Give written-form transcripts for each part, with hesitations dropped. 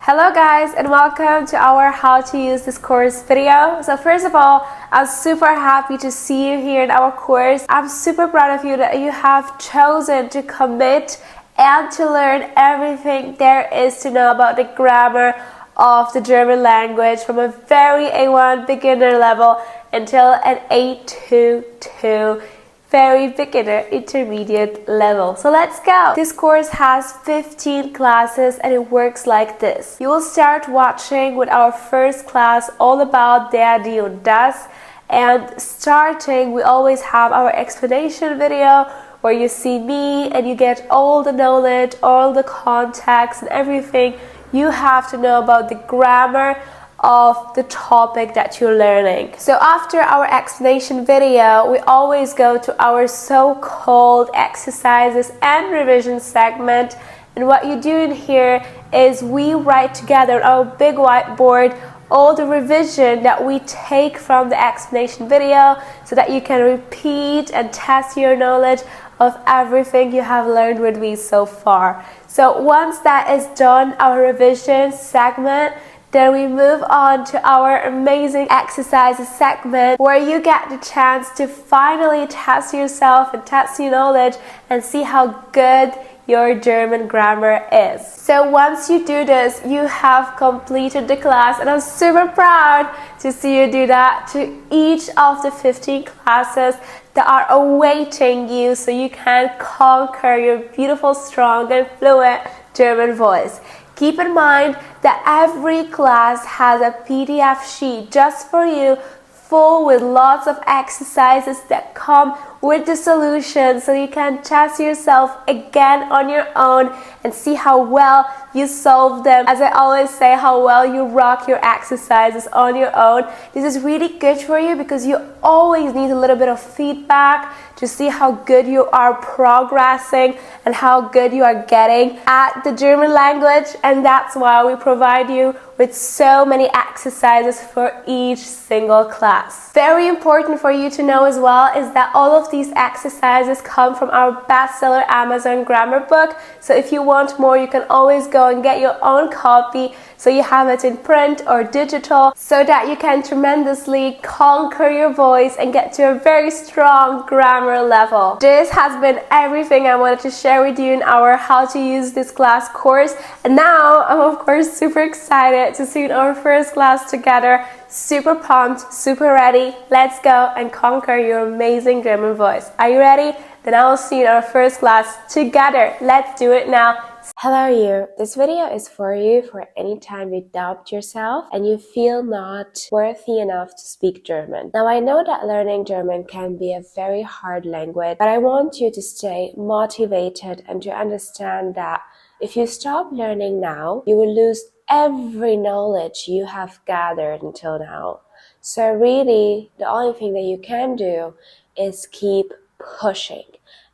Hello guys, and welcome to our how to use this course video. So first of all, I'm super happy to see you here in our course. I'm super proud of you that you have chosen to commit and to learn everything there is to know about the grammar of the German language from a very A1 beginner level until an A2 very beginner intermediate level. So let's go. This course has 15 classes and it works like this. You will start watching with our first class all about der, die und das, and starting we always have our explanation video where you see me and you get all the knowledge, all the context and everything you have to know about the grammar of the topic that you're learning. So after our explanation video, we always go to our so-called exercises and revision segment. And what you do in here is we write together on our big whiteboard all the revision that we take from the explanation video so that you can repeat and test your knowledge of everything you have learned with me so far. So once that is done, our revision segment, then we move on to our amazing exercises segment where you get the chance to finally test yourself and test your knowledge and see how good your German grammar is. So once you do this, you have completed the class, and I'm super proud to see you do that to each of the 15 classes that are awaiting you so you can conquer your beautiful, strong and fluent German voice. Keep in mind that every class has a PDF sheet just for you, full with lots of exercises that come with the solution so you can test yourself again on your own and see how well you solve them. As I always say, how well you rock your exercises on your own. This is really good for you because you always need a little bit of feedback to see how good you are progressing and how good you are getting at the German language, and that's why we provide you with so many exercises for each single class. Very important for you to know as well is that all of these exercises come from our bestseller Amazon grammar book. So if you want more, you can always go and get your own copy so you have it in print or digital so that you can tremendously conquer your voice and get to a very strong grammar level. This has been everything I wanted to share with you in our how to use this class course, and now I'm of course super excited to see our first class together. Super pumped, super ready. Let's go and conquer your amazing German voice. Are you ready? Then I will see you in our first class together. Let's do it now. Hello you. This video is for you for any time you doubt yourself and you feel not worthy enough to speak German. Now I know that learning German can be a very hard language, but I want you to stay motivated and to understand that if you stop learning now, you will lose every knowledge you have gathered until now. So really, the only thing that you can do is keep pushing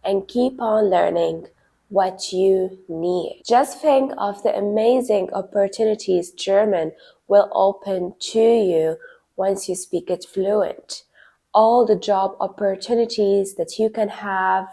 and keep on learning what you need. Just think of the amazing opportunities German will open to you once you speak it fluent. All the job opportunities that you can have,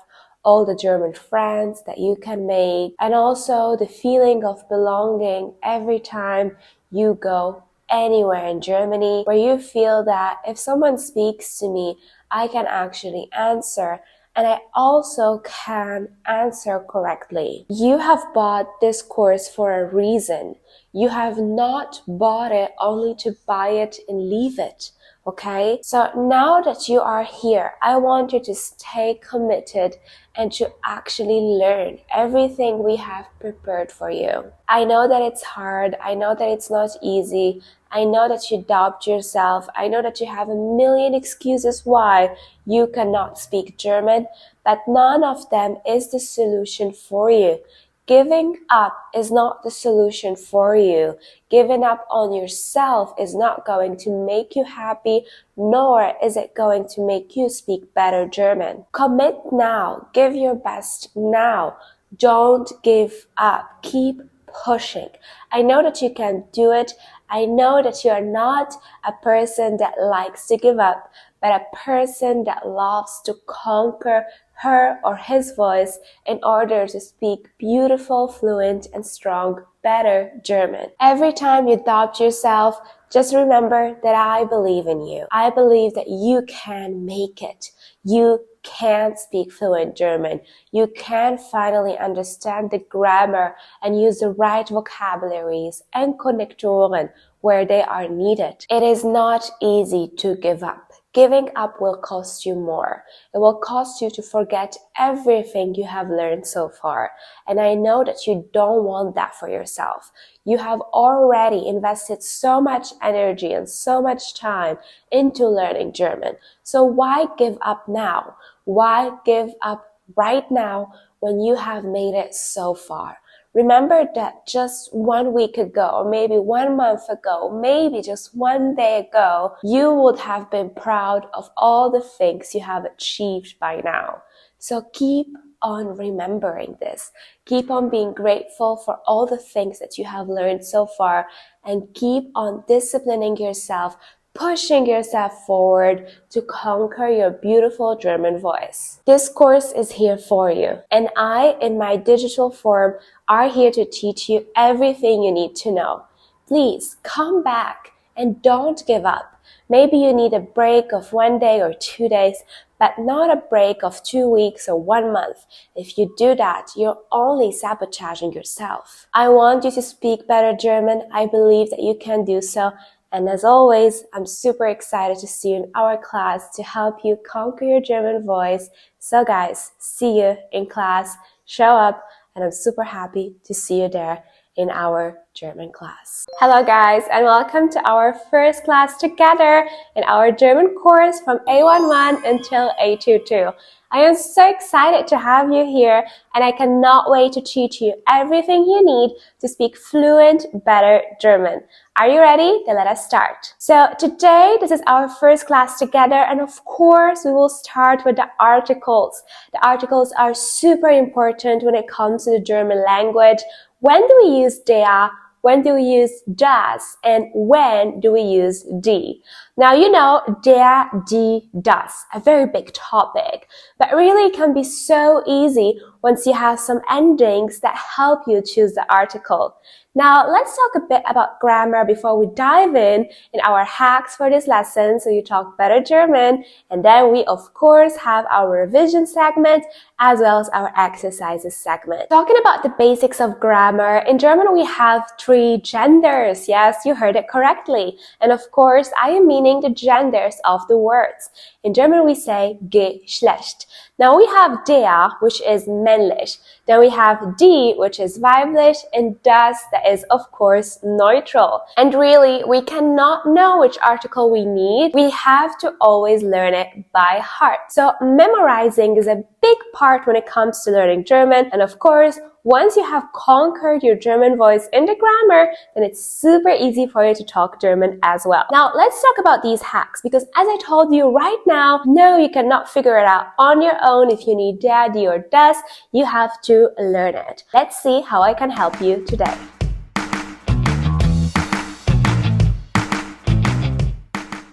all the German friends that you can make, and also the feeling of belonging every time you go anywhere in Germany where you feel that if someone speaks to me, I can actually answer, and I also can answer correctly. You have bought this course for a reason. You have not bought it only to buy it and leave it. Okay, so now that you are here, I want you to stay committed and to actually learn everything we have prepared for you. I know that it's hard. I know that it's not easy. I know that you doubt yourself. I know that you have a million excuses why you cannot speak German, but none of them is the solution for you. Giving up is not the solution for you. Giving up on yourself is not going to make you happy, nor is it going to make you speak better German. Commit now. Give your best now. Don't give up. Keep pushing. I know that you can do it. I know that you are not a person that likes to give up, but a person that loves to conquer her or his voice in order to speak beautiful, fluent, and strong, better German. Every time you doubt yourself, just remember that I believe in you. I believe that you can make it. You can speak fluent German. You can finally understand the grammar and use the right vocabularies and Konnektoren where they are needed. It is not easy to give up. Giving up will cost you more. It will cost you to forget everything you have learned so far. And I know that you don't want that for yourself. You have already invested so much energy and so much time into learning German. So why give up now? Why give up right now when you have made it so far? Remember that just 1 week ago, or maybe 1 month ago, maybe just 1 day ago, you would have been proud of all the things you have achieved by now. So keep on remembering this. Keep on being grateful for all the things that you have learned so far, and keep on disciplining yourself, pushing yourself forward to conquer your beautiful German voice. This course is here for you, and I, in my digital form, are here to teach you everything you need to know. Please come back and don't give up. Maybe you need a break of 1 day or 2 days, but not a break of 2 weeks or 1 month. If you do that, you're only sabotaging yourself. I want you to speak better German. I believe that you can do so. And as always, I'm super excited to see you in our class to help you conquer your German voice. So guys, see you in class. Show up, and I'm super happy to see you there in our German class. Hello guys, and welcome to our first class together in our German course from A11 until A22. I am so excited to have you here, and I cannot wait to teach you everything you need to speak fluent, better German. Are you ready? Then let us start. So today, this is our first class together, and of course, we will start with the articles. The articles are super important when it comes to the German language. When do we use der? When do we use das? And when do we use die? Now, you know, der, die, das, a very big topic, but really it can be so easy once you have some endings that help you choose the article. Now, let's talk a bit about grammar before we dive in our hacks for this lesson so you talk better German. And then we, of course, have our revision segment as well as our exercises segment. Talking about the basics of grammar, in German we have 3 genders. Yes, you heard it correctly. And of course, I am meaning the genders of the words. In German we say Geschlecht. Now we have der, which is männlich. Then we have die, which is weiblich, and das, that is of course neutral. And really, we cannot know which article we need. We have to always learn it by heart. So memorizing is a big part when it comes to learning German. And of course, once you have conquered your German voice in the grammar, then it's super easy for you to talk German as well. Now, let's talk about these hacks, because as I told you right now, no, you cannot figure it out on your own. If you need der, die, or das, you have to learn it. Let's see how I can help you today.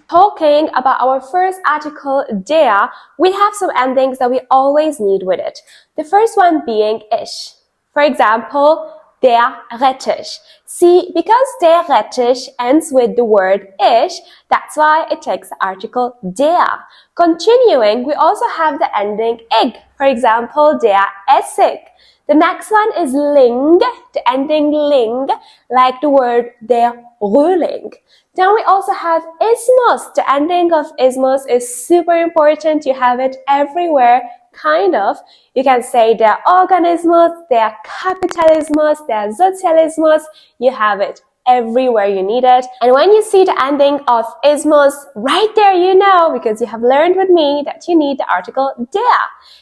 Talking about our first article, der, we have some endings that we always need with it. The first one being ich. For example, der Rettich. See, because der Rettich ends with the word ich, that's why it takes the article der. Continuing, we also have the ending ig. For example, der Essig. The next one is ling, the ending ling, like the word der Röhling. Then we also have ismus. The ending of ismus is super important. You have it everywhere, kind of. You can say der Organismus, der Kapitalismus, der Sozialismus. You have it everywhere you need it. And when you see the ending of ismus, right there you know, because you have learned with me, that you need the article der.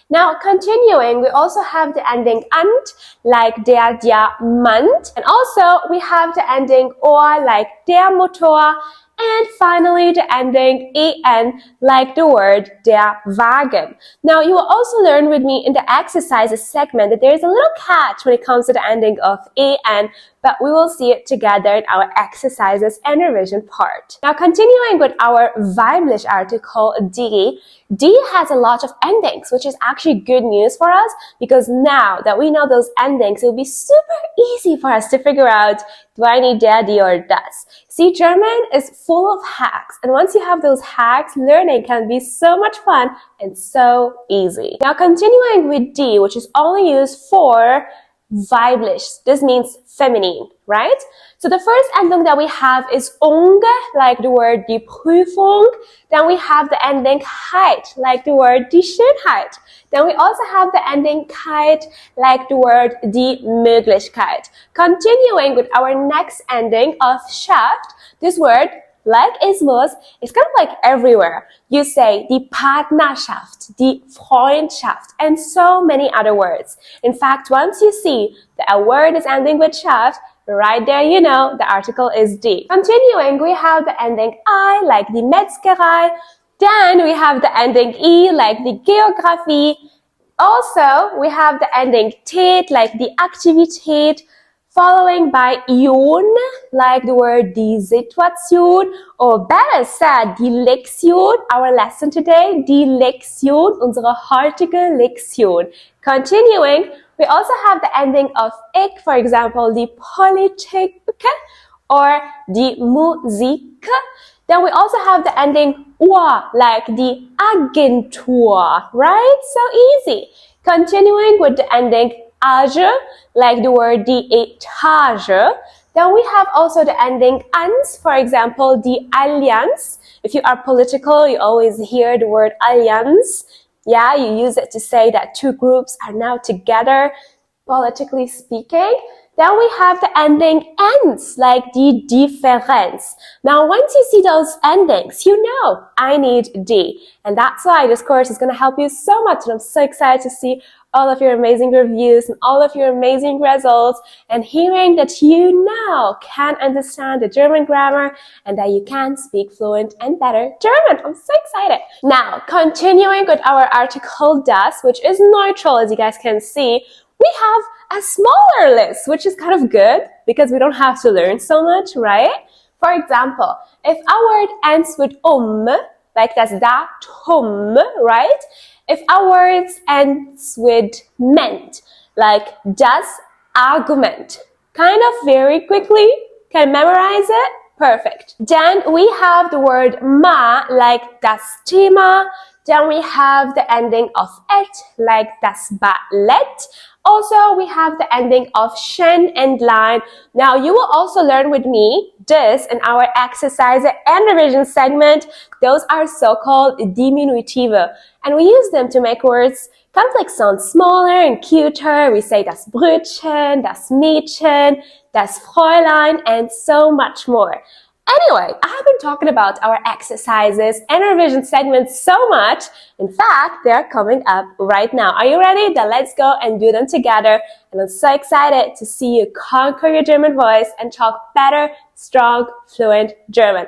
Now, continuing, we also have the ending ant, like der Diamant. And also, we have the ending or, like der Motor. And finally, the ending en, like the word der Wagen. Now, you will also learn with me in the exercises segment that there is a little catch when it comes to the ending of en, but we will see it together in our exercises and revision part. Now, continuing with our weiblich article, die. Die has a lot of endings, which is actually good news for us because now that we know those endings, it will be super easy for us to figure out, do I need der, die, or das? See, German is full of hacks, and once you have those hacks, learning can be so much fun and so easy. Now, continuing with die, which is only used for weiblich. This means feminine, right? So the first ending that we have is ung, like the word die Prüfung. Then we have the ending heit, like the word die Schönheit. Then we also have the ending keit, like the word die Möglichkeit. Continuing with our next ending of Schaft, this word, like Ismus, is kind of like everywhere. You say die Partnerschaft, die Freundschaft, and so many other words. In fact, once you see that a word is ending with Schaft, right there you know the article is die. Continuing, we have the ending I, like die Metzgerei. Then we have the ending I, like the Geografie. Also, we have the ending Tät, like the Aktivität, following by Ion, like the word die Situation, or better said, die Lektion, our lesson today, die Lektion, unsere heutige Lektion. Continuing, we also have the ending of ik, for example, die Politik or die Musik. Then we also have the ending ua, like the Agentur, right? So easy. Continuing with the ending age, like the word die Etage. Then we have also the ending ans, for example, die Allianz. If you are political, you always hear the word Allianz. Yeah, you use it to say that two groups are now together, politically speaking. Then we have the ending ens, like die Differenz. Now, once you see those endings, you know I need die. And that's why this course is going to help you so much. And I'm so excited to see all of your amazing reviews and all of your amazing results and hearing that you now can understand the German grammar and that you can speak fluent and better German. I'm so excited. Now, continuing with our article das, which is neutral, as you guys can see, we have a smaller list, which is kind of good because we don't have to learn so much, right? For example, if our word ends with like that's Datum, right? If our words ends with ment, like das Argument, kind of very quickly, can memorize it? Perfect. Then we have the word ma, like das Thema. Then we have the ending of et, like das Ballett. Also, we have the ending of schön and line. Now, you will also learn with me this in our exercise and revision segment. Those are so-called Diminutives. And we use them to make words kind of like sound smaller and cuter. We say das Brötchen, das Mädchen, das Fräulein, and so much more. Anyway, I have been talking about our exercises and revision segments so much. In fact, they're coming up right now. Are you ready? Then let's go and do them together. And I'm so excited to see you conquer your German voice and talk better, strong, fluent German.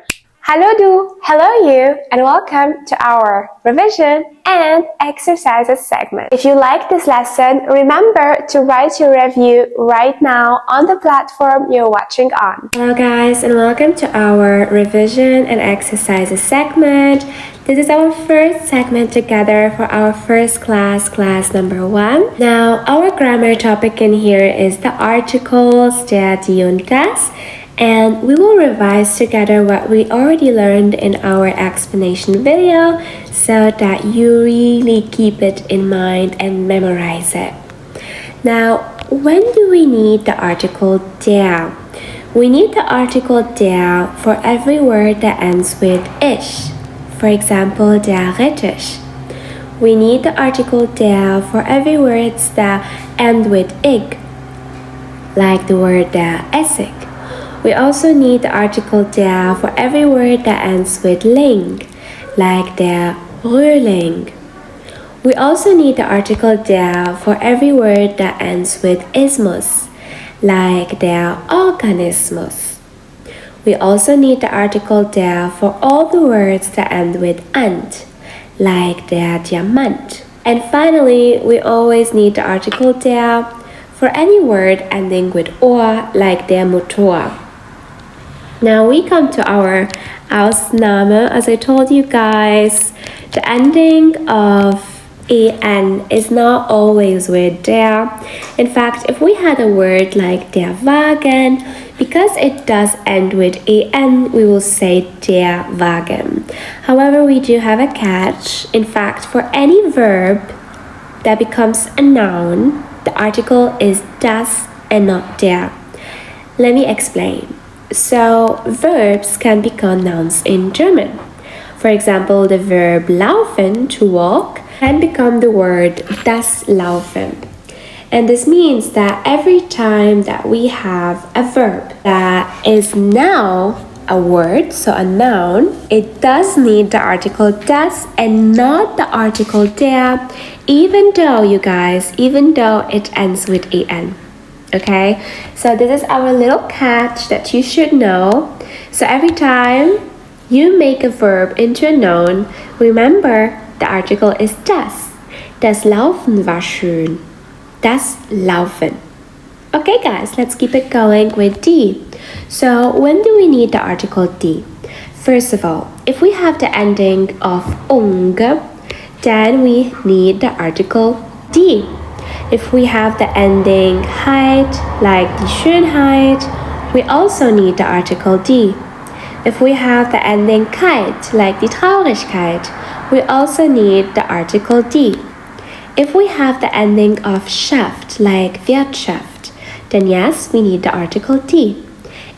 Hello du, hello you, and welcome to our revision and exercises segment. If you like this lesson, remember to write your review right now on the platform you're watching on. Hello guys, and welcome to our revision and exercises segment. This is our first segment together for our first class, class number 1. Now, our grammar topic in here is the articles, der, die und das. And we will revise together what we already learned in our explanation video so that you really keep it in mind and memorize it. Now, when do we need the article der? We need the article der for every word that ends with ish. For example, der Rettich. We need the article der for every word that end with ig, like the word der Essig. We also need the article der for every word that ends with ling, like der Frühling. We also need the article der for every word that ends with ismus, like der Organismus. We also need the article der for all the words that end with ant, like der Diamant. And finally, we always need the article der for any word ending with or, like der Motor. Now we come to our Ausnahme. As I told you guys, the ending of en is not always with der. In fact, if we had a word like der Wagen, because it does end with en, we will say der Wagen. However, we do have a catch. In fact, for any verb that becomes a noun, the article is das and not der. Let me explain. So, verbs can become nouns in German. For example, the verb laufen, to walk, can become the word das Laufen. And this means that every time that we have a verb that is now a word, so a noun, it does need the article das and not the article der, even though, you guys, even though it ends with en. Okay, so this is our little catch that you should know. So every time you make a verb into a noun, remember the article is das. Das Laufen war schön. Das Laufen. Okay guys, let's keep it going with die. So when do we need the article die? First of all, if we have the ending of ung, then we need the article die. If we have the ending heit, like die Schönheit, we also need the article die. If we have the ending keit, like die Traurigkeit, we also need the article die. If we have the ending of schaft, like Wirtschaft, then yes, we need the article die.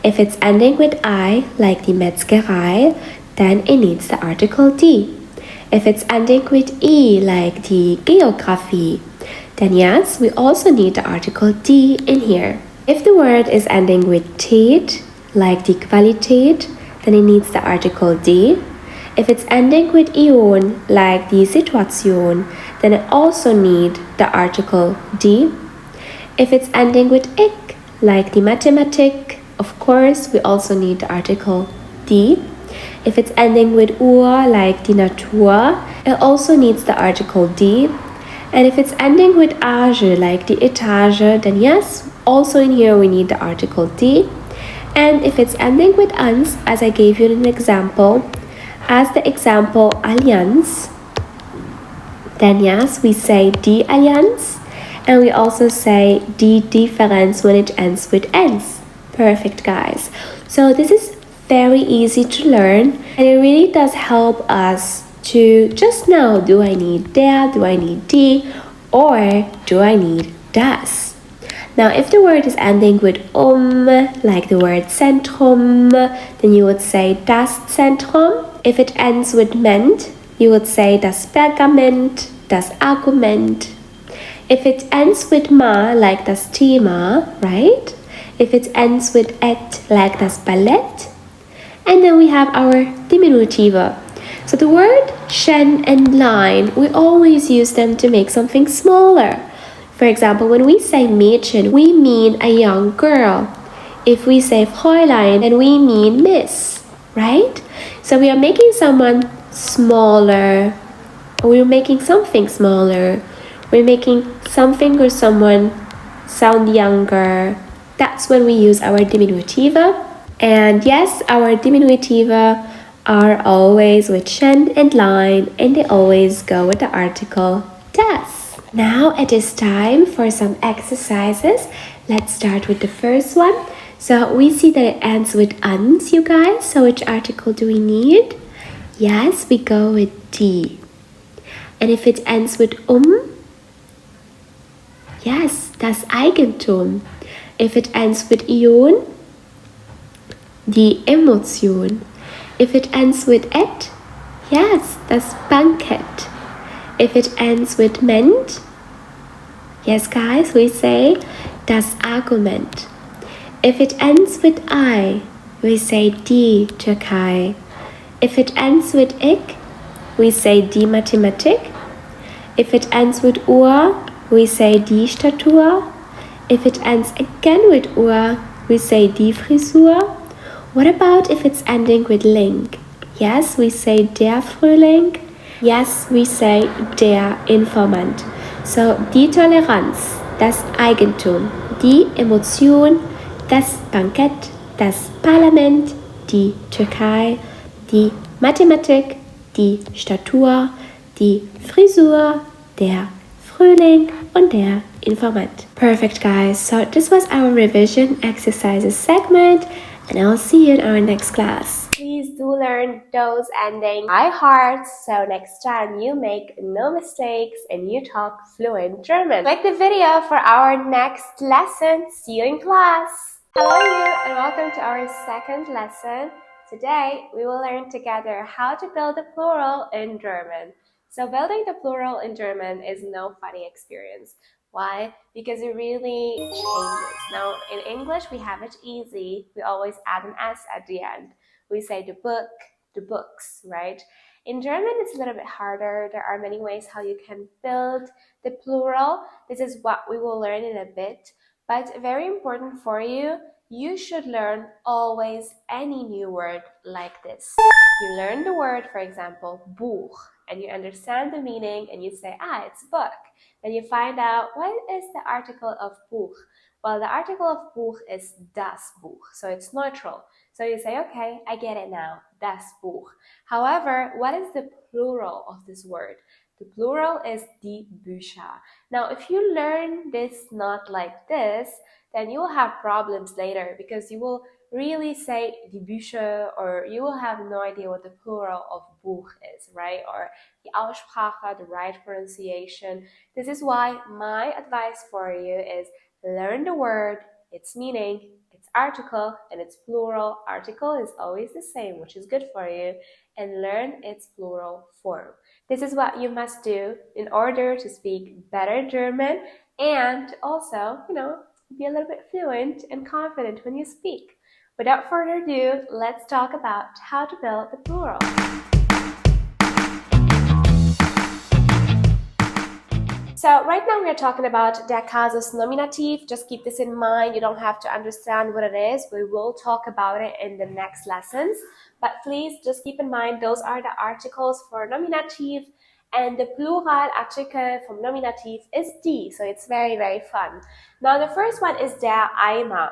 If it's ending with I, like die Metzgerei, then it needs the article die. If it's ending with I, like die Geographie, then yes, we also need the article die in here. If the word is ending with tät, like die Qualität, then it needs the article die. If it's ending with ion, like die Situation, then it also needs the article die. If it's ending with ik, like die Mathematik, of course, we also need the article die. If it's ending with ur, like die Natur, it also needs the article die. And if it's ending with age, like die Etage, then yes, also in here we need the article die. And if it's ending with ans, as I gave you an example, as the example Allianz, then yes, we say die Allianz, and we also say die Differenz when it ends with ens. Perfect, guys. So this is very easy to learn, and it really does help us to just know, do I need der, do I need die, or do I need das? Now, if the word is ending with like the word Zentrum, then you would say das Zentrum. If it ends with ment, you would say das Pergament, das Argument. If it ends with ma, like das Thema, right? If it ends with et, like das Ballett. And then we have our Diminutive. So the word schen and line, we always use them to make something smaller. For example, when we say Mädchen, we mean a young girl. If we say Fräulein, then we mean miss, right? So we are making someone smaller, or we're making something smaller. We're making something or someone sound younger. That's when we use our Diminutive. And yes, our Diminutive are always with schen and line, and they always go with the article das. Now it is time for some exercises. Let's start with the first one. So we see that it ends with ans, you guys. So which article do we need? Yes, we go with die. And if it ends with yes, das Eigentum. If it ends with ion, die Emotion. If it ends with et, yes, das Bankett. If it ends with ment, yes guys, we say das Argument. If it ends with I, we say die Türkei. If it ends with ik, we say die Mathematik. If it ends with ur, we say die Statur. If it ends again with ur, we say die Frisur. What about if it's ending with ling? Yes, we say der Frühling. Yes, we say der Informant. So die Toleranz, das Eigentum, die Emotion, das Bankett, das Parlament, die Türkei, die Mathematik, die Statur, die Frisur, der Frühling und der Informant. Perfect, guys. So this was our revision exercises segment, and I'll see you in our next class. Please do learn those endings by heart, so next time you make no mistakes and you talk fluent German. Like the video for our next lesson. See you in class! Hello you, and welcome to our second lesson. Today we will learn together how to build a plural in German. So building the plural in German is no funny experience. Why? Because it really changes. Now in English we have it easy. We always add an S at the end. We say the book, the books, right? In German, it's a little bit harder. There are many ways how you can build the plural. This is what we will learn in a bit. But very important for you, you should learn always any new word like this. You learn the word, for example, Buch, and you understand the meaning and you say, it's book. Then you find out what is the article of Buch. Well, the article of Buch is das Buch, so it's neutral. So you say, okay, I get it now, das Buch. However, what is the plural of this word? The plural is die Bücher. Now, if you learn this not like this, then you will have problems later because you will really say die Bücher, or you will have no idea what the plural of Buch is, right? Or the Aussprache, the right pronunciation. This is why my advice for you is learn the word, its meaning, its article, and its plural. Article is always the same, which is good for you, and learn its plural form. This is what you must do in order to speak better German and also, be a little bit fluent and confident when you speak. Without further ado, let's talk about how to build the plural. So right now we are talking about der Kasus Nominativ. Just keep this in mind. You don't have to understand what it is. We will talk about it in the next lessons. But please just keep in mind those are the articles for Nominativ, and the plural Artikel from Nominativ is die. So it's very, very fun. Now the first one is der Eimer.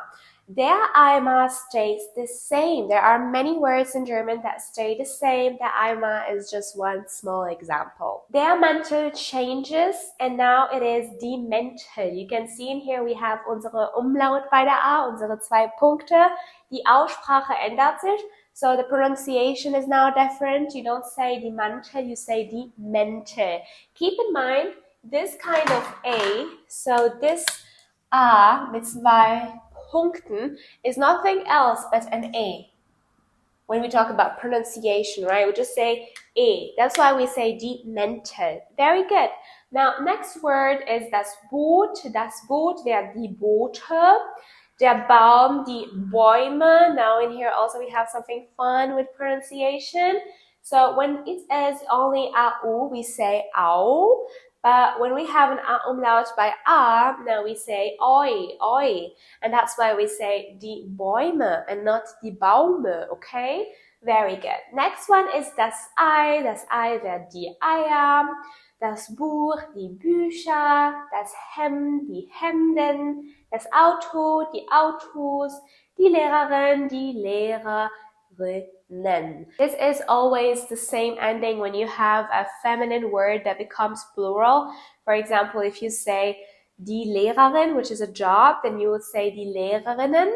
Der Eimer stays the same. There are many words in German that stay the same. Der Eimer is just one small example. Der Mantel changes, and now it is die Mäntel. You can see in here we have unsere Umlaut bei der A, unsere 2 Punkte. Die Aussprache ändert sich, so the pronunciation is now different. You don't say die Mantel, you say die Mäntel. Keep in mind this kind of A, so this A mit 2 Punkten is nothing else but an A. When we talk about pronunciation, right, we just say A. That's why we say die Mäntel. Very good. Now, next word is das Boot. Das Boot wäre die Boote. Der Baum, die Bäume. Now in here also we have something fun with pronunciation. So when it is only AU, we say au. But when we have an A umlaut by A, now we say oi, oi. And that's why we say die Bäume and not die Baume, okay? Very good. Next one is das Ei. Das Ei wäre die Eier. Das Buch, die Bücher. Das Hemd, die Hemden. Das Auto, die Autos. Die Lehrerin, die Lehrer. This is always the same ending when you have a feminine word that becomes plural. For example, if you say die Lehrerin, which is a job, then you would say die Lehrerinnen.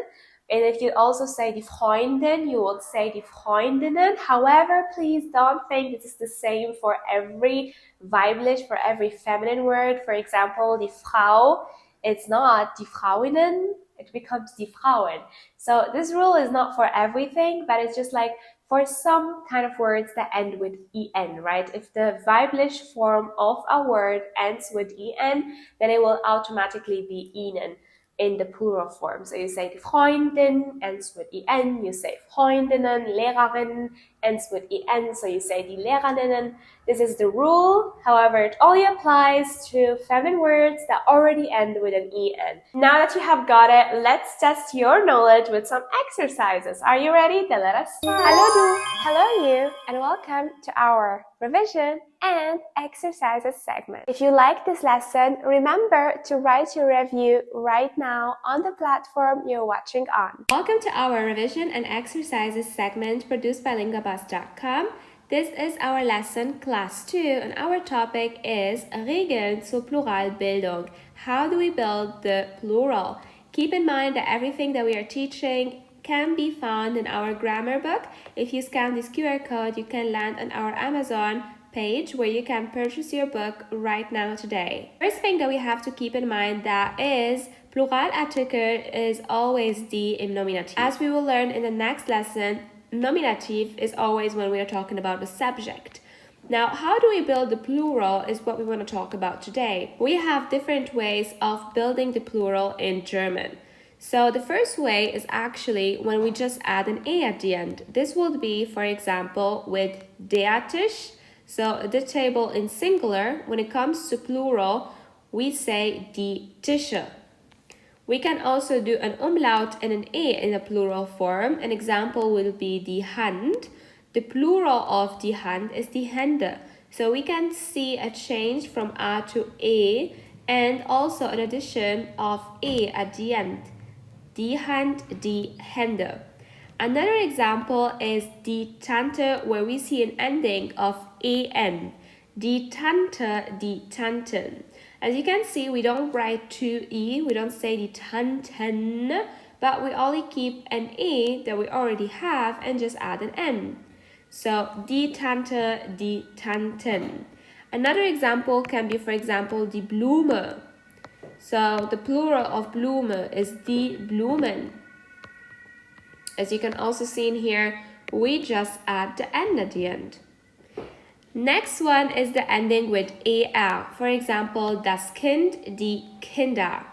And if you also say die Freundin, you would say die Freundinnen. However, please don't think this is the same for every weiblich, for every feminine word. For example, die Frau, it's not die Frauinnen. It becomes die Frauen. So this rule is not for everything, but it's just like for some kind of words that end with en, right? If the weiblich form of a word ends with en, then it will automatically be ihnen in the plural form. So you say die Freundin ends with en, you say Freundinnen, Lehrerinnen ends with en, so you say die Lehrerinnen. This is the rule. However, it only applies to feminine words that already end with an en. Now that you have got it, let's test your knowledge with some exercises. Are you ready? Then let us start. Hello du, hello you, and welcome to our revision and exercises segment. If you like this lesson, remember to write your review right now on the platform you're watching on. Welcome to our revision and exercises segment produced by LangAdvance.com. This is our lesson class 2 and our topic is Regeln zur Pluralbildung. How do we build the plural? Keep in mind that everything that we are teaching can be found in our grammar book. If you scan this QR code, you can land on our Amazon page where you can purchase your book right now today. First thing that we have to keep in mind that is Pluralartikel is always die im Nominativ. As we will learn in the next lesson, Nominative is always when we are talking about the subject. Now, how do we build the plural is what we want to talk about today. We have different ways of building the plural in German. So the first way is actually when we just add an a at the end. This would be, for example, with der Tisch. So the table in singular. When it comes to plural, we say die Tische. We can also do an umlaut and an e in a plural form. An example will be die Hand. The plural of die Hand is die Hände. So we can see a change from a to e and also an addition of e at the end. Die Hand, die Hände. Another example is die Tante, where we see an ending of en. Die Tante, die Tanten. As you can see, we don't write two e, we don't say die Tanten, but we only keep an e that we already have and just add an n. So, die Tante, die Tanten. Another example can be, for example, die Blume. So, the plural of Blume is die Blumen. As you can also see in here, we just add the n at the end. Next one is the ending with er. For example, das Kind, die Kinder.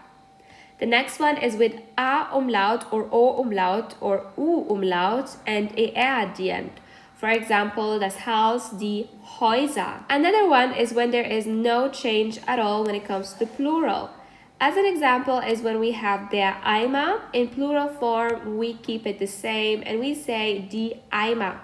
The next one is with a umlaut or o umlaut or u umlaut and er at the end. For example, das Haus, die Häuser. Another one is when there is no change at all when it comes to plural. As an example is when we have der Eimer. In plural form, we keep it the same and we say die Eimer.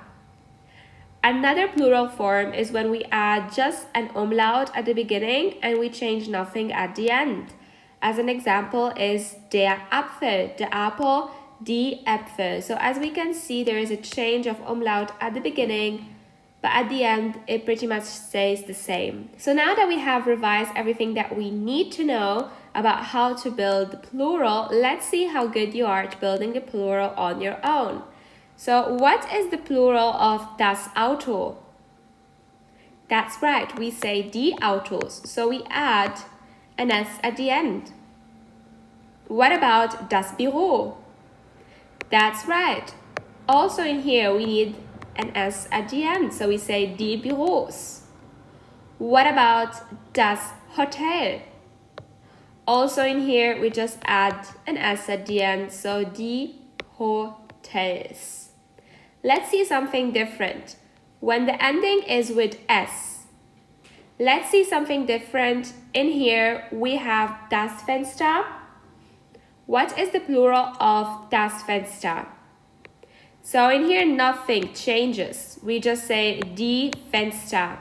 Another plural form is when we add just an umlaut at the beginning and we change nothing at the end. As an example is der Apfel, the apple, die Äpfel. So as we can see, there is a change of umlaut at the beginning, but at the end, it pretty much stays the same. So now that we have revised everything that we need to know about how to build the plural, let's see how good you are at building the plural on your own. So what is the plural of das Auto? That's right, we say die Autos. So we add an s at the end. What about das Büro? That's right. Also in here we need an s at the end. So we say die Büros. What about das Hotel? Also in here we just add an s at the end. So die Hotels. Let's see something different. When the ending is with s, let's see something different. In here, we have das Fenster. What is the plural of das Fenster? So in here, nothing changes. We just say die Fenster.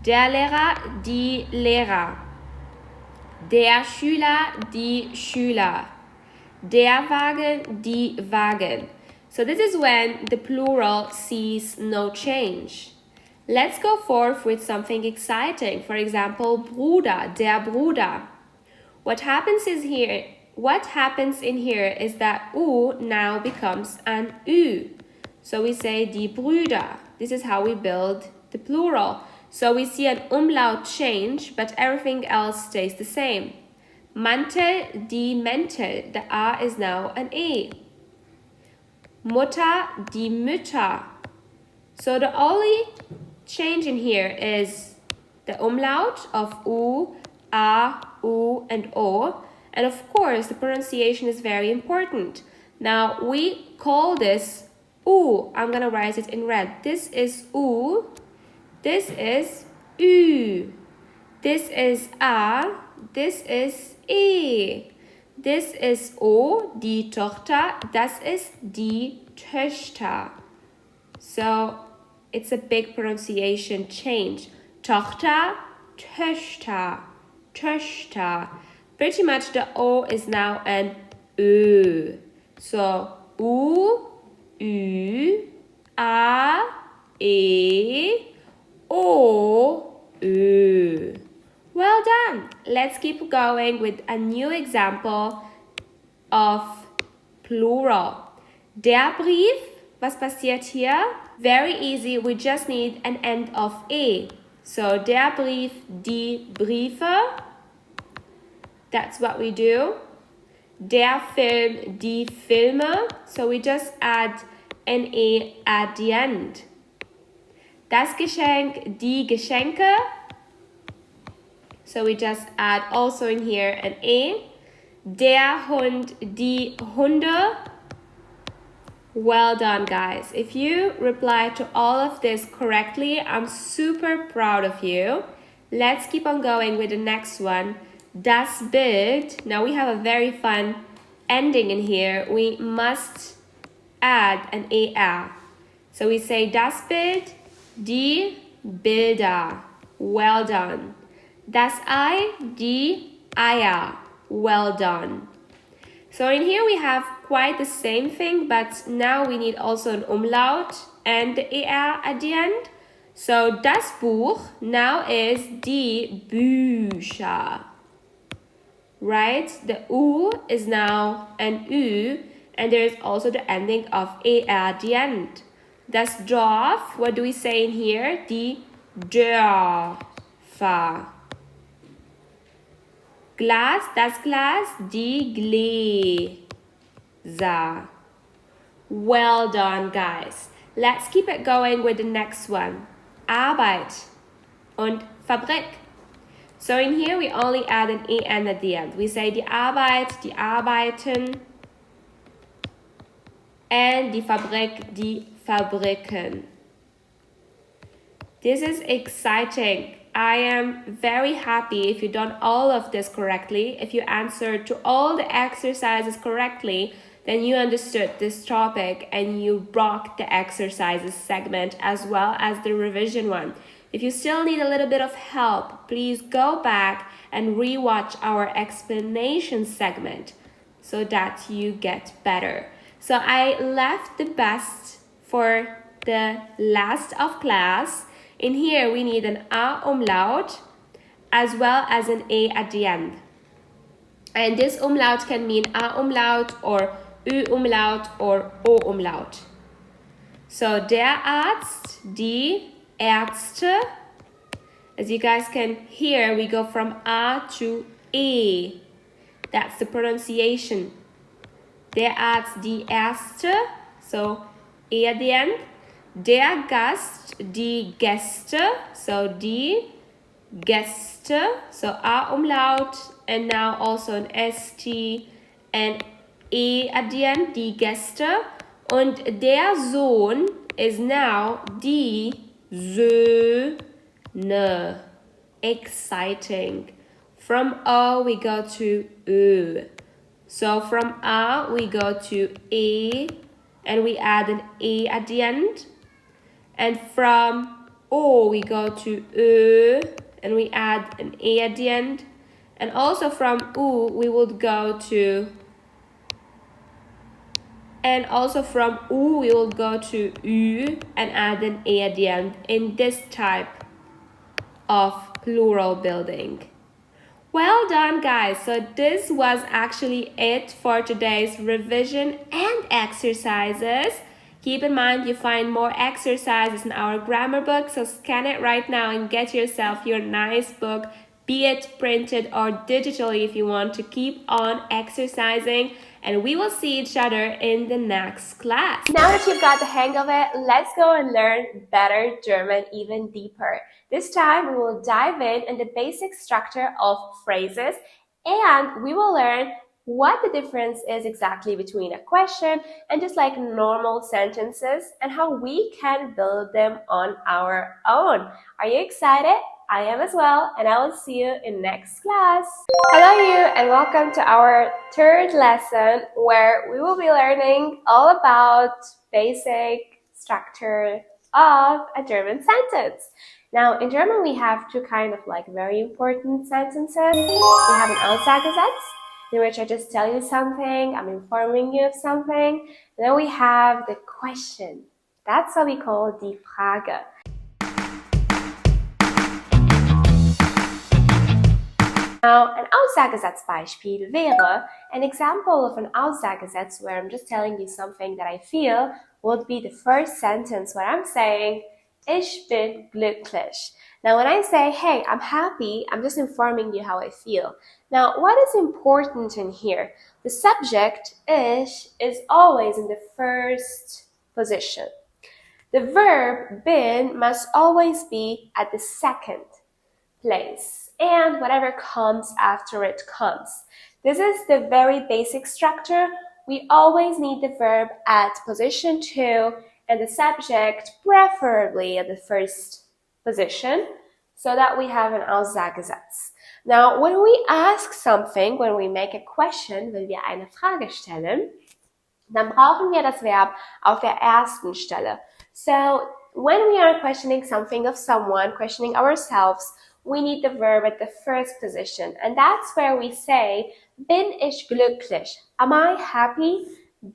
Der Lehrer, die Lehrer. Der Schüler, die Schüler. Der Wagen, die Wagen. So this is when the plural sees no change. Let's go forth with something exciting. For example, Bruder, der Bruder. What happens in here is that U now becomes an Ü. So we say die Brüder. This is how we build the plural. So we see an umlaut change, but everything else stays the same. Mantel, die Mäntel. The A is now an E. Mutter, die Mütter. So the only change in here is the umlaut of U, A, U, and O. And of course, the pronunciation is very important. Now, we call this U. I'm gonna write it in red. This is U. This is Ü. This is A. This is E. This is O, die Tochter. Das ist die Töchter. So it's a big pronunciation change. Tochter, Töchter, Töchter. Pretty much the O is now an Ö. So U, Ü, A, E, O, Ö. Well done. Let's keep going with a new example of plural. Der Brief, was passiert hier? Very easy, we just need an end of E. So der Brief, die Briefe. That's what we do. Der Film, die Filme. So we just add an E at the end. Das Geschenk, die Geschenke. So we just add also in here an E. Der Hund, die Hunde. Well done, guys. If you reply to all of this correctly, I'm super proud of you. Let's keep on going with the next one. Das Bild. Now we have a very fun ending in here. We must add an ER. So we say das Bild, die Bilder. Well done. Das Ei, die Eier. Well done. So in here we have quite the same thing, but now we need also an umlaut and the ER at the end. So das Buch now is die Bücher. Right? The U is now an Ü, and there is also the ending of ER at the end. Das Dorf, what do we say in here? Die Dörfer. Glas, das Glas, die Gläser. Well done, guys. Let's keep it going with the next one. Arbeit und Fabrik. So in here we only add an en at the end. We say die Arbeit, die Arbeiten, and die Fabrik, die Fabriken. This is exciting. I am very happy if you've done all of this correctly. If you answered to all the exercises correctly, then you understood this topic and you rocked the exercises segment as well as the revision one. If you still need a little bit of help, please go back and rewatch our explanation segment so that you get better. So I left the best for the last of class. In here, we need an A umlaut as well as an A at the end. And this umlaut can mean A umlaut or Ü umlaut or O umlaut. So der Arzt, die Ärzte. As you guys can hear, we go from A to E. That's the pronunciation. Der Arzt, die Ärzte. So E at the end. Der Gast, die Gäste, so die Gäste, so A umlaut, and now also an ST and E at the end, die Gäste. Und der Sohn is now die Söhne. Exciting. From O we go to Ö. So from A we go to E, and we add an E at the end. And from O we go to Ö, and we add an E at the end. And also from U we would go to, and also from U we will go to Ü and add an E at the end in this type of plural building. Well done, guys. So this was actually it for today's revision and exercises. Keep in mind you find more exercises in our grammar book, so scan it right now and get yourself your nice book, be it printed or digitally if you want to keep on exercising. And we will see each other in the next class. Now that you've got the hang of it, let's go and learn better German even deeper. This time we will dive in the basic structure of phrases, and we will learn what the difference is exactly between a question and just like normal sentences and how we can build them on our own. Are you excited? I am as well, and I will see you in next class. Hello you, and welcome to our third lesson where we will be learning all about basic structure of a German sentence. Now, in German, we have two kind of like very important sentences. We have an Aussagesatz, in which I just tell you something, I'm informing you of something. And then we have the question. That's what we call die Frage. Now, an Aussagesatzbeispiel wäre, an example of an Aussagesatz where I'm just telling you something that I feel would be the first sentence where I'm saying, Ich bin glücklich. Now, when I say, hey, I'm happy, I'm just informing you how I feel. Now, what is important in here? The subject, ich, is always in the first position. The verb, bin, must always be at the second place, and whatever comes after it comes. This is the very basic structure. We always need the verb at position 2 and the subject preferably at the first position so that we have an Aussagesatz. Now, when we ask something, when we make a question, wenn wir eine Frage stellen, dann brauchen wir das Verb auf der ersten Stelle. So, when we are questioning something of someone, questioning ourselves, we need the verb at the first position. And that's where we say, bin ich glücklich? Am I happy?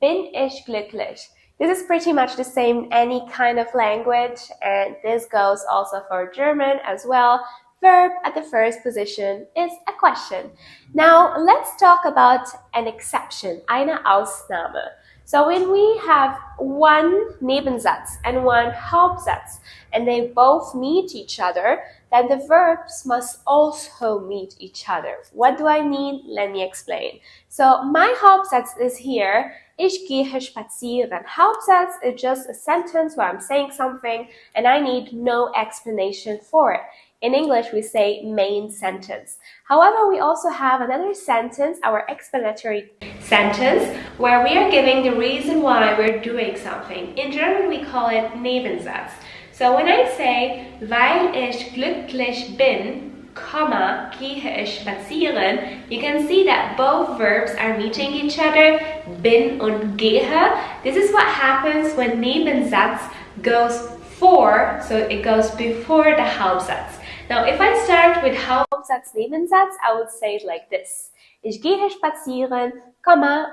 Bin ich glücklich? This is pretty much the same in any kind of language, and this goes also for German as well. Verb at the first position is a question. Now, let's talk about an exception, eine Ausnahme. So when we have one Nebensatz and one Hauptsatz, and they both meet each other, then the verbs must also meet each other. What do I mean? Let me explain. So my Hauptsatz is here, ich gehe spazieren. Hauptsatz is just a sentence where I'm saying something and I need no explanation for it. In English, we say main sentence. However, we also have another sentence, our explanatory sentence, where we are giving the reason why we're doing something. In German, we call it Nebensatz. So when I say, weil ich glücklich bin, gehe ich spazieren, you can see that both verbs are meeting each other, bin und gehe. This is what happens when Nebensatz goes for, so it goes before the Hauptsatz. Now, if I start with Hauptsatz, Nebensatz, I would say it like this. Ich gehe spazieren,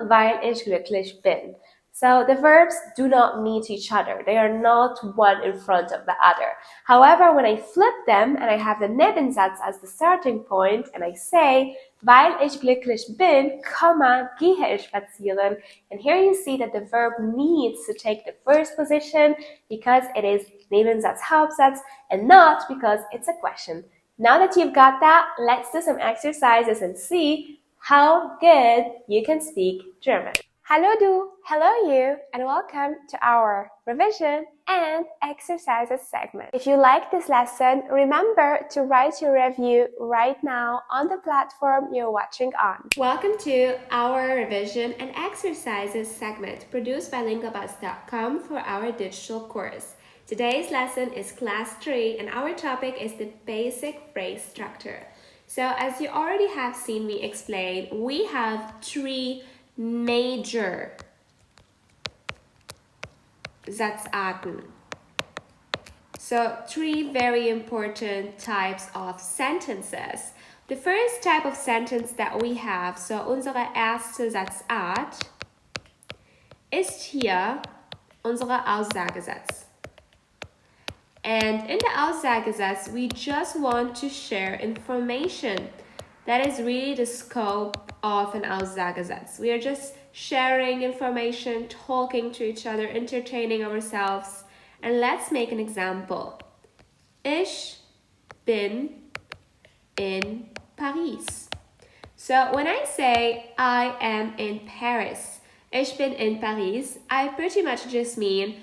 weil ich glücklich bin. So the verbs do not meet each other. They are not one in front of the other. However, when I flip them and I have the Nebensatz as the starting point and I say, weil ich glücklich bin, gehe ich spazieren. And here you see that the verb needs to take the first position because it is Nebensatz, Hauptsatz, and not because it's a question. Now that you've got that, let's do some exercises and see how good you can speak German. Hallo du, hello you, and welcome to our revision and exercises segment. If you like this lesson, remember to write your review right now on the platform you're watching on. Welcome to our revision and exercises segment produced by LangAdvance.com for our digital course. Today's lesson is class 3 and our topic is the basic phrase structure. So as you already have seen me explain, we have 3 major Satzarten. So 3 very important types of sentences. The first type of sentence that we have, so unsere erste Satzart, ist hier unsere Aussagesatz. And in the Aussagesatz, we just want to share information. That is really the scope of an Aussagesatz. We are just sharing information, talking to each other, entertaining ourselves. And let's make an example. Ich bin in Paris. So when I say I am in Paris, ich bin in Paris, I pretty much just mean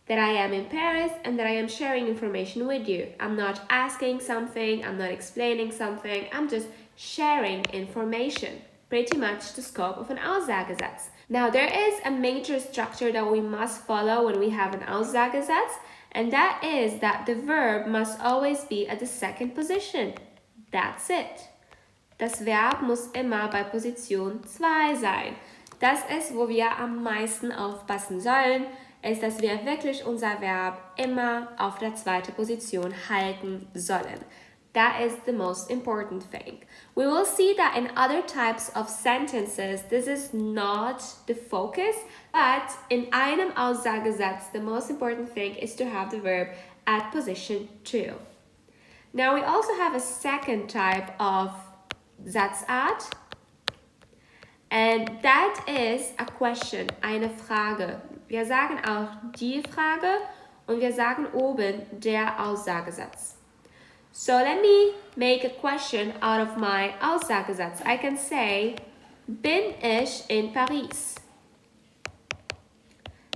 that I am in Paris and that I am sharing information with you. I'm not asking something, I'm not explaining something, I'm just sharing information. pretty much the scope of an Aussagesatz. Now, there is a major structure that we must follow when we have an Aussagesatz, and that is that the verb must always be at the second position. That's it. Das Verb muss immer bei Position 2 sein. Das ist, wo wir am meisten aufpassen sollen, ist, dass wir wirklich unser Verb immer auf der zweiten Position halten sollen. That is the most important thing. We will see that in other types of sentences, this is not the focus, but in einem Aussagesatz, the most important thing is to have the verb at position 2. Now we also have a second type of Satzart, and that is a question, eine Frage. Wir sagen auch die Frage und wir sagen oben der Aussagesatz. So let me make a question out of my Aussagesatz. I can say, bin ich in Paris?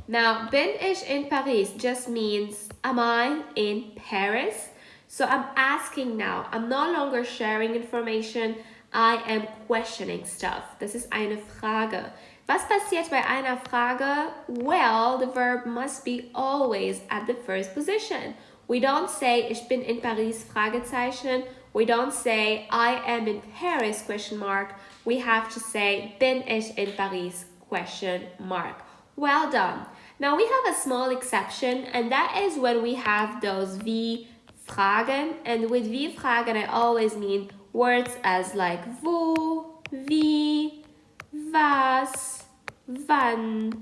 Now, bin ich in Paris just means, am I in Paris? So I'm asking now. I'm no longer sharing information. I am questioning stuff. Das ist eine Frage. Was passiert bei einer Frage? Well, the verb must be always at the first position. We don't say, ich bin in Paris, Fragezeichen. We don't say, I am in Paris, question mark. We have to say, bin ich in Paris, question mark. Well done. Now we have a small exception, and that is when we have those wie Fragen. And with wie Fragen, I always mean words as like wo, wie, was, wann,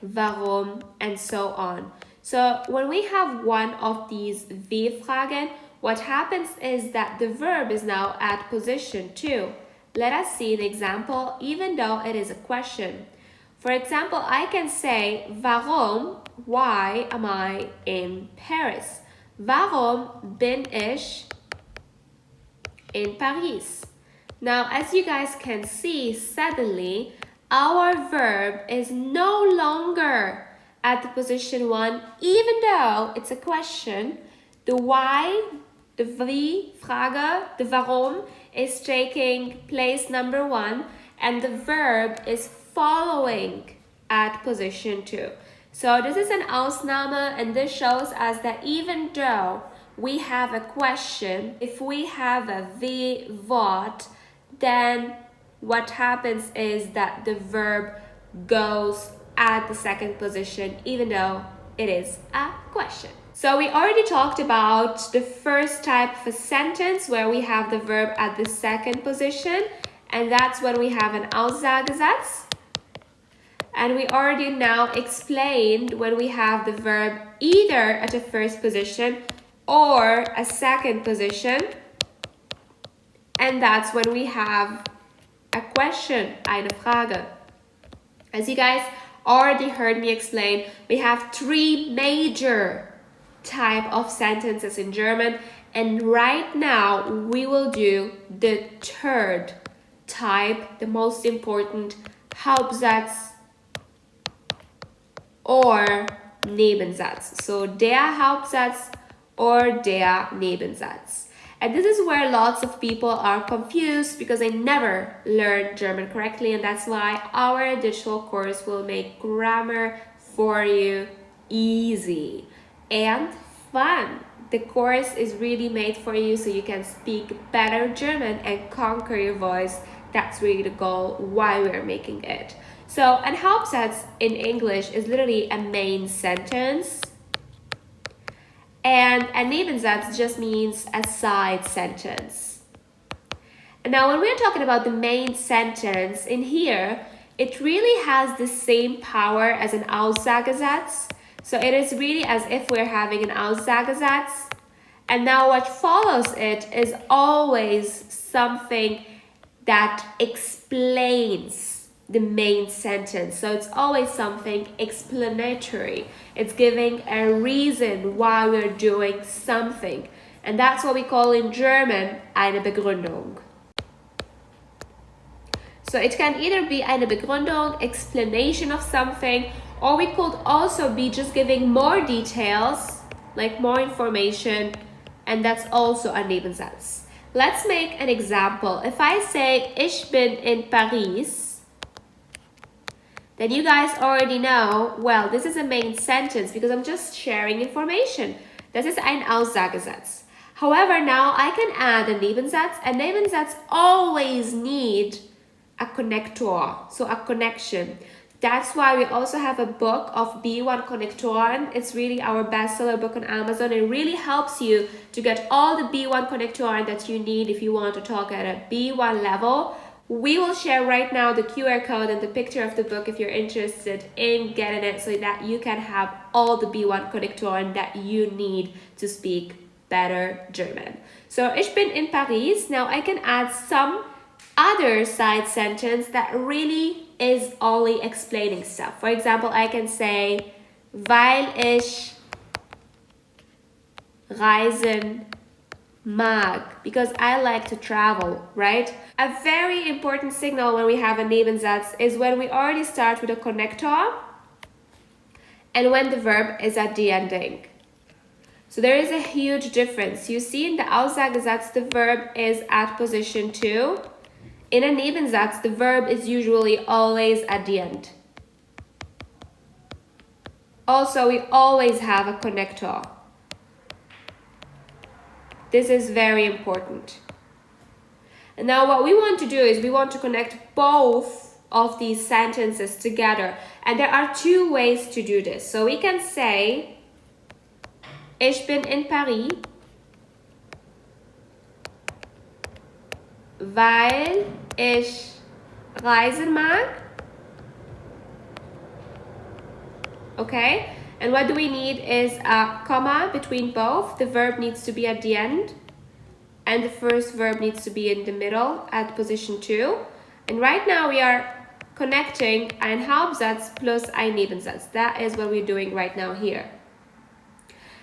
warum, and so on. So when we have one of these wie-Fragen, what happens is that the verb is now at position 2. Let us see an example, even though it is a question. For example, I can say, warum, why am I in Paris? Warum bin ich in Paris? Now, as you guys can see, suddenly, our verb is no longer at the position 1, even though it's a question. The why, the wie, Frage, the warum is taking place number 1, and the verb is following at position 2. So this is an Ausnahme, and this shows us that even though we have a question, if we have a wie, what, then what happens is that the verb goes at the second position, even though it is a question. So we already talked about the first type of a sentence where we have the verb at the second position, and that's when we have an Aussagesatz. And we already now explained when we have the verb either at the first position or a second position, and that's when we have a question, eine Frage. As you guys already heard me explain, we have 3 major type of sentences in German, and right now we will do the third type, the most important, Hauptsatz or Nebensatz. So der Hauptsatz or der Nebensatz. And this is where lots of people are confused because they never learned German correctly, and that's why our digital course will make grammar for you easy and fun. The course is really made for you so you can speak better German and conquer your voice. That's really the goal why we're making it. So an Hauptsatz in English is literally a main sentence. And a Nebensatz just means a side sentence. And now when we're talking about the main sentence, in here, it really has the same power as an Aussagesatz. So it is really as if we're having an Aussagesatz. And now what follows it is always something that explains the main sentence. So it's always something explanatory. It's giving a reason why we're doing something. And that's what we call in German eine Begründung. So it can either be eine Begründung, explanation of something, or we could also be just giving more details, like more information, and that's also a Nebensatz. Let's make an example. If I say, ich bin in Paris, then you guys already know, well, this is a main sentence because I'm just sharing information. Das ist ein Aussagesatz. However, now I can add a Nebensatz, and Nebensatz always need a connector, so a connection. That's why we also have a book of B1 Konnektoren. It's really our bestseller book on Amazon. It really helps you to get all the B1 Konnektoren that you need if you want to talk at a B1 level. We will share right now the QR code and the picture of the book if you're interested in getting it so that you can have all the B1 Konnektoren that you need to speak better German. So, ich bin in Paris. Now I can add some other side sentence that really is only explaining stuff. For example, I can say, weil ich reisen mag, because I like to travel, right? A very important signal when we have a Nebensatz is when we already start with a connector and when the verb is at the ending. So there is a huge difference. You see in the Aussagesatz, the verb is at position 2. In a Nebensatz, the verb is usually always at the end. Also, we always have a connector. This is very important. And now what we want to do is we want to connect both of these sentences together. And there are two ways to do this. So we can say, ich bin in Paris, weil ich reisen mag. Okay, and what do we need is a comma between both. The verb needs to be at the end and the first verb needs to be in the middle at position 2. And right now we are connecting ein Hauptsatz plus ein Nebensatz. That is what we're doing right now here.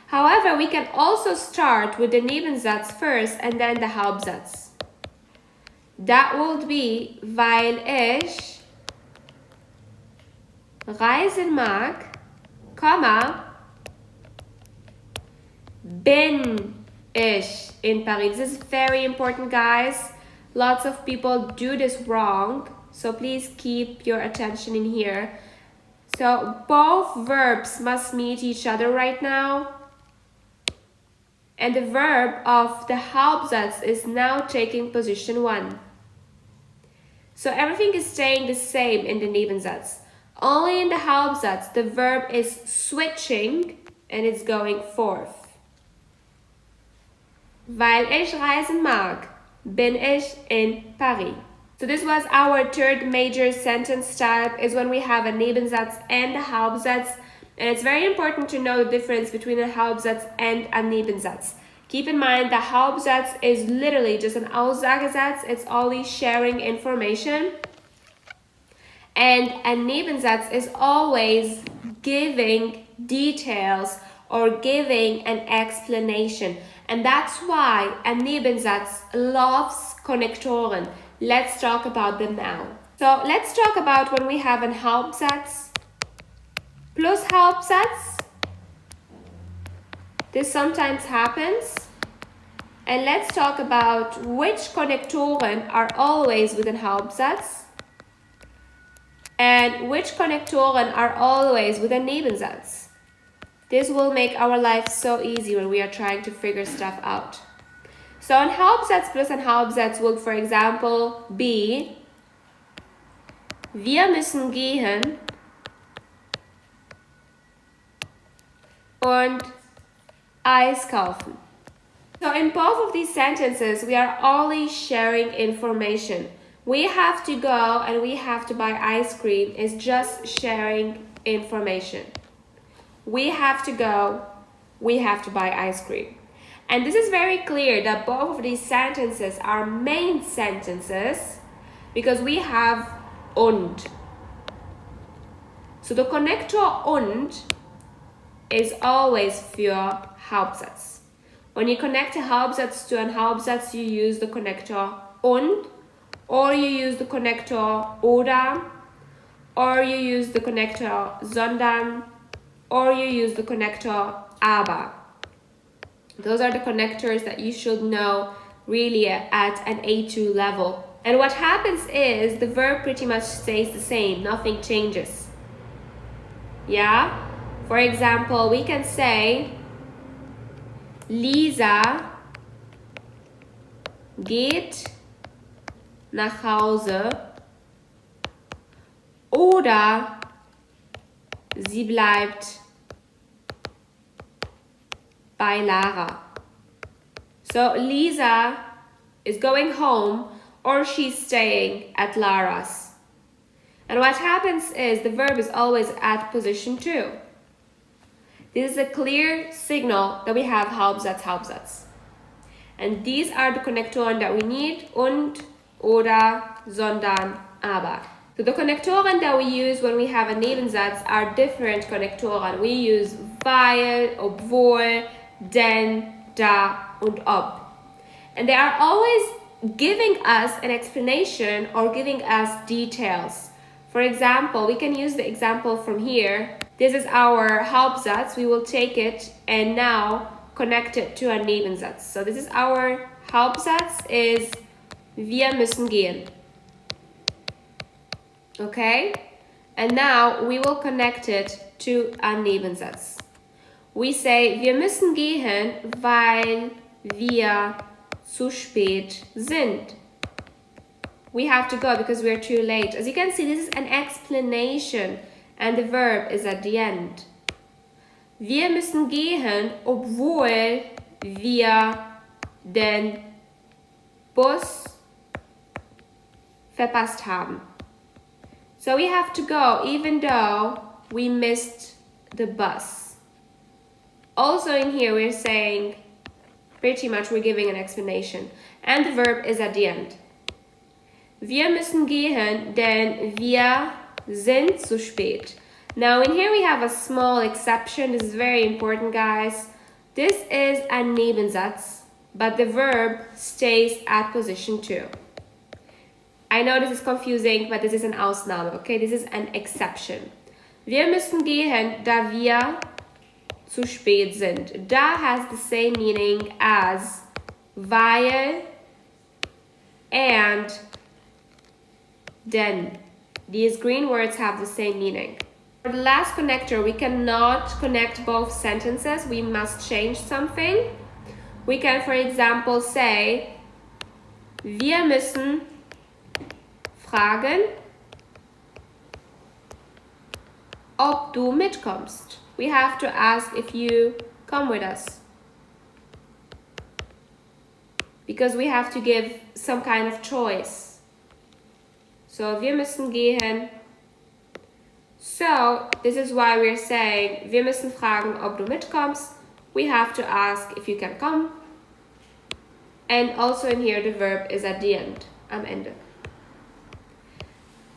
However, we can also start with the Nebensatz first and then the Hauptsatz. That would be, weil ich reisen mag, Komma, bin ich in Paris. This is very important, guys. Lots of people do this wrong, so please keep your attention in here. So both verbs must meet each other right now. And the verb of the Hauptsatz is now taking position 1. So everything is staying the same in the Nebensatz. Only in the Hauptsatz, the verb is switching and it's going forth. Weil ich reisen mag, bin ich in Paris. So this was our third major sentence type, is when we have a Nebensatz and a Hauptsatz. And it's very important to know the difference between a Hauptsatz and a Nebensatz. Keep in mind, the Hauptsatz is literally just an Aussagesatz. It's only sharing information. And a Nebensatz is always giving details or giving an explanation. And that's why a Nebensatz loves Konnektoren. Let's talk about them now. So let's talk about when we have an Hauptsatz plus Hauptsatz. This sometimes happens. And let's talk about which Konnektoren are always with an Hauptsatz and which Konnektoren are always with a Nebensatz. This will make our life so easy when we are trying to figure stuff out. So ein Hauptsatz plus ein Hauptsatz would, for example, be wir müssen gehen und Eis kaufen. So in both of these sentences, we are only sharing information. We have to go and we have to buy ice cream is just sharing information. We have to go, we have to buy ice cream. And this is very clear that both of these sentences are main sentences because we have und. So the connector und is always für Hauptsatz. When you connect a Hauptsatz to an Hauptsatz, you use the connector und, or you use the connector oder, or you use the connector sondern, or you use the connector aber. Those are the connectors that you should know really at an A2 level. And what happens is the verb pretty much stays the same, nothing changes. Yeah? For example, we can say Lisa geht nach Hause oder sie bleibt bei Lara. So Lisa is going home or she's staying at Lara's. And what happens is the verb is always at position 2. This is a clear signal that we have Hauptsatz, Hauptsatz. And these are the Konnektoren that we need: und, oder, sondern, aber. So the Konnektoren that we use when we have a Nebensatz are different Konnektoren. We use weil, obwohl, denn, da, und ob. And they are always giving us an explanation or giving us details. For example, we can use the example from here. This is our Hauptsatz. We will take it and now connect it to a Nebensatz. So this is our Hauptsatz is wir müssen gehen. Okay? And now we will connect it to a Nebensatz. We say wir müssen gehen, weil wir zu spät sind. We have to go because we're too late. As you can see, this is an explanation and the verb is at the end. Wir müssen gehen, obwohl wir den Bus verpasst haben. So we have to go even though we missed the bus. Also in here we're saying, pretty much we're giving an explanation. And the verb is at the end. Wir müssen gehen, denn wir sind zu spät. Now in here we have a small exception. This is very important, guys. This is a Nebensatz, but the verb stays at position 2. I know this is confusing, but this is an Ausnahme, okay? This is an exception. Wir müssen gehen, da wir zu spät sind. Da has the same meaning as weil and denn. These green words have the same meaning. For the last connector, we cannot connect both sentences. We must change something. We can, for example, say, wir müssen fragen, ob du mitkommst. We have to ask if you come with us. Because we have to give some kind of choice. So, wir müssen gehen. So, this is why we're saying, wir müssen fragen, ob du mitkommst. We have to ask if you can come. And also in here, the verb is at the end, am Ende.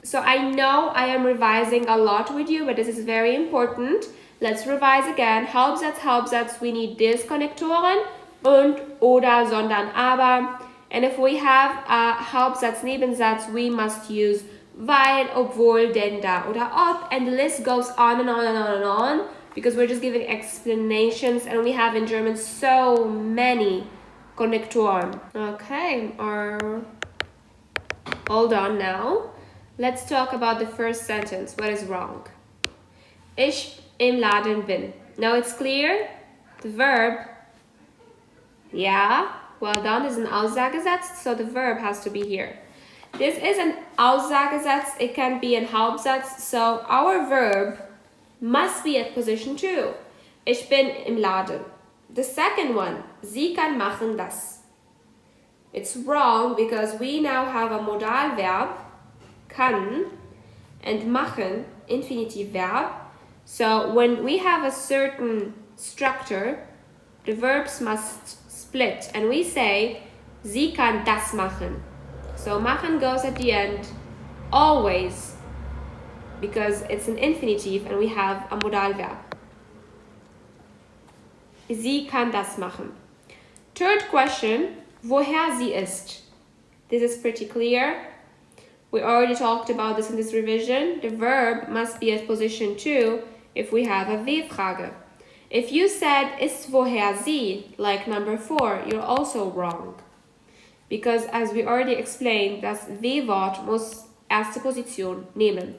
So I know I am revising a lot with you, but this is very important. Let's revise again. Hauptsatz, Hauptsatz, we need this Konnektoren und, oder, sondern, aber. And if we have a Hauptsatz, Nebensatz, we must use weil, obwohl, denn, da, oder ob. And the list goes on and on and on and on because we're just giving explanations and we have in German so many Konnektoren. Okay, hold on now. Let's talk about the first sentence. What is wrong? Ich im Laden bin. Now it's clear. The verb, yeah, well done, is an Aussagesatz, so the verb has to be here. This is an Aussagesatz, it can be an Hauptsatz, so our verb must be at position 2. Ich bin im Laden. The second one, sie kann machen das. It's wrong because we now have a modal verb, kann, and machen, infinitive verb. So when we have a certain structure, the verbs must split and we say, sie kann das machen. So machen goes at the end, always, because it's an infinitive and we have a modal verb. Sie kann das machen. Third question, woher sie ist. This is pretty clear. We already talked about this in this revision. The verb must be at position 2 if we have a W-Frage. If you said ist woher sie, like number 4, you're also wrong. Because as we already explained, das W-Wort muss erste Position nehmen.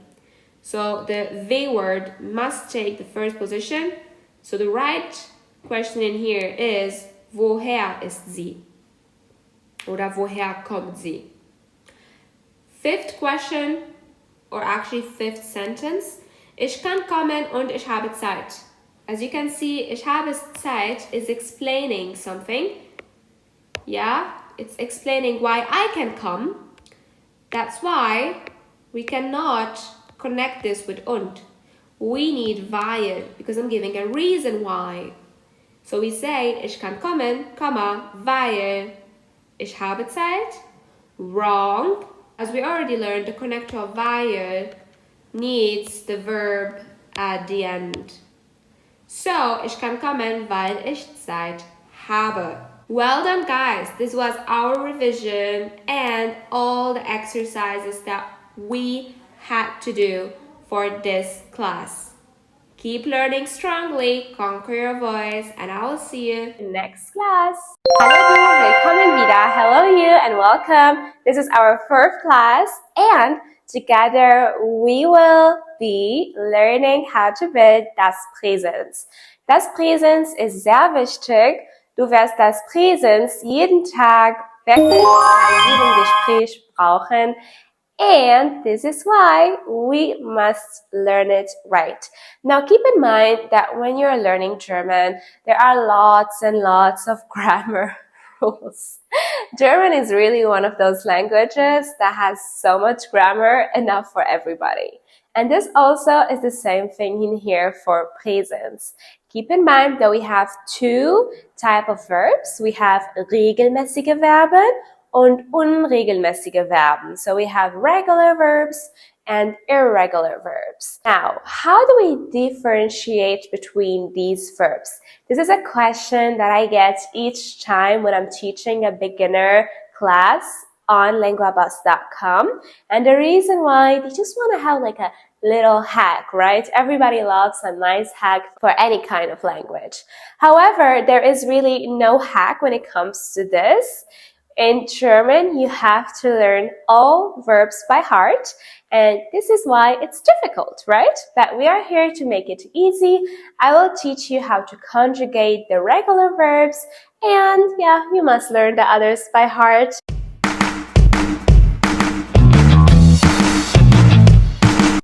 So the V word must take the first position. So the right question in here is, woher ist sie? Oder woher kommt sie? Fifth question, or actually fifth sentence. Ich kann kommen und ich habe Zeit. As you can see, ich habe Zeit is explaining something. Yeah, it's explaining why I can come. That's why we cannot connect this with und. We need weil, because I'm giving a reason why. So we say, ich kann kommen, weil ich habe Zeit. Wrong. As we already learned, the connector weil needs the verb at the end. So, ich kann kommen, weil ich Zeit habe. Well done, guys. This was our revision and all the exercises that we had to do for this class. Keep learning strongly, conquer your voice, and I will see you in next class. Hallo du, willkommen wieder. Hello you and welcome. This is our fourth class and together we will be learning how to build das Präsens. Das Präsens ist sehr wichtig. Du wirst das Präsens jeden Tag wirklich in jedem Gespräch brauchen. And this is why we must learn it right. Now keep in mind that when you're learning German, there are lots and lots of grammar rules. German is really one of those languages that has so much grammar, enough for everybody. And this also is the same thing in here for presents. Keep in mind that we have two types of verbs. We have regelmäßige Verben und unregelmäßige Verben. So we have regular verbs and irregular verbs. Now, how do we differentiate between these verbs? This is a question that I get each time when I'm teaching a beginner class on LangAdvance.com. And the reason why, they just want to have like a little hack, right? Everybody loves a nice hack for any kind of language. However, there is really no hack when it comes to this. In German, you have to learn all verbs by heart, and this is why it's difficult, right? But we are here to make it easy. I will teach you how to conjugate the regular verbs, and yeah, you must learn the others by heart.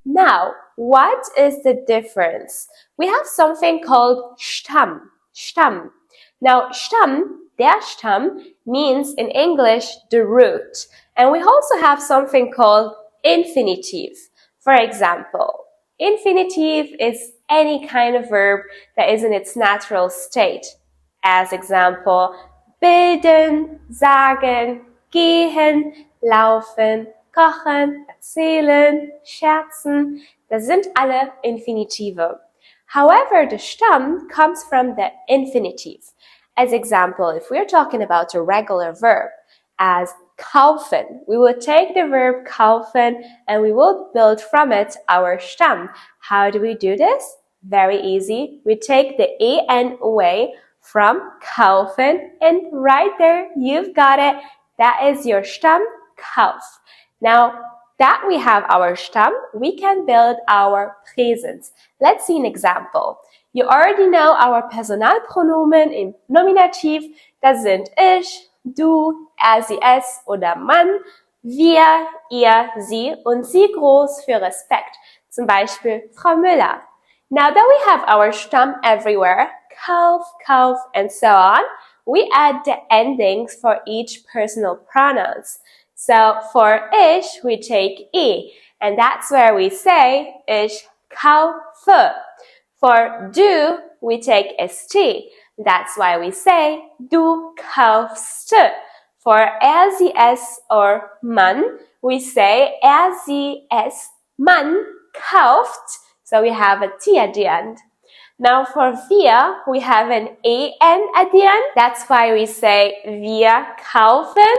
Now, what is the difference? We have something called Stamm. Stamm. Now, Stamm, der Stamm, means in English the root. And we also have something called infinitive. For example, infinitive is any kind of verb that is in its natural state. As example, bilden, sagen, gehen, laufen, kochen, erzählen, scherzen. Das sind alle Infinitive. However, the Stamm comes from the infinitive. As example, if we're talking about a regular verb as kaufen, we will take the verb kaufen and we will build from it our Stamm. How do we do this? Very easy. We take the en away from kaufen and right there, you've got it. That is your Stamm, kauf. Now, that we have our Stamm, we can build our Präsens. Let's see an example. You already know our Personalpronomen im Nominativ. Das sind ich, du, er, sie, es oder man, wir, ihr, sie und sie groß für Respekt. Zum Beispiel Frau Müller. Now that we have our Stamm everywhere, kauf, kauf, and so on, we add the endings for each personal pronouns. So for ich, we take e, and that's where we say ich kaufe. For du, we take st. That's why we say du kaufst. For er, sie, es or man, we say er, sie, es, man kauft. So we have a t at the end. Now for wir, we have an en at the end. That's why we say wir kaufen.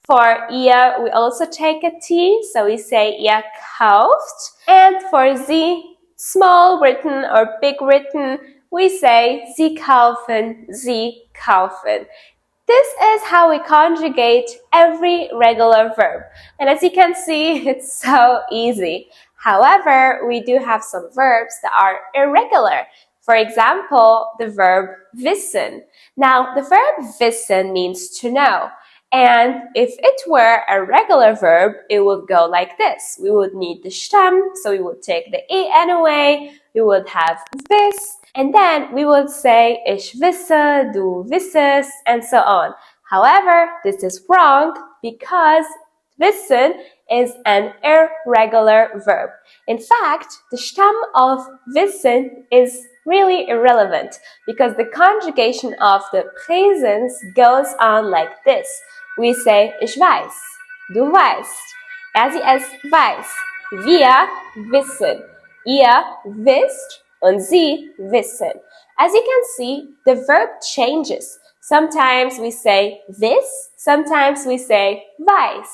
For ihr, we also take a t, so we say ihr kauft. And for sie, small written or big written, we say sie kaufen, sie kaufen. This is how we conjugate every regular verb. And as you can see, it's so easy. However, we do have some verbs that are irregular. For example, the verb wissen. Now, the verb wissen means to know. And if it were a regular verb, it would go like this. We would need the Stamm, so we would take the en away. We would have wiss, and then we would say ich wisse, du wissest, and so on. However, this is wrong because wissen is an irregular verb. In fact, the Stamm of wissen is really irrelevant because the conjugation of the presens goes on like this. We say ich weiß, du weißt, sie es weiß, wir wissen, ihr wisst, und sie wissen. As you can see, the verb changes. Sometimes we say wiss, sometimes we say weiß.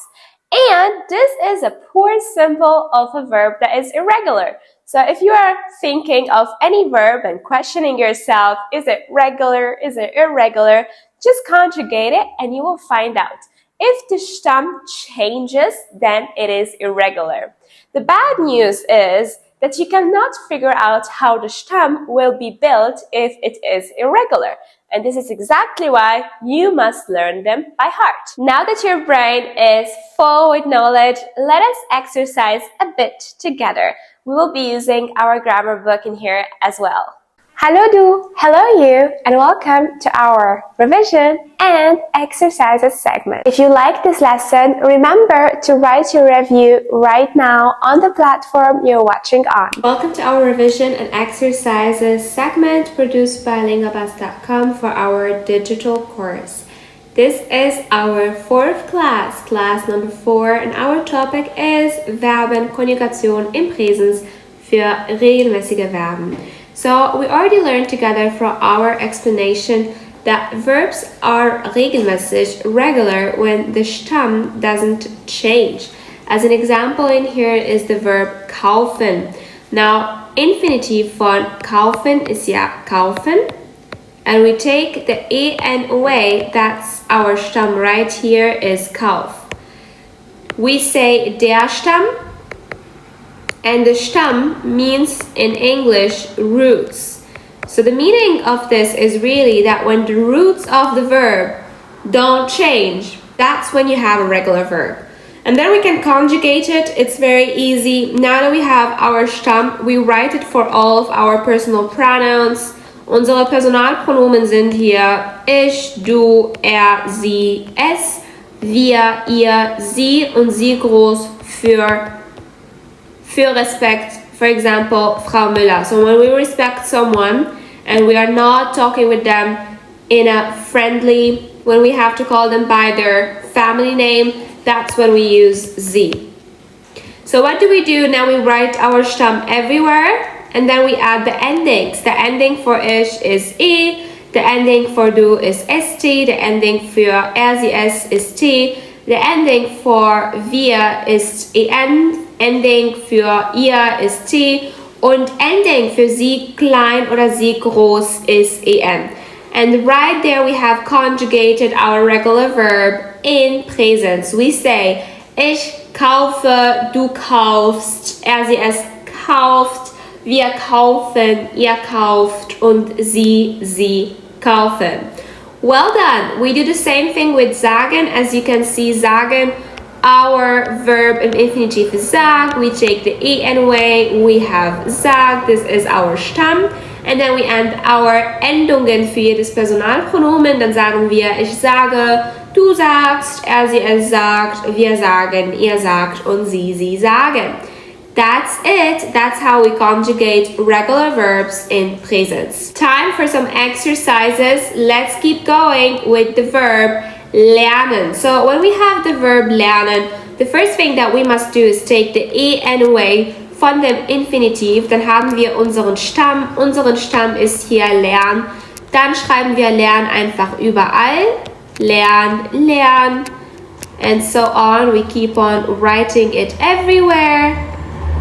And this is a poor symbol of a verb that is irregular. So if you are thinking of any verb and questioning yourself, is it regular, is it irregular, just conjugate it and you will find out. If the Stamm changes, then it is irregular. The bad news is that you cannot figure out how the Stamm will be built if it is irregular. And this is exactly why you must learn them by heart. Now that your brain is full with knowledge, let us exercise a bit together. We will be using our grammar book in here as well. Hello du, hello you, and welcome to our revision and exercises segment. If you like this lesson, remember to write your review right now on the platform you're watching on. Welcome to our revision and exercises segment produced by LangAdvance.com for our digital course. This is our fourth class, class number 4, and our topic is Verben, Konjugation im Präsens für regelmäßige Verben. So we already learned together from our explanation that verbs are regelmäßig, regular, when the Stamm doesn't change. As an example in here is the verb kaufen. Now, infinitive von kaufen is ja kaufen. And we take the en away, that's our Stamm right here is kauf. We say der Stamm, and the Stamm means in English roots. So the meaning of this is really that when the roots of the verb don't change, that's when you have a regular verb. And then we can conjugate it. It's very easy. Now that we have our Stamm, we write it for all of our personal pronouns. Unsere Personalpronomen sind hier ich, du, sie, es, wir, ihr, sie und sie groß für respect. For example, Frau Müller. So when we respect someone and we are not talking with them in a friendly, when we have to call them by their family name, that's when we use sie. So what do? Now we write our Stamm everywhere. And then we add the endings. The ending for ich is e, the ending for du is st, the ending für sie, es is t, the ending for wir ist en, ending für ihr ist t und ending für sie klein oder sie groß ist en. And right there we have conjugated our regular verb in presens. We say ich kaufe, du kaufst, sie, es kauft, wir kaufen, ihr kauft und sie kaufen. Well done! We do the same thing with sagen. As you can see, sagen, our verb in infinitive is sag. We take the en away. We have sag. This is our Stamm. And then we end our Endungen für jedes Personalpronomen. Dann sagen wir, ich sage, du sagst, sie, es sagt, wir sagen, ihr sagt und sie sagen. That's it. That's how we conjugate regular verbs in presens. Time for some exercises. Let's keep going with the verb lernen. So when we have the verb lernen, the first thing that we must do is take the en away von dem Infinitiv. Dann haben wir unseren Stamm. Unseren Stamm ist hier lern. Dann schreiben wir lern einfach überall. Lern, lern. And so on. We keep on writing it everywhere.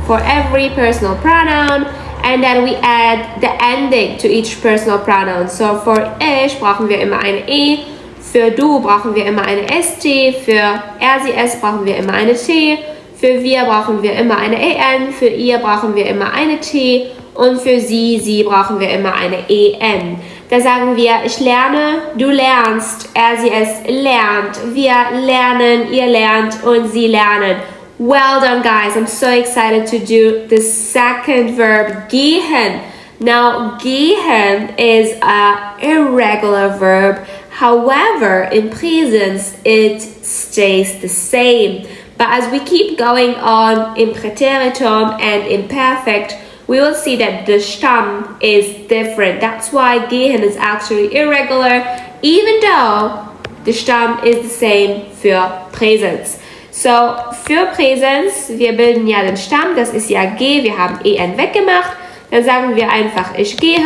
For every personal pronoun, and then we add the ending to each personal pronoun. So for ich brauchen wir immer eine e, Für du brauchen wir immer eine ST, für er, sie, es brauchen wir immer eine T, für wir brauchen wir immer eine EN, für ihr brauchen wir immer eine T und für sie brauchen wir immer eine EN. Da sagen wir, ich lerne, du lernst, er, sie, es lernt, wir lernen, ihr lernt und sie lernen. Well done, guys. I'm so excited to do the second verb, gehen. Now, gehen is an irregular verb. However, in presence, it stays the same. But as we keep going on in Präteritum and imperfect, we will see that the Stamm is different. That's why gehen is actually irregular, even though the Stamm is the same für Präsens. So, für Präsens, wir bilden ja den Stamm, das ist ja G, wir haben EN weggemacht. Dann sagen wir einfach, ich gehe,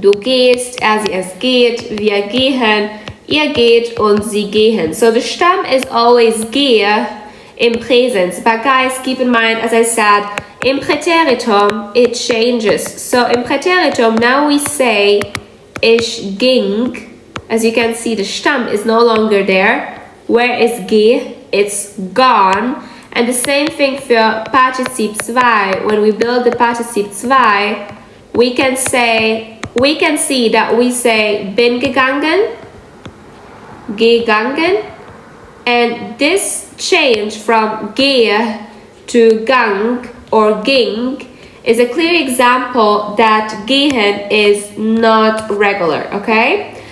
du gehst, er, sie, es geht, wir gehen, ihr geht und sie gehen. So the Stamm is always gehe in presence. But guys, keep in mind, as I said, in Präteritum, it changes. So in Präteritum, now we say, ich ging. As you can see, the Stamm is no longer there. Where is geh? It's gone. And the same thing for Partizip 2. When we build the Partizip 2, we can see that we say bin gegangen, gegangen, and this change from gehe to gang or ging is a clear example that gehen is not regular, okay?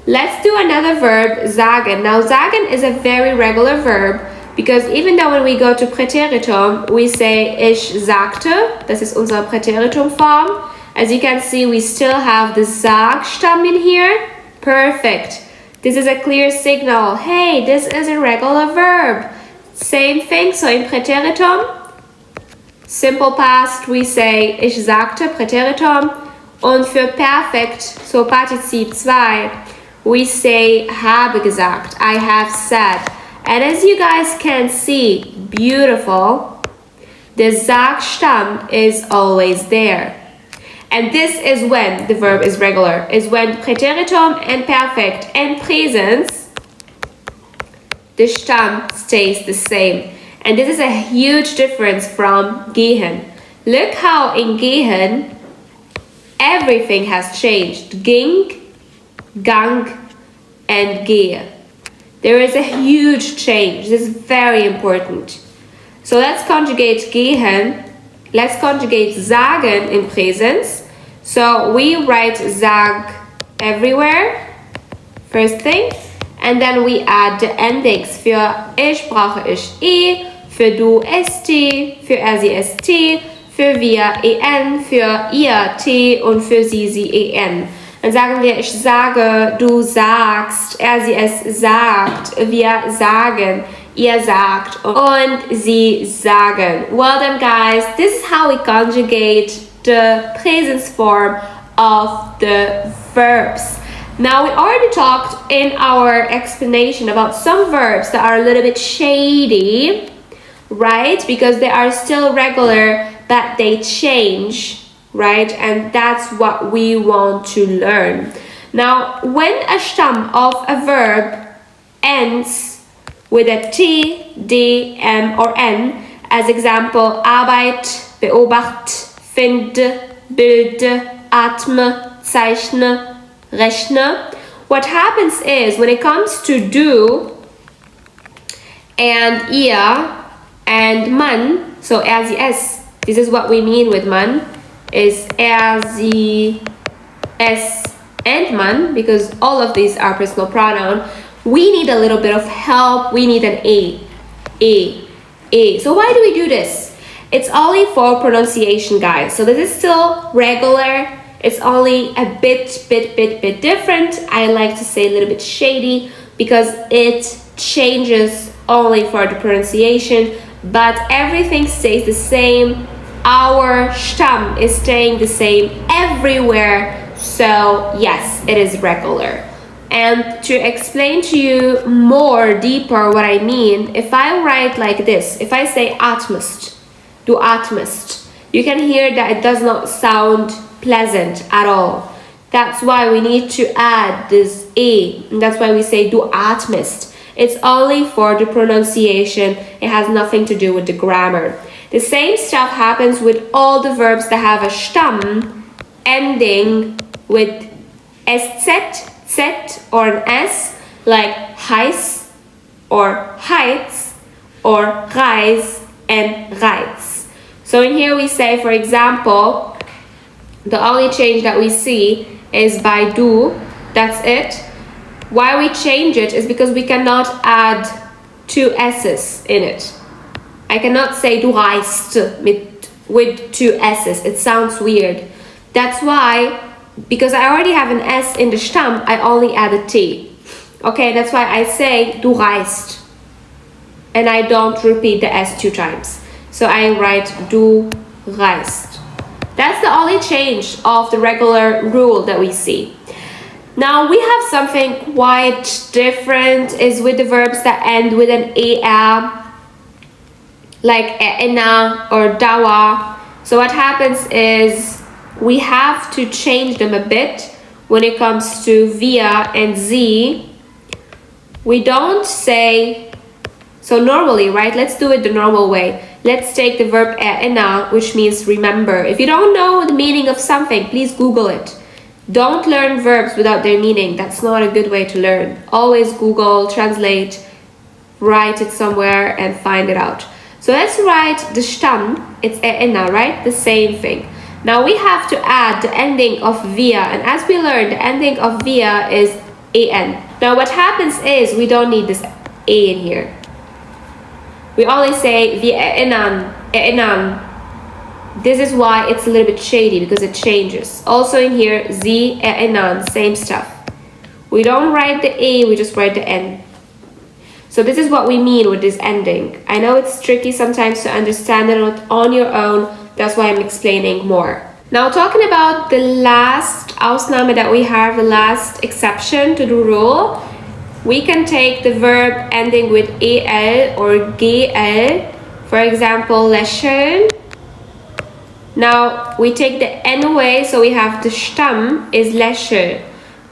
Let's do another verb, sagen. Now, sagen is a very regular verb because even though when we go to Präteritum, we say ich sagte, das ist unsere Präteritumform. As you can see, we still have the Sag-Stamm in here. Perfect. This is a clear signal. Hey, this is a regular verb. Same thing, so in Präteritum, simple past, we say ich sagte, Präteritum. Und für Perfekt, so Partizip 2, we say habe gesagt, I have said. And as you guys can see, beautiful, the Sag-Stamm is always there. And this is when the verb is regular, is when Präteritum and Perfect and Präsens, the Stamm stays the same. And this is a huge difference from gehen. Look how in gehen, everything has changed. Ging, gang, and gehe. There is a huge change. This is very important. So let's conjugate gehen. Let's conjugate sagen in Präsens. So we write sag everywhere, first thing. And then we add the endings. Für ich brauche ich e, für du st, für er sie st, für wir en, für ihr t und für sie en. Dann sagen wir, ich sage, du sagst, er sie es sagt, wir sagen, ihr sagt und sie sagen. Well done, guys. This is how we conjugate the presence form of the verbs. Now, we already talked in our explanation about some verbs that are a little bit shady, right? Because they are still regular, but they change. Right? And that's what we want to learn. Now, when a Stamm of a verb ends with a T, D, M, or N, as example, Arbeit, beobacht, finde, bilde, atme, zeichne, rechne, what happens is, when it comes to du and ihr and man, so er, sie, es, this is what we mean with man, is er, sie, es, and man, because all of these are personal pronoun. We need a little bit of help. We need an a. So why do we do this? It's only for pronunciation, guys. So this is still regular. It's only a bit different. I like to say a little bit shady because it changes only for the pronunciation, but everything stays the same. Our Stamm is staying the same everywhere, so yes, it is regular. And to explain to you more deeper what I mean, if I write like this, if I say atmest, du atmest, you can hear that it does not sound pleasant at all. That's why we need to add this E. And that's why we say du atmest. It's only for the pronunciation. It has nothing to do with the grammar. The same stuff happens with all the verbs that have a Stamm ending with SZ, Z, or an S, like heiß, or heiz, or reis, and reiz. So in here we say, for example, the only change that we see is by du, that's it. Why we change it is because we cannot add two S's in it. I cannot say du reist with two S's. It sounds weird. That's why, because I already have an S in the Stamm, I only add a T. Okay, that's why I say du reist. And I don't repeat the S two times. So I write du reist. That's the only change of the regular rule that we see. Now we have something quite different is with the verbs that end with an er, like ena or dawa. So what happens is we have to change them a bit when it comes to via and z. We don't say, so normally, right? Let's do it the normal way. Let's take the verb ena, which means remember. If you don't know the meaning of something, please Google it. Don't learn verbs without their meaning. That's not a good way to learn. Always Google, translate, write it somewhere and find it out. So let's write the Stamm, it's ena, right? The same thing. Now we have to add the ending of via, and as we learned, the ending of via is en. Now what happens is we don't need this a in here. We only say via enan. This is why it's a little bit shady, because it changes. Also in here, z, enan, same stuff. We don't write the a, we just write the n. So this is what we mean with this ending. I know it's tricky sometimes to understand it on your own. That's why I'm explaining more. Now talking about the last Ausnahme that we have, the last exception to the rule, we can take the verb ending with el or gl. For example, lächeln. Now we take the n away, so we have the Stamm is lächeln.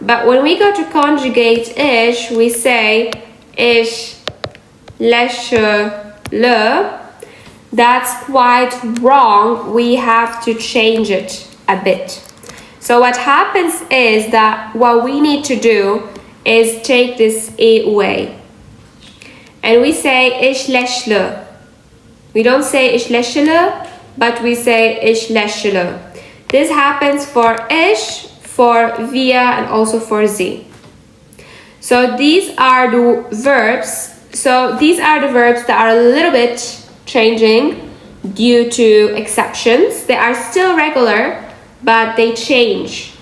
But when we go to conjugate ich, we say ich lächle. That's quite wrong. We have to change it a bit. So what happens is that what we need to do is take this e away. And we say ich lächle. We don't say ich lächle, but we say ich lächle. This happens for ich, for via, and also for sie. So these are the verbs. So these are the verbs that are a little bit changing due to exceptions. They are still regular, but they change.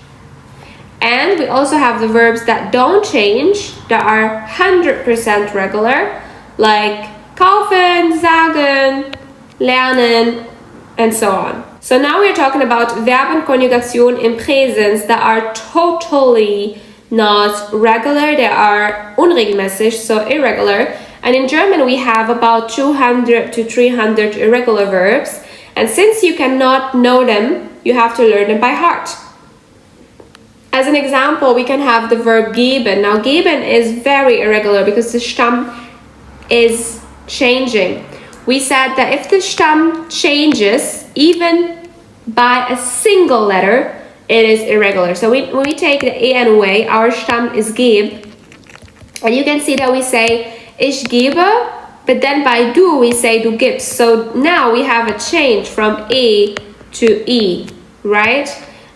And we also have the verbs that don't change, that are 100% regular, like kaufen, sagen, lernen, and so on. So now we're talking about Verbenkonjugation in Präsens that are totally not regular. They are unregelmäßig, so irregular. And in German we have about 200 to 300 irregular verbs. And since you cannot know them, you have to learn them by heart. As an example, we can have the verb geben. Now geben is very irregular because the Stamm is changing. We said that if the Stamm changes, even by a single letter, it is irregular. So when we take the en away, our Stamm is geb. And you can see that we say ich gebe, but then by du we say du gibst. So now we have a change from a to e, right?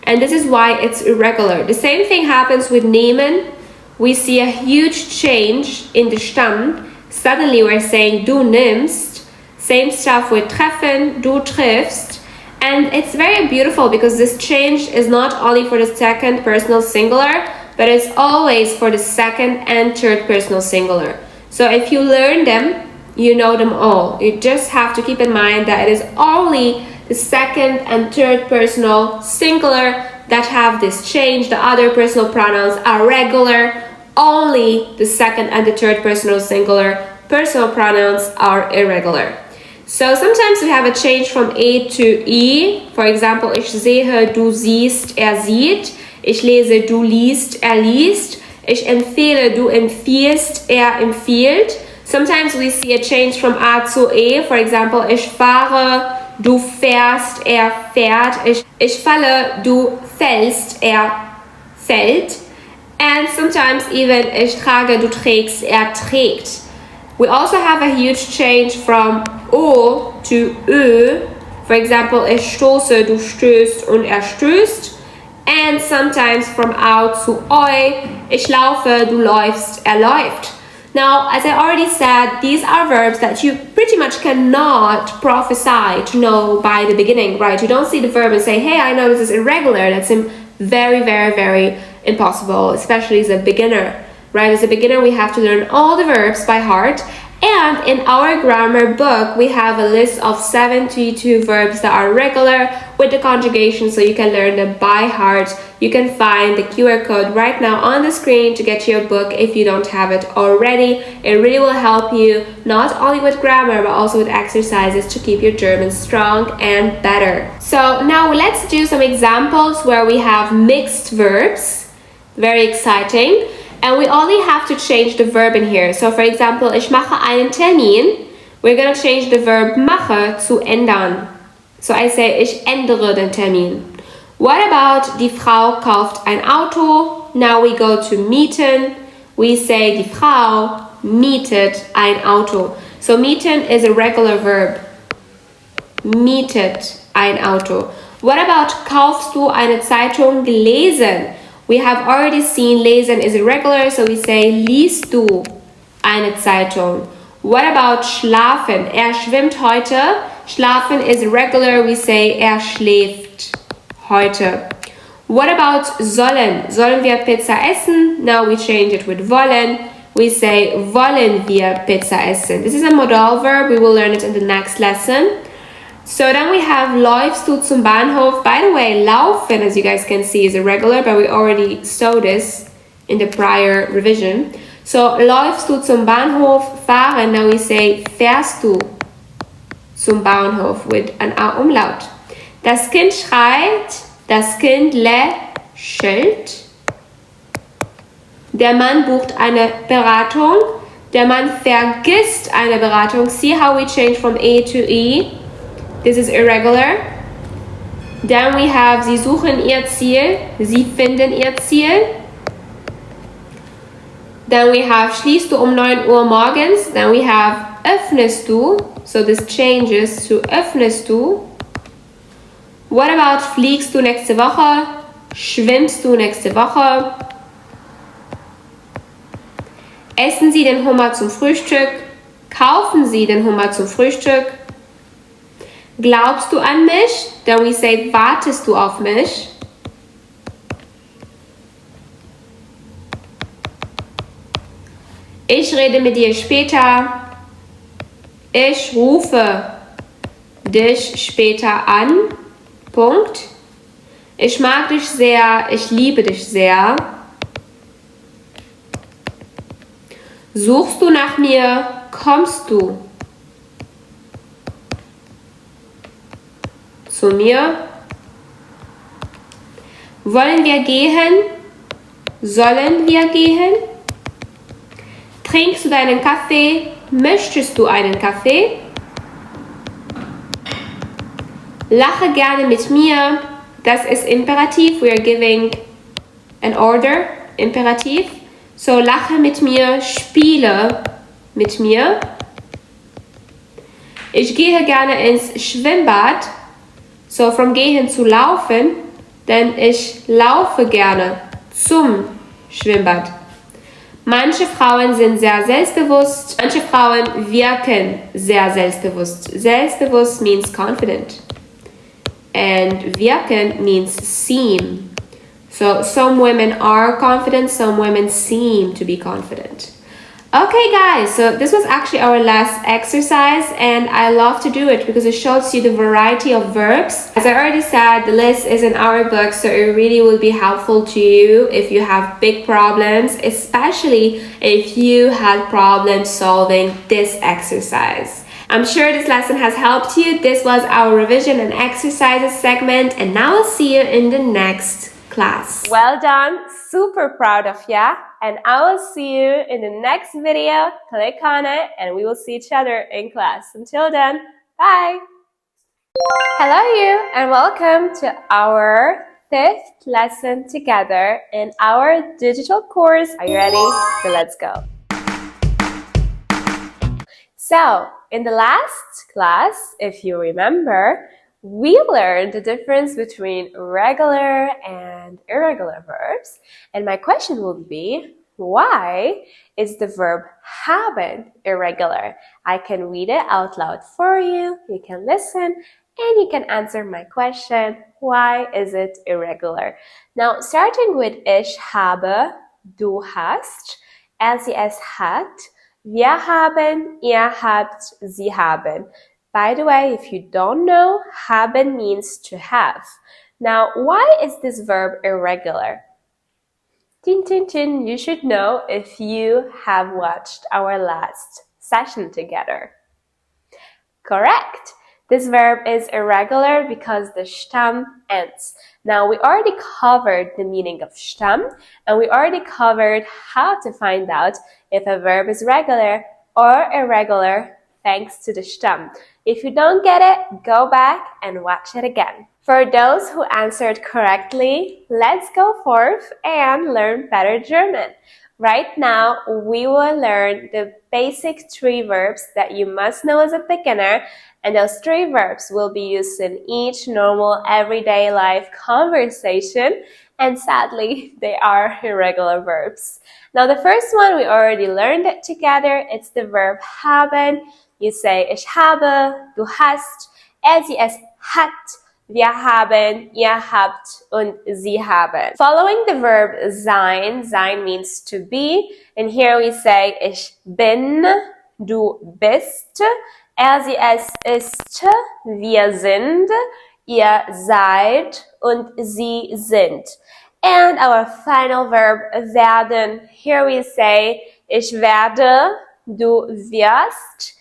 And this is why it's irregular. The same thing happens with nehmen. We see a huge change in the Stamm. Suddenly we're saying du nimmst. Same stuff with treffen, du triffst. And it's very beautiful because this change is not only for the second personal singular, but it's always for the second and third personal singular. So if you learn them, you know them all. You just have to keep in mind that it is only the second and third personal singular that have this change. The other personal pronouns are regular. Only the second and the third personal singular personal pronouns are irregular. So sometimes we have a change from a to e. For example, ich sehe, du siehst, er sieht. Ich lese, du liest, er liest. Ich empfehle, du empfiehlst, er empfiehlt. Sometimes we see a change from A zu E. For example, ich fahre, du fährst, er fährt. Ich falle, du fällst, er fällt. And sometimes even ich trage, du trägst, er trägt. We also have a huge change from O to Ö. For example, ich stoße, du stößt und er stößt. And sometimes from Au zu Oi. Ich laufe, du läufst, er läuft. Now, as I already said, these are verbs that you pretty much cannot prophesy to know by the beginning, right? You don't see the verb and say, hey, I know this is irregular. That's very, very, very impossible, especially as a beginner, right? As a beginner, we have to learn all the verbs by heart. And in our grammar book, we have a list of 72 verbs that are regular with the conjugation, so you can learn them by heart. You can find the QR code right now on the screen to get your book if you don't have it already. It really will help you not only with grammar, but also with exercises to keep your German strong and better. So now let's do some examples where we have mixed verbs. Very exciting. And we only have to change the verb in here. So for example, ich mache einen Termin. We're going to change the verb mache zu ändern. So I say, ich ändere den Termin. What about die Frau kauft ein Auto? Now we go to mieten. We say, die Frau mietet ein Auto. So mieten is a regular verb. Mietet ein Auto. What about kaufst du eine Zeitung gelesen? We have already seen lesen is irregular, so we say liest du eine Zeitung. What about schlafen? Er schwimmt heute. Schlafen is irregular, we say er schläft heute. What about sollen? Sollen wir Pizza essen? Now we change it with wollen. We say wollen wir Pizza essen. This is a modal verb. We will learn it in the next lesson. So then we have läufst du zum Bahnhof. By the way, laufen, as you guys can see, is irregular, but we already saw this in the prior revision. So läufst du zum Bahnhof, fahren, now we say fährst du zum Bahnhof with an A umlaut. Das Kind schreit, das Kind lächelt. Der Mann bucht eine Beratung. Der Mann vergisst eine Beratung. See how we change from A to E? This is irregular. Then we have, sie suchen ihr Ziel. Sie finden ihr Ziel. Then we have, schließt du um 9 Uhr morgens. Then we have, öffnest du. So this changes to öffnest du. What about, fliegst du nächste Woche? Schwimmst du nächste Woche? Essen Sie den Hummer zum Frühstück? Kaufen Sie den Hummer zum Frühstück? Glaubst du an mich? Then we say, wartest du auf mich? Ich rede mit dir später. Ich rufe dich später an. Punkt. Ich mag dich sehr. Ich liebe dich sehr. Suchst du nach mir? Kommst du zu mir? Wollen wir gehen? Sollen wir gehen? Trinkst du deinen Kaffee? Möchtest du einen Kaffee? Lache gerne mit mir. Das ist Imperativ. We are giving an order. Imperativ. So, lache mit mir, spiele mit mir. Ich gehe gerne ins Schwimmbad. So, from gehen zu laufen, denn ich laufe gerne zum Schwimmbad. Manche Frauen sind sehr selbstbewusst. Manche Frauen wirken sehr selbstbewusst. Selbstbewusst means confident. And wirken means seem. So some women are confident, some women seem to be confident. Okay guys, so this was actually our last exercise and I love to do it because it shows you the variety of verbs. As I already said, the list is in our book, so it really will be helpful to you if you have big problems, especially if you had problems solving this exercise. I'm sure this lesson has helped you. This was our revision and exercises segment, and now I'll see you in the next class. Well done, super proud of ya, and I will see you in the next video. Click on it and we will see each other in class. Until then, bye! Hello you and welcome to our 5th lesson together in our digital course. Are you ready? So let's go. So, in the last class, if you remember, we learned the difference between regular and irregular verbs. And my question would be, why is the verb haben irregular? I can read it out loud for you, you can listen, and you can answer my question, why is it irregular? Now, starting with ich habe, du hast, sie es hat, wir haben, ihr habt, sie haben. By the way, if you don't know, haben means to have. Now, why is this verb irregular? Tin, tin, tin, you should know if you have watched our last session together. Correct! This verb is irregular because the Stamm ends. Now, we already covered the meaning of Stamm, and we already covered how to find out if a verb is regular or irregular thanks to the Stamm. If you don't get it, go back and watch it again. For those who answered correctly, let's go forth and learn better German. Right now, we will learn the basic 3 verbs that you must know as a beginner, and those 3 verbs will be used in each normal everyday life conversation, and sadly, they are irregular verbs. Now, the first one, we already learned it together. It's the verb haben. You say, ich habe, du hast, sie es hat, wir haben, ihr habt, und sie haben. Following the verb sein, sein means to be, and here we say, ich bin, du bist, sie es ist, wir sind, ihr seid, und sie sind. And our final verb werden, here we say, ich werde, du wirst,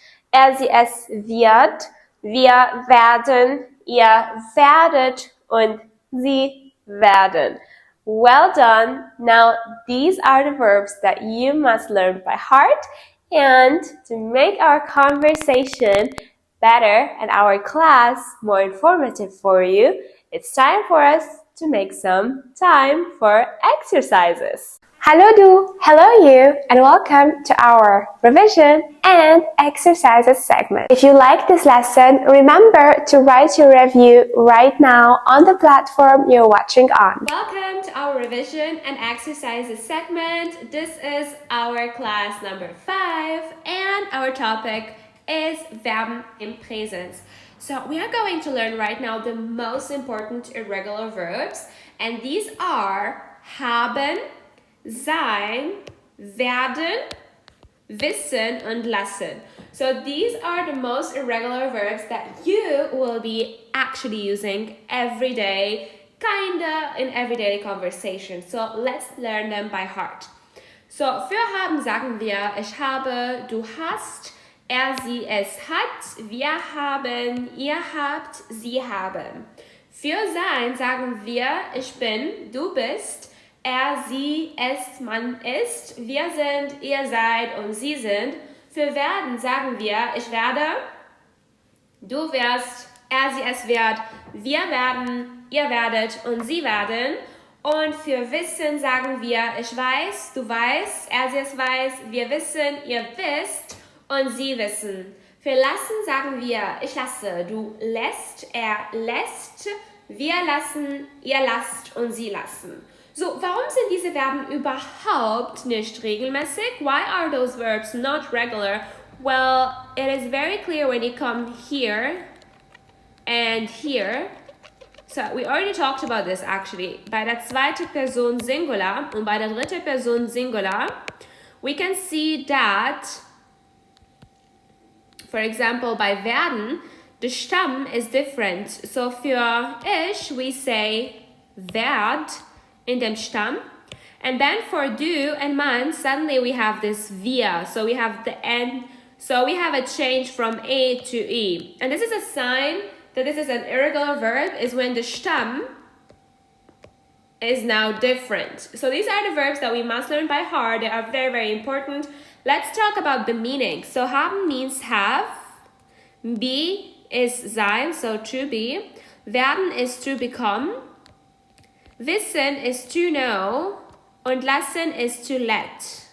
sie es wird, wir werden, ihr werdet, und sie werden. Well done. Now, these are the verbs that you must learn by heart, and to make our conversation better and our class more informative for you, it's time for us to make some time for exercises. Hello du, hello you, and welcome to our revision and exercises segment. If you like this lesson, remember to write your review right now on the platform you're watching on. Welcome to our revision and exercises segment. This is our class number 5, and our topic is Verben im Präsens. So we are going to learn right now the most important irregular verbs, and these are haben, sein, werden, wissen, und lassen. So these are the most irregular verbs that you will be actually using every day, kinda in everyday conversation. So let's learn them by heart. So für haben sagen wir, ich habe, du hast, sie es hat, wir haben, ihr habt, sie haben. Für sein sagen wir, ich bin, du bist, sie, es, man ist, wir sind, ihr seid, und sie sind. Für werden sagen wir, ich werde, du wirst, sie, es wird, wir werden, ihr werdet, und sie werden. Und für wissen sagen wir, ich weiß, du weißt, sie, es weiß, wir wissen, ihr wisst, und sie wissen. Für lassen sagen wir, ich lasse, du lässt, lässt, wir lassen, ihr lasst, und sie lassen. So, warum sind diese Verben überhaupt nicht regelmäßig? Why are those verbs not regular? Well, it is very clear when you come here and here. So, we already talked about this actually. Bei der zweiten Person Singular und bei der dritten Person Singular, we can see that, for example, bei werden, the Stamm is different. So, für ich, we say werd in dem Stamm. And then for du and man, suddenly we have this wir. So we have the N. So we have a change from A to E. And this is a sign that this is an irregular verb, is when the Stamm is now different. So these are the verbs that we must learn by heart. They are very, very important. Let's talk about the meaning. So haben means have. Be is sein, so to be. Werden is to become. Wissen is to know. Und lassen is to let.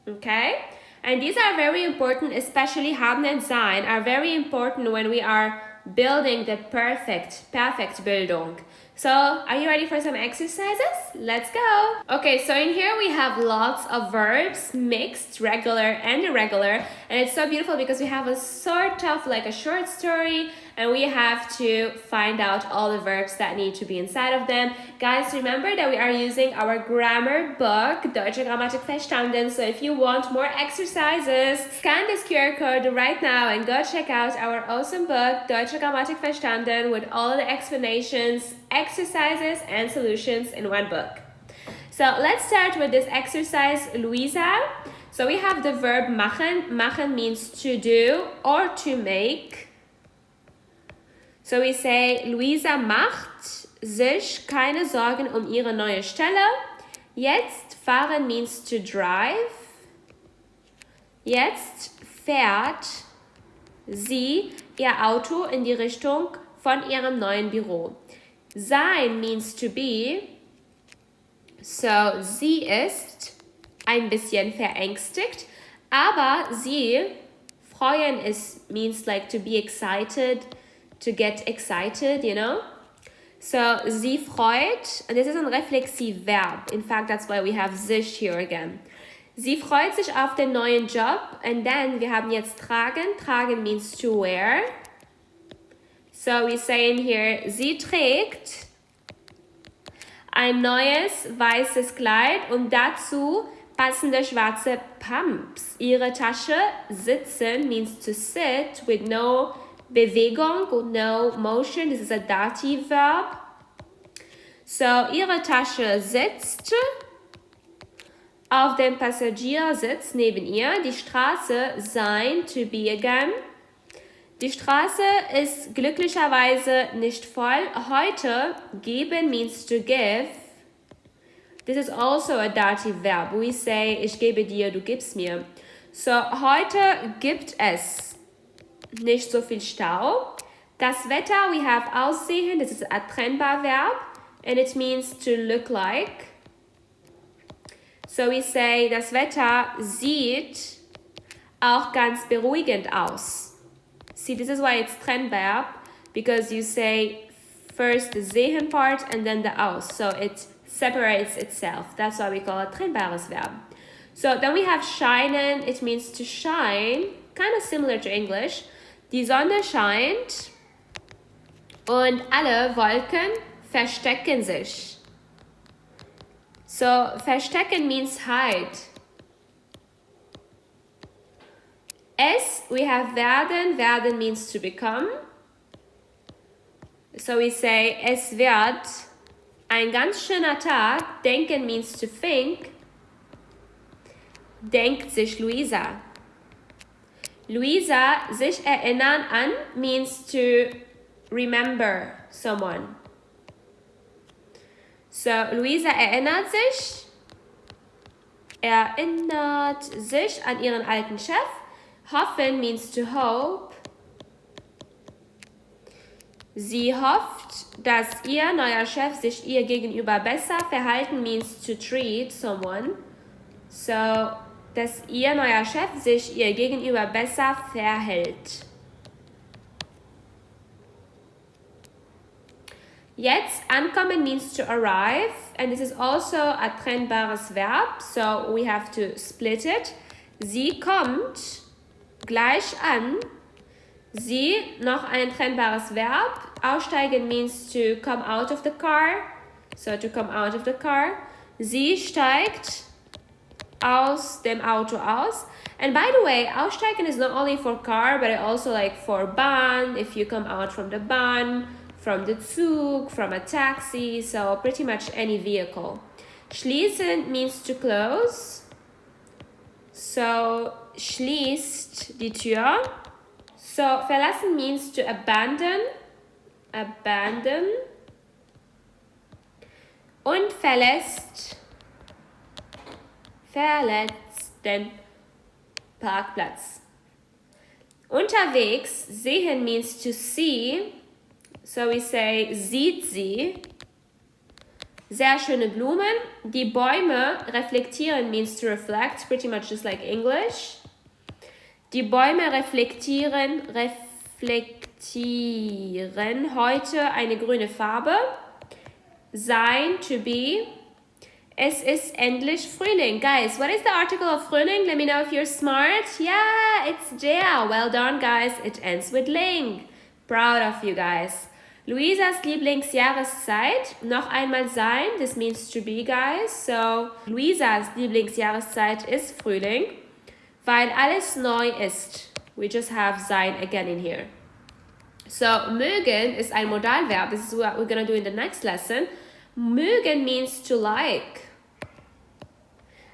Okay? And these are very important, especially haben and sein are very important when we are building the perfect Bildung. So, are you ready for some exercises? Let's go! Okay, so in here we have lots of verbs, mixed, regular and irregular. And it's so beautiful because we have a sort of like a short story and we have to find out all the verbs that need to be inside of them. Guys, remember that we are using our grammar book, Deutsche Grammatik Verstanden. So if you want more exercises, scan this QR code right now and go check out our awesome book, Deutsche Grammatik Verstanden, with all the explanations, exercises and solutions in one book. So let's start with this exercise, Luisa. So we have the verb machen. Machen means to do or to make. So we say, Luisa macht sich keine Sorgen ihre neue Stelle. Jetzt fahren means to drive. Jetzt fährt sie ihr Auto in die Richtung von ihrem neuen Büro. Sein means to be. So, sie ist ein bisschen verängstigt, aber sie, freuen is means like to be excited, to get excited, you know? So, sie freut, and this is a reflexive verb. In fact, that's why we have sich here again. Sie freut sich auf den neuen Job, and then wir haben jetzt tragen. Tragen means to wear. So, we say in here, sie trägt ein neues weißes Kleid und dazu passende schwarze Pumps. Ihre Tasche sitzen means to sit with no Bewegung und no motion. This is a dative verb. So, ihre Tasche sitzt auf dem Passagiersitz neben ihr. Die Straße sein, to be again. Die Straße ist glücklicherweise nicht voll. Heute geben means to give. This is also a dative verb. We say, ich gebe dir, du gibst mir. So, heute gibt es nicht so viel Stau. Das Wetter, we have aussehen. This is a trennbar verb. And it means to look like. So we say, das Wetter sieht auch ganz beruhigend aus. See, this is why it's trennverb, because you say first the sehen part and then the aus. So it separates itself. That's why we call it trennbares verb. So then we have scheinen. It means to shine, kind of similar to English. Die Sonne scheint und alle Wolken verstecken sich. So verstecken means hide. Es, we have werden. Werden means to become. So we say, es wird ein ganz schöner Tag. Denken means to think. Denkt sich Luisa. Luisa, sich erinnern an means to remember someone. So, Luisa erinnert sich an ihren alten Chef. Hoffen means to hope. Sie hofft, dass ihr neuer Chef sich ihr gegenüber besser verhalten means to treat someone. So, dass ihr neuer Chef sich ihr gegenüber besser verhält. Jetzt ankommen means to arrive, and this is also a trennbares verb, so we have to split it. Sie kommt gleich an. Sie, noch ein trennbares Verb. Aussteigen means to come out of the car, so to come out of the car. Sie steigt aus dem Auto aus. And by the way, aussteigen is not only for car, but also like for Bahn, if you come out from the Bahn, from the Zug, from a taxi, so pretty much any vehicle. Schließen means to close. So, schließt die Tür. So, verlassen means to abandon. Abandon. und verlässt den Parkplatz. Unterwegs, sehen means to see, so we say, sieht sie. Sehr schöne Blumen. Die Bäume reflektieren means to reflect, pretty much just like English. Die Bäume reflektieren heute eine grüne Farbe. Sein, to be. Es ist endlich Frühling. Guys, what is the article of Frühling? Let me know if you're smart. Yeah, it's der. Well done, guys. It ends with ling. Proud of you guys. Luisas Lieblingsjahreszeit. Noch einmal sein. This means to be, guys. So, Luisas Lieblingsjahreszeit ist Frühling, weil alles neu ist. We just have sein again in here. So, mögen ist ein Modalverb. This is what we're going to do in the next lesson. Mögen means to like.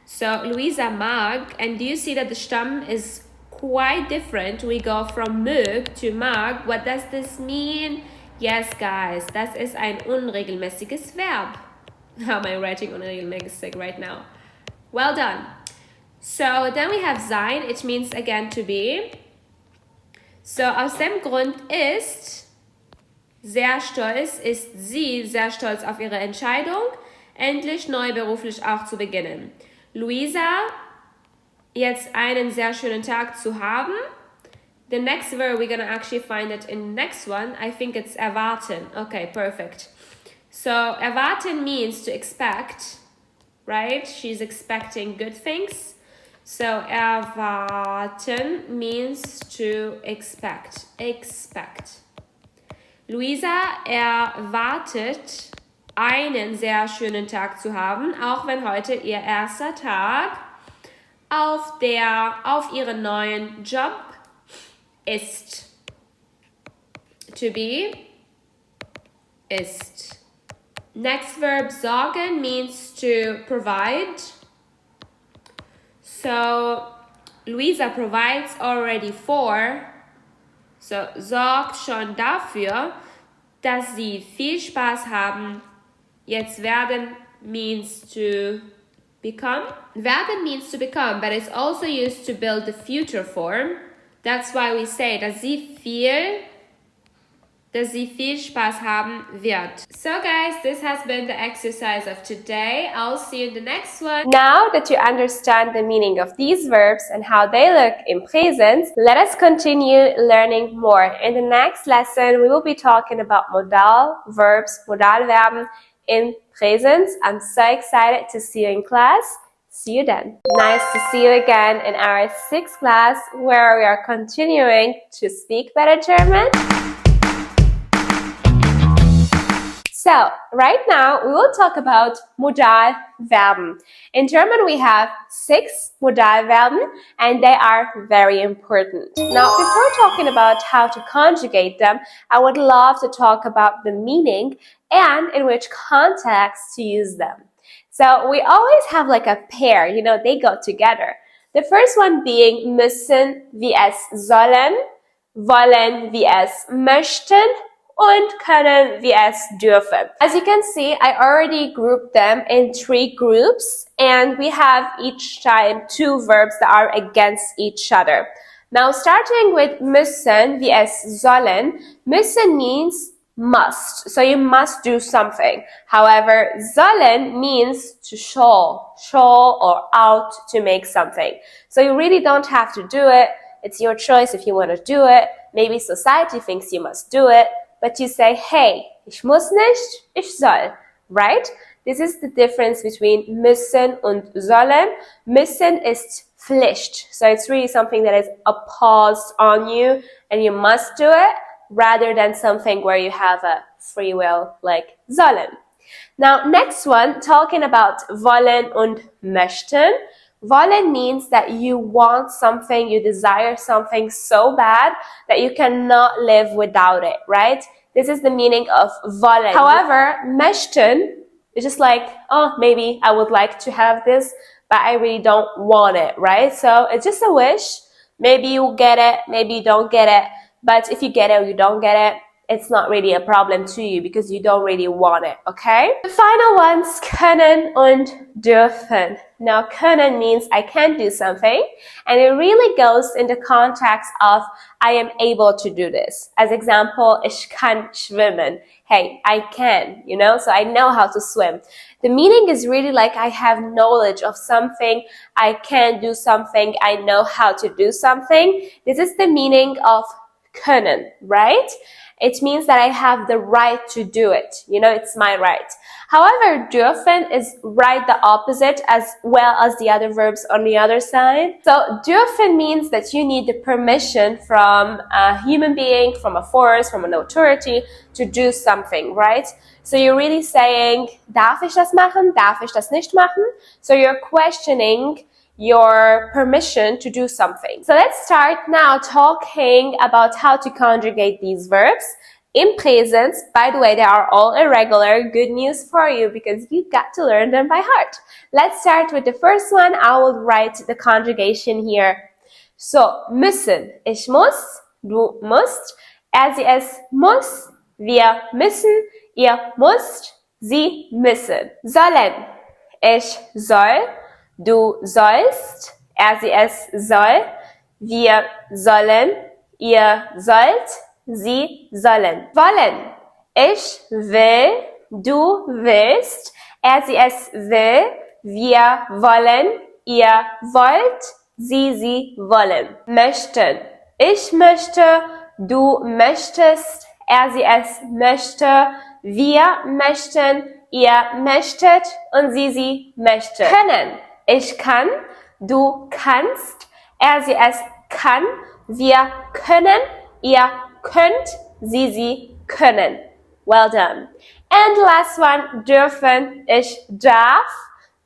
So, Luisa mag, and do you see that the Stamm is quite different? We go from mög to mag. What does this mean? Yes, guys, das ist ein unregelmäßiges Verb. How am I writing unregelmäßig right now? Well done. So, then we have sein. It means again to be. So, aus dem Grund ist sie sehr stolz auf ihre Entscheidung, endlich neu beruflich auch zu beginnen. Luisa, jetzt einen sehr schönen Tag zu haben. The next verb, we're going to actually find it in the next one. I think it's erwarten. Okay, perfect. So, erwarten means to expect, right? She's expecting good things. So, erwarten means to expect. Luisa erwartet, einen sehr schönen Tag zu haben, auch wenn heute ihr erster Tag auf ihren neuen Job ist. To be ist. Next verb, sorgen means to provide. So, Luisa provides already for. So, sorgt schon dafür, dass sie viel Spaß haben. Jetzt werden means to become. Werden means to become, but it's also used to build the future form. That's why we say, dass sie viel Spaß haben wird. So guys, this has been the exercise of today. I'll see you in the next one. Now that you understand the meaning of these verbs and how they look in presence, let us continue learning more. In the next lesson, we will be talking about modal verbs, Modalverben in presence. I'm so excited to see you in class. See you then. Nice to see you again in our 6th class where we are continuing to speak better German. So, right now we will talk about Modalverben. In German we have 6 Modalverben and they are very important. Now, before talking about how to conjugate them, I would love to talk about the meaning and in which context to use them. So, we always have like a pair, you know, they go together. The first one being müssen wie es sollen, wollen wie es möchten, und können wie es dürfen. As you can see, I already grouped them in 3 groups and we have each time 2 verbs that are against each other. Now starting with müssen wie es sollen, müssen means must, so you must do something. However, sollen means to show or out to make something. So you really don't have to do it. It's your choice if you want to do it. Maybe society thinks you must do it. But you say, hey, ich muss nicht, ich soll, right? This is the difference between müssen und sollen. Müssen ist Pflicht. So it's really something that is imposed on you and you must do it rather than something where you have a free will like sollen. Now, next one, talking about wollen und möchten. Wollen means that you want something, you desire something so bad that you cannot live without it, right? This is the meaning of wollen. However, möchten is just like, oh, maybe I would like to have this, but I really don't want it, right? So it's just a wish. Maybe you get it, maybe you don't get it. But if you get it or you don't get it, it's not really a problem to you because you don't really want it, okay? The final ones, können und dürfen. Now, können means I can do something, and it really goes in the context of I am able to do this. As example, ich kann schwimmen. Hey, I can, you know, so I know how to swim. The meaning is really like I have knowledge of something, I can do something, I know how to do something. This is the meaning of können, right? It means that I have the right to do it. You know, it's my right. However, dürfen is right the opposite as well as the other verbs on the other side. So dürfen means that you need the permission from a human being, from a force, from an authority to do something, right? So you're really saying, darf ich das machen? Darf ich das nicht machen? So you're questioning your permission to do something. So let's start now talking about how to conjugate these verbs. In presence, by the way, they are all irregular. Good news for you because you got to learn them by heart. Let's start with the first one. I will write the conjugation here. So, müssen. Ich muss, du musst, er, sie, es muss, wir müssen, ihr müsst, sie müssen. Sollen. Ich soll, du sollst, er, sie, es soll, wir sollen, ihr sollt, sie sollen. Wollen. Ich will, du willst, er, sie, es will, wir wollen, ihr wollt, sie wollen. Möchten. Ich möchte, du möchtest, er, sie, es möchte, wir möchten, ihr möchtet und sie möchte. Können. Ich kann, du kannst, er, sie, es kann, wir können, ihr könnt, sie können. Well done. And last one, dürfen. Ich darf,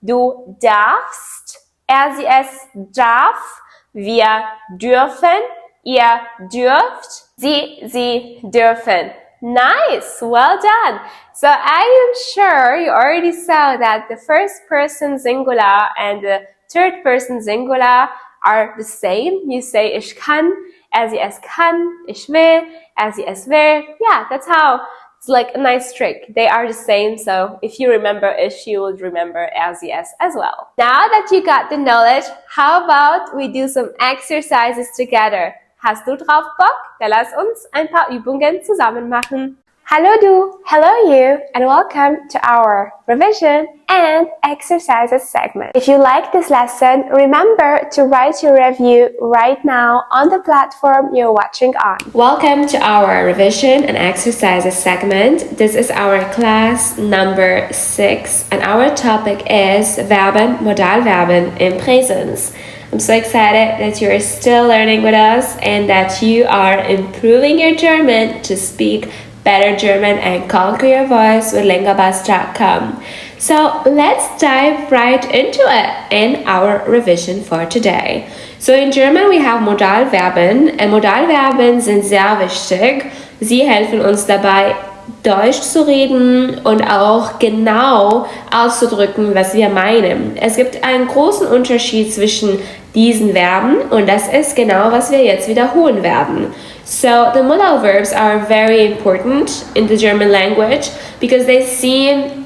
du darfst, er, sie, es darf, wir dürfen, ihr dürft, sie dürfen. Nice, well done. So I am sure you already saw that the first person singular and the third person singular are the same. You say ich kann, er, sie, es kann, ich will, er, sie, es will. Yeah, that's how. It's like a nice trick. They are the same, so if you remember ich, you would remember er, sie, es as well. Now that you got the knowledge, how about we do some exercises together? Hast du drauf Bock? Dann lass uns ein paar Übungen zusammen machen. Hello du, hello you, and welcome to our revision and exercises segment. If you like this lesson, remember to write your review right now on the platform you're watching on. Welcome to our revision and exercises segment. This is our class number 6 and our topic is Verben, Modalverben in presence. I'm so excited that you're still learning with us and that you are improving your German to speak better German and conquer your voice with LangAdvance.com. So let's dive right into it in our revision for today. So in German we have Modalverben and Modalverben sind sehr wichtig. Sie helfen uns dabei, Deutsch zu reden und auch genau auszudrücken, was wir meinen. Es gibt einen großen Unterschied zwischen diesen Verben und das ist genau, was wir jetzt wiederholen werden. So the modal verbs are very important in the German language because they seem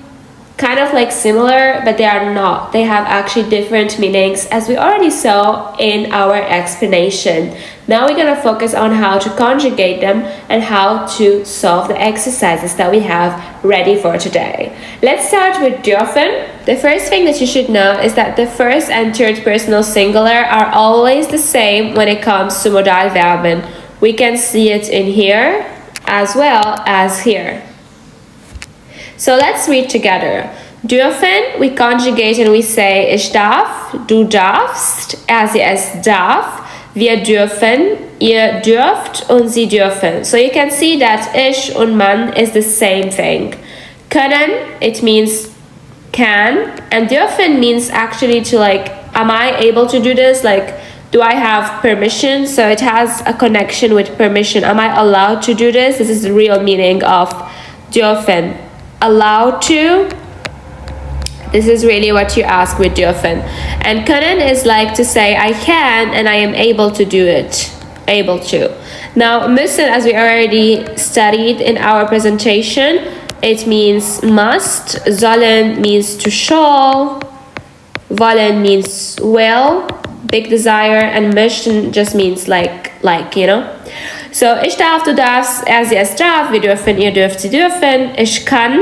kind of like similar, but they are not. They have actually different meanings, as we already saw in our explanation. Now we're going to focus on how to conjugate them and how to solve the exercises that we have ready for today. Let's start with dürfen. The first thing that you should know is that the first and third personal singular are always the same when it comes to Modalverben. We can see it in here as well as here. So let's read together. Dürfen, we conjugate and we say ich darf, du darfst, er, sie, es darf, wir dürfen, ihr dürft und sie dürfen. So you can see that ich und man is the same thing. Können, it means can, and dürfen means actually to like, am I able to do this? Like, do I have permission? So it has a connection with permission. Am I allowed to do this? This is the real meaning of dürfen. Allowed to. This is really what you ask with dürfen. And können is like to say I can and I am able to do it. able to. Now, müssen, as we already studied in our presentation, it means must, sollen means to shall, wollen means will, big desire, and möchten just means like, you know. So, ich darf, du darfst, er, sie, es darf, wir dürfen, ihr dürft, sie dürfen, ich kann,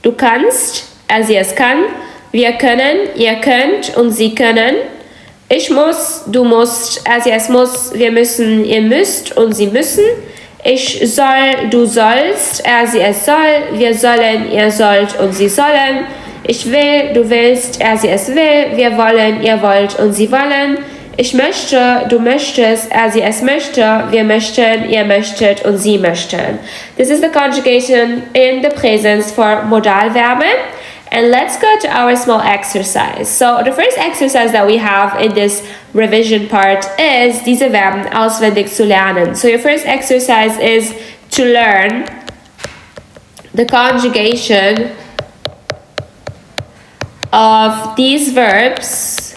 du kannst, er, sie, es kann, wir können, ihr könnt und sie können, ich muss, du musst, er, sie, es muss, wir müssen, ihr müsst und sie müssen, ich soll, du sollst, er, sie, es soll, wir sollen, ihr sollt und sie sollen, ich will, du willst, er, sie, es will, wir wollen, ihr wollt und sie wollen, ich möchte, du möchtest, er, sie, es möchte, wir möchten, ihr möchtet und sie möchten. This is the conjugation in the presence for Modalverben. And let's go to our small exercise. So the first exercise that we have in this revision part is diese Verben auswendig zu lernen. So your first exercise is to learn the conjugation of these verbs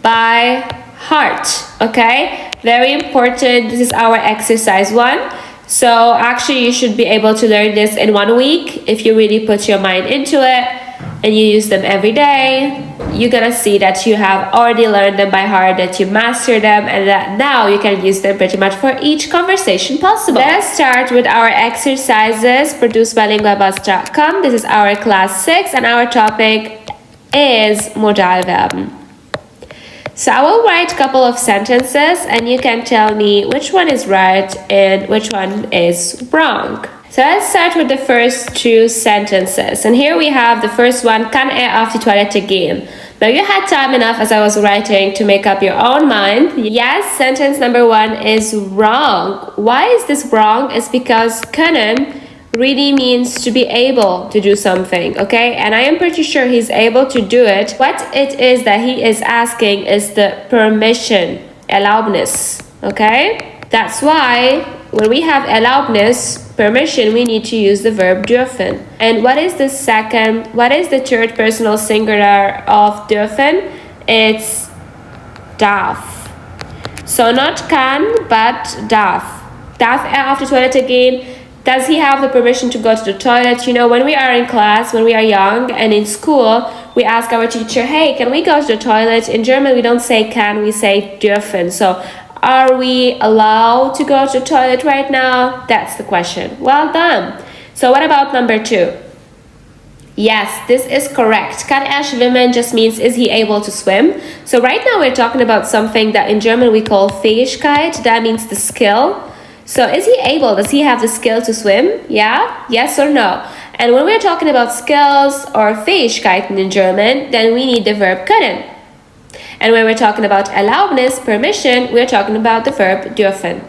by heart. Okay, very important. This is our exercise 1. So actually you should be able to learn this in 1 week if you really put your mind into it and you use them every day. You're gonna see that you have already learned them by heart, that you master them, and that now you can use them pretty much for each conversation possible. Let us start with our exercises produced by LangAdvance.com. This is our class 6 and our topic is Modalverben. So I will write a couple of sentences and you can tell me which one is right and which one is wrong. So let's start with the first 2 sentences. And here we have the first one, kann auf die Toilette gehen? Now you had time enough as I was writing to make up your own mind. Yes, sentence number 1 is wrong. Why is this wrong? It's because können really means to be able to do something, okay? And I am pretty sure he's able to do it. What it is that he is asking is the permission, Erlaubnis, okay? That's why when we have Erlaubnis, permission, we need to use the verb dürfen. And what is the third personal singular of dürfen? It's darf. So not kann, but darf. Darf auf die Toilette gehen? Does he have the permission to go to the toilet? You know, when we are in class, when we are young and in school, we ask our teacher, hey, can we go to the toilet? In German, we don't say can, we say dürfen. So are we allowed to go to the toilet right now? That's the question. Well done. So what about number 2? Yes, this is correct. Kann schwimmen just means is he able to swim? So right now we're talking about something that in German we call Fähigkeit. That means the skill. So is he able? Does he have the skill to swim? Yeah? Yes or no? And when we're talking about skills or Fähigkeiten in German, then we need the verb können. And when we're talking about Erlaubnis, permission, we're talking about the verb dürfen.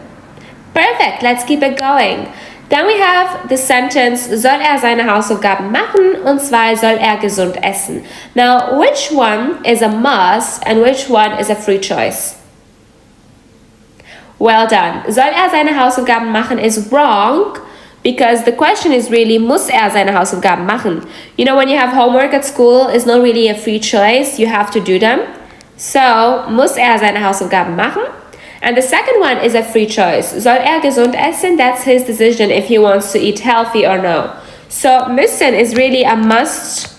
Perfect, let's keep it going. Then we have the sentence, soll seine Hausaufgaben machen, und zwar soll gesund essen. Now, which one is a must and which one is a free choice? Well done. Soll seine Hausaufgaben machen is wrong because the question is really, muss seine Hausaufgaben machen? You know, when you have homework at school, it's not really a free choice. You have to do them. So, muss seine Hausaufgaben machen? And the second one is a free choice. Soll gesund essen? That's his decision if he wants to eat healthy or no. So, müssen is really a must.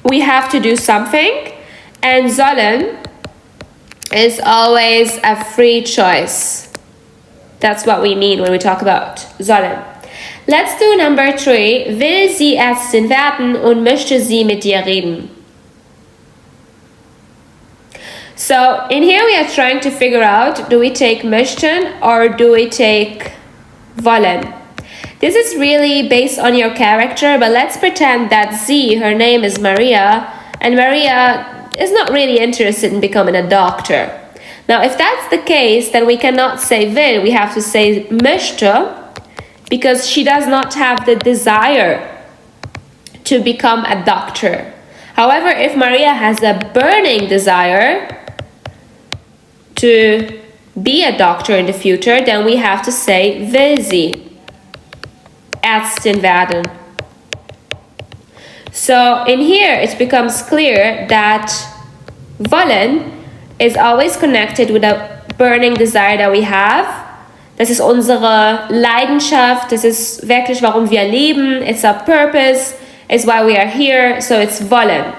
We have to do something. And sollen is always a free choice. That's what we mean when we talk about sollen. Let's do number 3. Will sie Ärztin werden und möchte sie mit dir reden? So in here we are trying to figure out, do we take möchten or do we take wollen? This is really based on your character, but let's pretend that sie, her name is Maria, and Maria is not really interested in becoming a doctor. Now, if that's the case, then we cannot say will, we have to say möchte, because she does not have the desire to become a doctor. However, if Maria has a burning desire to be a doctor in the future, then we have to say will sie Ärztin werden. So in here it becomes clear that wollen is always connected with a burning desire that we have. Das ist unsere Leidenschaft. Das ist wirklich, warum wir leben. It's our purpose. It's why we are here. So it's wollen.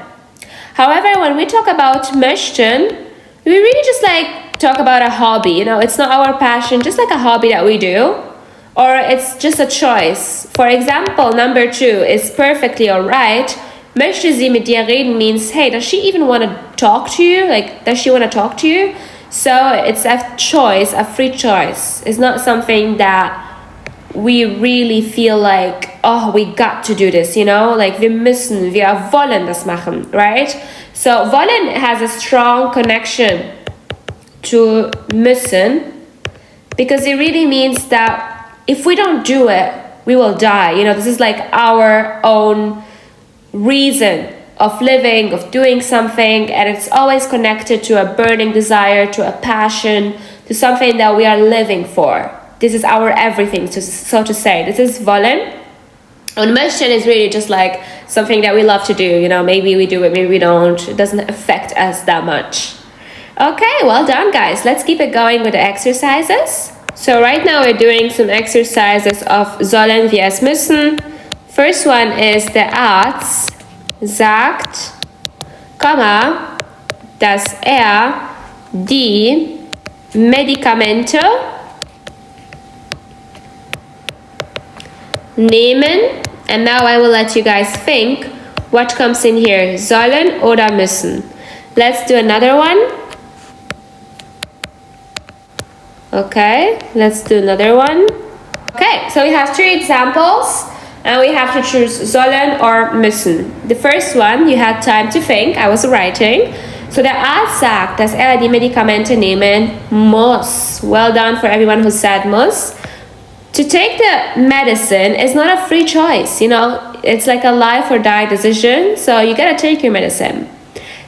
However, when we talk about möchten, we really just like talk about a hobby. You know, it's not our passion, just like a hobby that we do. Or it's just a choice. For example, number 2 is perfectly alright. Möchte sie mit dir reden means, hey, does she even want to talk to you? Like, does she want to talk to you? So it's a choice, a free choice. It's not something that we really feel like, oh, we got to do this, you know? Like, wir wollen das machen, right? So wollen has a strong connection to müssen because it really means that if we don't do it, we will die. You know, this is like our own reason of living, of doing something, and it's always connected to a burning desire, to a passion, to something that we are living for. This is our everything, so to say. This is wollen. And möchten is really just like something that we love to do. You know, maybe we do it, maybe we don't. It doesn't affect us that much. Okay, well done, guys. Let's keep it going with the exercises. So right now we're doing some exercises of sollen wie es müssen. First one is der Arzt sagt, dass die Medikamente nehmen. And now I will let you guys think what comes in here, sollen oder müssen. Let's do another one. Okay, let's do another one. Okay, so we have 3 examples and we have to choose sollen or müssen. The first one, you had time to think, I was writing. So der Arzt sagt, dass die Medikamente nehmen muss. Well done for everyone who said muss. To take the medicine is not a free choice, you know, it's like a life or die decision, so you gotta take your medicine.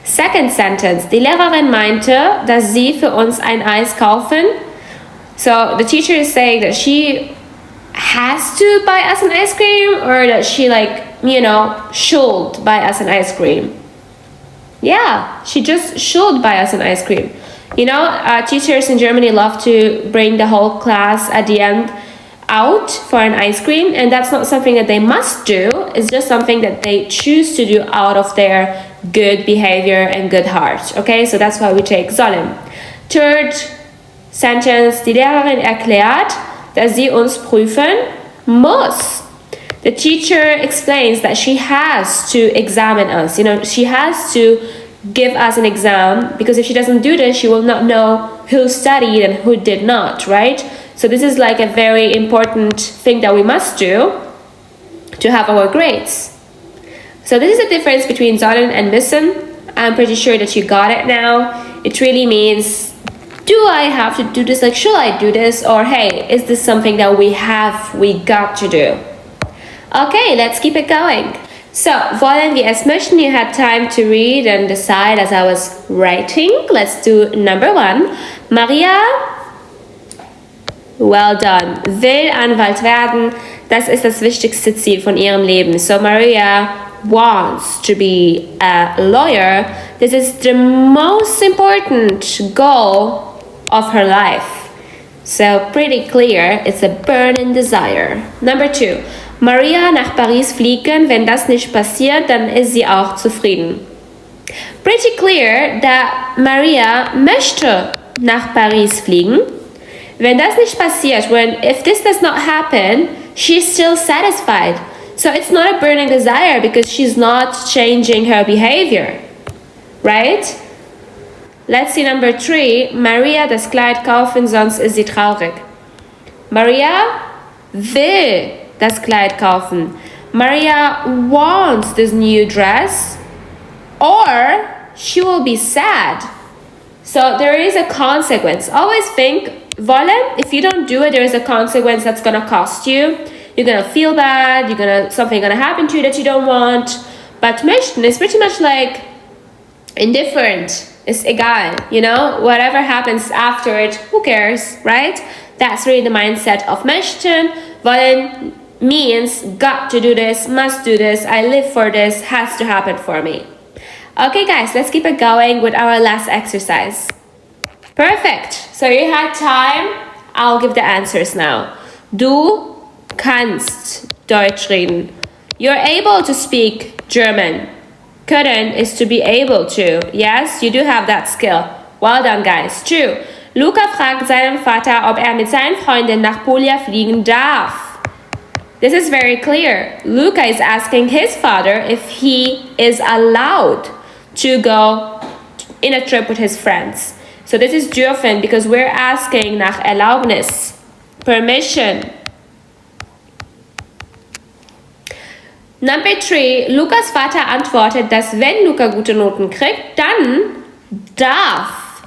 Second sentence, die Lehrerin meinte, dass sie für uns ein Eis kaufen. So the teacher is saying that she has to buy us an ice cream or that she should buy us an ice cream. Yeah, she just should buy us an ice cream. You know, teachers in Germany love to bring the whole class at the end out for an ice cream, and that's not something that they must do. It's just something that they choose to do out of their good behavior and good heart. Okay, so that's why we take sollen. Third sentence, die Lehrerin erklärt, dass sie uns prüfen muss. The teacher explains that she has to examine us. You know, she has to give us an exam, because if she doesn't do this, she will not know who studied and who did not, right? So this is like a very important thing that we must do to have our grades. So this is the difference between sollen and müssen. I'm pretty sure that you got it now. It really means, do I have to do this? Like, should I do this? Or, hey, is this something that we got to do? Okay, let's keep it going. So, wollen wie es möchten, you had time to read and decide as I was writing. Let's do number 1. Maria, well done, will Anwalt werden. Das ist das wichtigste Ziel von ihrem Leben. So, Maria wants to be a lawyer. This is the most important goal of her life. So, pretty clear, it's a burning desire. Number 2. Maria nach Paris fliegen, wenn das nicht passiert, dann ist sie auch zufrieden. Pretty clear that Maria möchte nach Paris fliegen. Wenn das nicht passiert, if this does not happen, she's still satisfied. So it's not a burning desire because she's not changing her behavior, right? Let's see number 3. Maria das Kleid kaufen, sonst ist sie traurig. Maria will das Kleid kaufen. Maria wants this new dress, or she will be sad. So there is a consequence. Always think, wollen, if you don't do it, there is a consequence that's gonna cost you. You're gonna feel bad, something gonna happen to you that you don't want. But möchten is pretty much like indifferent. It's egal, you know? Whatever happens after it, who cares, right? That's really the mindset of möchten. Wollen means got to do this, must do this, I live for this, has to happen for me. Okay guys, let's keep it going with our last exercise. Perfect. So you had time. I'll give the answers now. Du kannst Deutsch reden. You're able to speak German. Können is to be able to. Yes, you do have that skill. Well done, guys. True. Luca fragt seinen Vater, ob mit seinen Freunden nach Puglia fliegen darf. This is very clear. Luca is asking his father if he is allowed to go in a trip with his friends. So this is dürfen because we're asking nach Erlaubnis, permission. Number 3, Lukas Vater antwortet, dass wenn Luca gute Noten kriegt, dann darf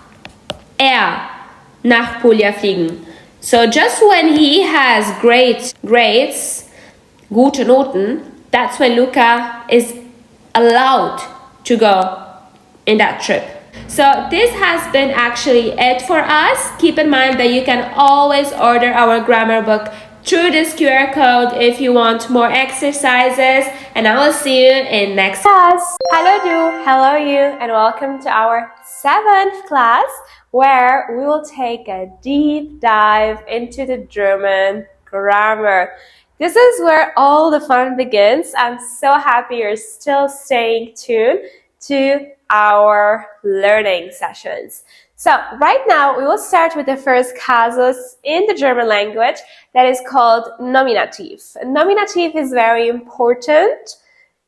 nach Puglia fliegen. So just when he has great grades, gute Noten, that's when Luca is allowed to go in that trip. So this has been actually it for us. Keep in mind that you can always order our grammar book through this QR code if you want more exercises, and I will see you in next class. Hello you, and welcome to our 7th class, where we will take a deep dive into the German grammar. This is where all the fun begins. I'm so happy you're still staying tuned to our learning sessions. So right now we will start with the first casus in the German language that is called nominative. Nominative is very important.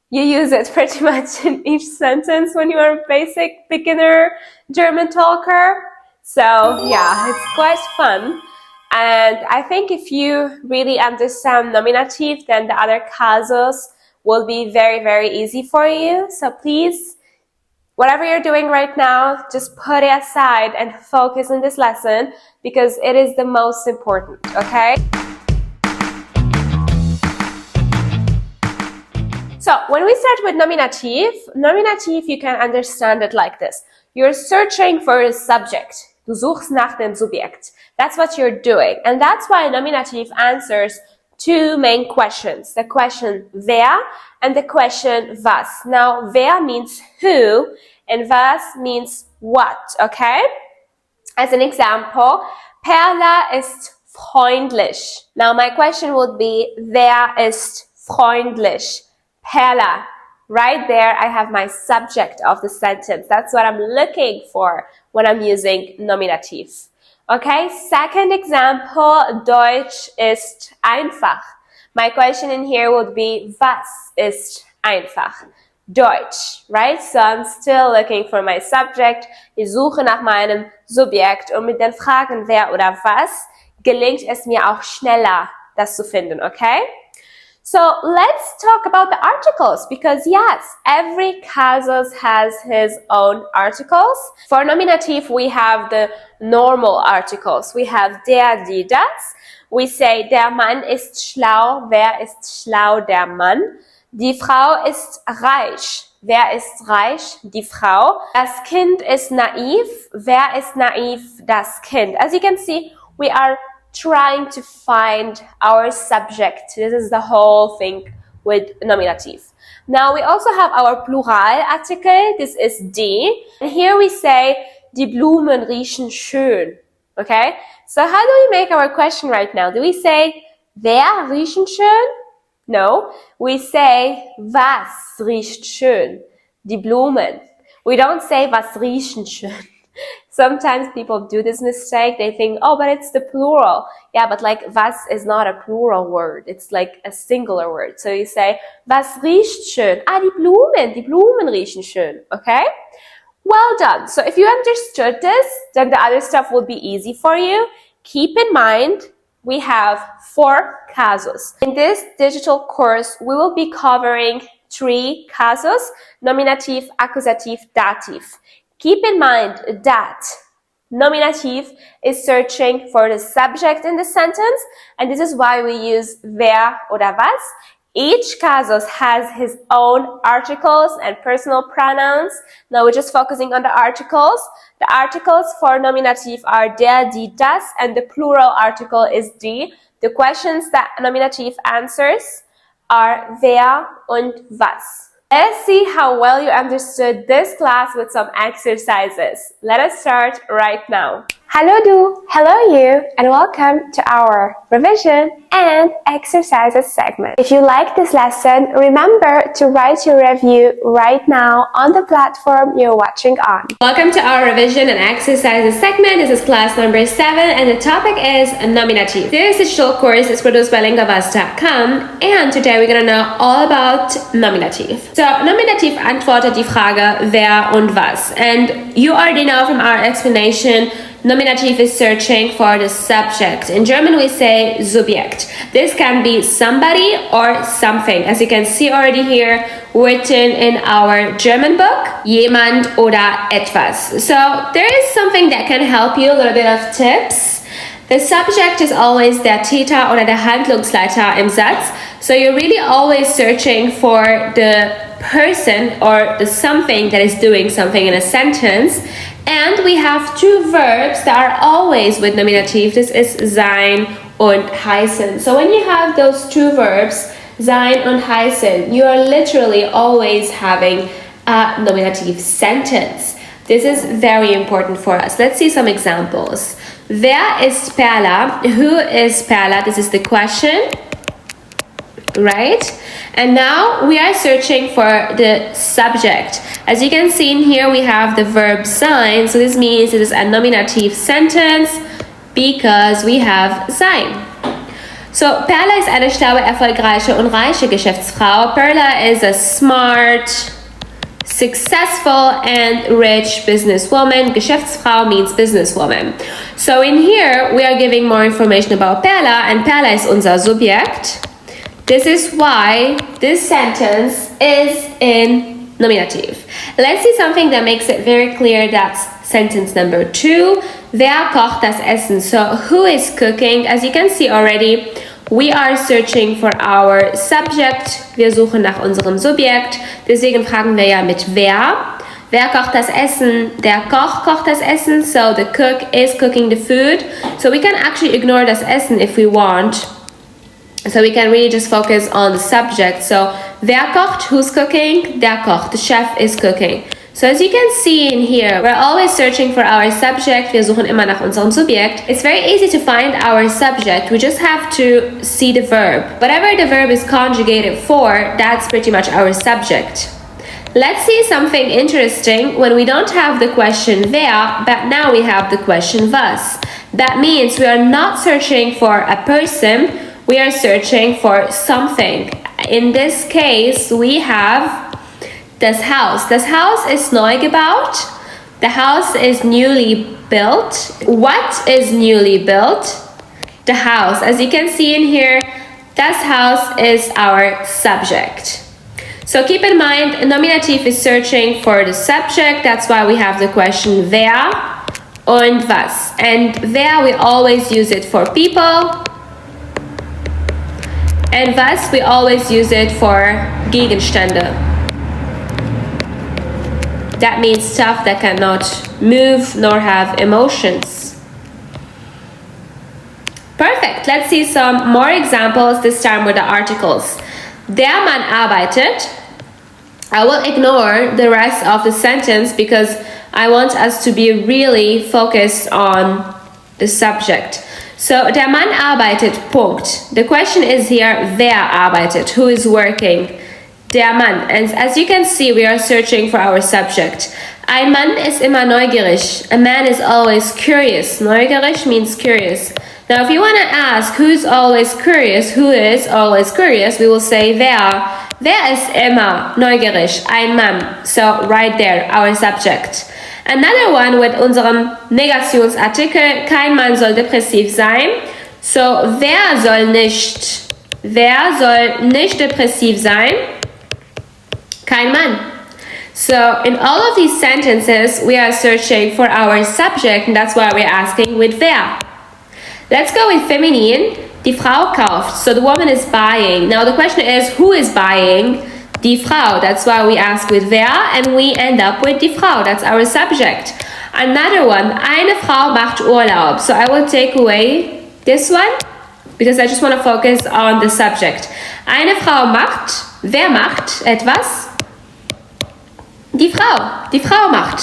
You use it pretty much in each sentence when you are a basic beginner German talker. So yeah, it's quite fun. And I think if you really understand nominative, then the other casus will be very, very easy for you. So please, whatever you're doing right now, just put it aside and focus on this lesson because it is the most important, okay? So when we start with nominative, you can understand it like this. You're searching for a subject. Du suchst nach dem Subjekt. That's what you're doing. And that's why nominative answers two main questions. The question wer and the question was. Now, wer means who and was means what, okay? As an example, Perla ist freundlich. Now, my question would be, wer ist freundlich? Perla. Right there, I have my subject of the sentence. That's what I'm looking for when I'm using nominative. Okay, second example, Deutsch ist einfach. My question in here would be, was ist einfach? Deutsch, right? So I'm still looking for my subject. Ich suche nach meinem Subjekt und mit den Fragen wer oder was gelingt es mir auch schneller, das zu finden, okay? So let's talk about the articles because yes, every casus has his own articles. For nominative, we have the normal articles. We have der, die, das. We say, der Mann ist schlau. Wer ist schlau? Der Mann. Die Frau ist reich. Wer ist reich? Die Frau. Das Kind ist naiv. Wer ist naiv? Das Kind. As you can see, we are trying to find our subject. This is the whole thing with nominative. Now we also have our plural article. This is die. And here we say, die Blumen riechen schön. Okay? So how do we make our question right now? Do we say, wer riechen schön? No. We say, was riecht schön? Die Blumen. We don't say, was riechen schön. Sometimes people do this mistake. They think, oh, but it's the plural. Yeah, but like, was is not a plural word. It's like a singular word. So you say, was riecht schön? Ah, die Blumen riechen schön. Okay? Well done. So if you understood this, then the other stuff will be easy for you. Keep in mind, we have 4 casus. In this digital course, we will be covering 3 casus: nominative, accusative, dative. Keep in mind that nominative is searching for the subject in the sentence, and this is why we use wer oder was. Each casus has his own articles and personal pronouns. Now we're just focusing on the articles. The articles for nominative are der, die, das, and the plural article is die. The questions that nominative answers are wer und was. Let's see how well you understood this class with some exercises. Let us start right now. Hello du, hello you, and welcome to our revision and exercises segment. If you like this lesson, remember to write your review right now on the platform you're watching on. Welcome to our revision and exercises segment. This is class number 7 and the topic is nominative. This digital course is produced by LangAdvance.com and today we're going to know all about nominative. So nominative antwortet die Frage wer und was, and you already know from our explanation nominative is searching for the subject. In German we say Subjekt. This can be somebody or something, as you can see already here written in our German book, jemand oder etwas. So there is something that can help you, a little bit of tips. The subject is always der Täter oder der Handlungsleiter im Satz. So you're really always searching for the person or the something that is doing something in a sentence. And we have two verbs that are always with nominative. This is sein und heißen. So when you have those two verbs, sein und heißen, you are literally always having a nominative sentence. This is very important for us. Let's see some examples. Wer ist Perla? Who is Perla? This is the question, right? And now we are searching for the subject. As you can see in here, we have the verb sein. So this means it is a nominative sentence because we have sein. So Perla ist eine schlaue, erfolgreiche und reiche Geschäftsfrau. Perla is a smart, successful and rich businesswoman. Geschäftsfrau means businesswoman. So in here, we are giving more information about Perla, and Perla is unser Subjekt. This is why this sentence is in nominative. Let's see something that makes it very clear. That's sentence number 2. Wer kocht das Essen? So who is cooking? As you can see already, we are searching for our subject. Wir suchen nach unserem Subjekt. Deswegen fragen wir ja mit wer. Wer kocht das Essen? Der Koch kocht das Essen. So the cook is cooking the food. So we can actually ignore das Essen if we want. So we can really just focus on the subject. So, wer kocht? Who's cooking? Der Koch. The chef is cooking. So as you can see in here, we're always searching for our subject. Wir suchen immer nach unserem Subjekt. It's very easy to find our subject. We just have to see the verb. Whatever the verb is conjugated for, that's pretty much our subject. Let's see something interesting when we don't have the question wer, but now we have the question was. That means we are not searching for a person. We are searching for something. In this case, we have das Haus. Das Haus ist neu gebaut. The house is newly built. What is newly built? The house. As you can see in here, das Haus is our subject. So keep in mind, nominative is searching for the subject. That's why we have the question wer und was. And wer, we always use it for people. And was, we always use it for Gegenstände. That means stuff that cannot move nor have emotions. Perfect. Let's see some more examples, this time with the articles. Der Mann arbeitet. I will ignore the rest of the sentence because I want us to be really focused on the subject. So, der Mann arbeitet, Punkt. The question is here, wer arbeitet? Who is working? Der Mann. And as you can see, we are searching for our subject. Ein Mann ist immer neugierig. A man is always curious. Neugierig means curious. Now, if you want to ask who's always curious, who is always curious, we will say wer. Wer ist immer neugierig? Ein Mann. So, right there, our subject. Another one with unserem Negationsartikel, kein Mann soll depressiv sein. So, wer soll nicht depressiv sein? Kein Mann. So, in all of these sentences, we are searching for our subject, and that's why we're asking with wer. Let's go with feminine. Die Frau kauft. So, the woman is buying. Now, the question is, who is buying? Die Frau. That's why we ask with wer, and we end up with die Frau. That's our subject. Another one, eine Frau macht Urlaub. So I will take away this one because I just want to focus on the subject. Eine Frau macht, wer macht etwas? Die Frau macht.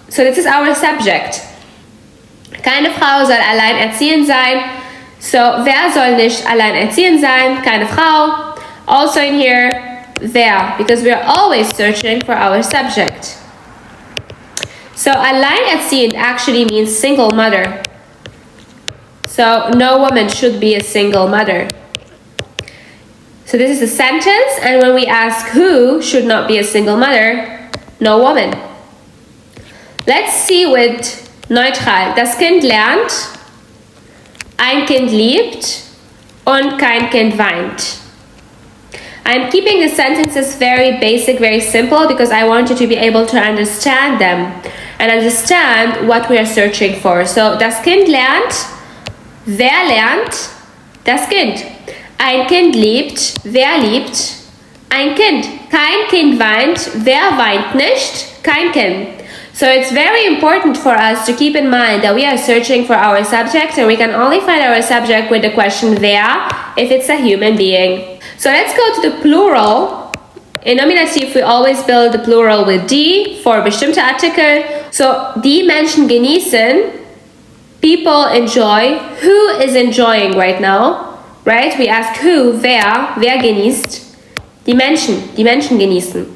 So this is our subject. Keine Frau soll alleinerziehend sein. So, wer soll nicht alleinerziehend sein? Keine Frau. Also in here, wer, because we are always searching for our subject. So, alleinerziehend actually means single mother. So, no woman should be a single mother. So, this is a sentence, and when we ask who should not be a single mother, no woman. Let's see with neutral. Das Kind lernt, ein Kind liebt und kein Kind weint. I'm keeping the sentences very basic, very simple, because I want you to be able to understand them and understand what we are searching for. So, das Kind lernt, wer lernt? Das Kind. Ein Kind liebt, wer liebt? Ein Kind. Kein Kind weint, wer weint nicht? Kein Kind. So it's very important for us to keep in mind that we are searching for our subject, and we can only find our subject with the question wer if it's a human being. So let's go to the plural. In Nominativ, we always build the plural with die for bestimmte Artikel. So die Menschen genießen, people enjoy. Who is enjoying right now? Right? We ask who, wer genießt? Die Menschen genießen.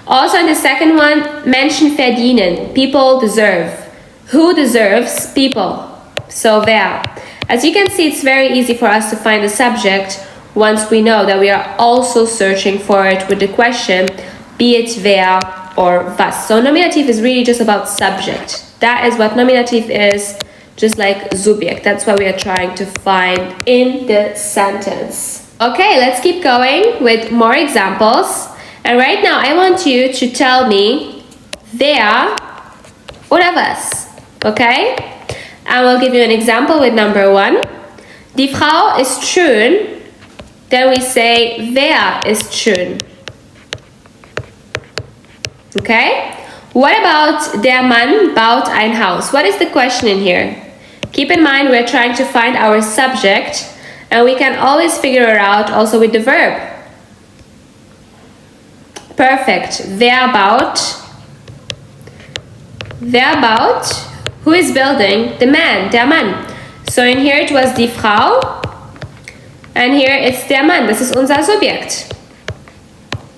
Also in the second one, Menschen verdienen, people deserve. Who deserves? People. So wer. As you can see, it's very easy for us to find the subject once we know that we are also searching for it with the question, be it wer or was. So nominative is really just about subject. That is what nominative is, just like Subjekt. That's what we are trying to find in the sentence. Okay, let's keep going with more examples. And right now I want you to tell me wer oder was. Okay? I will give you an example with number 1. Die Frau ist schön. Then we say wer ist schön. Okay? What about der Mann baut ein Haus? What is the question in here? Keep in mind we're trying to find our subject, and we can always figure it out also with the verb. Perfect. Wer baut? Wer baut? Who is building? The man, der Mann. So in here it was die Frau, and here it's der Mann. This is unser Subjekt.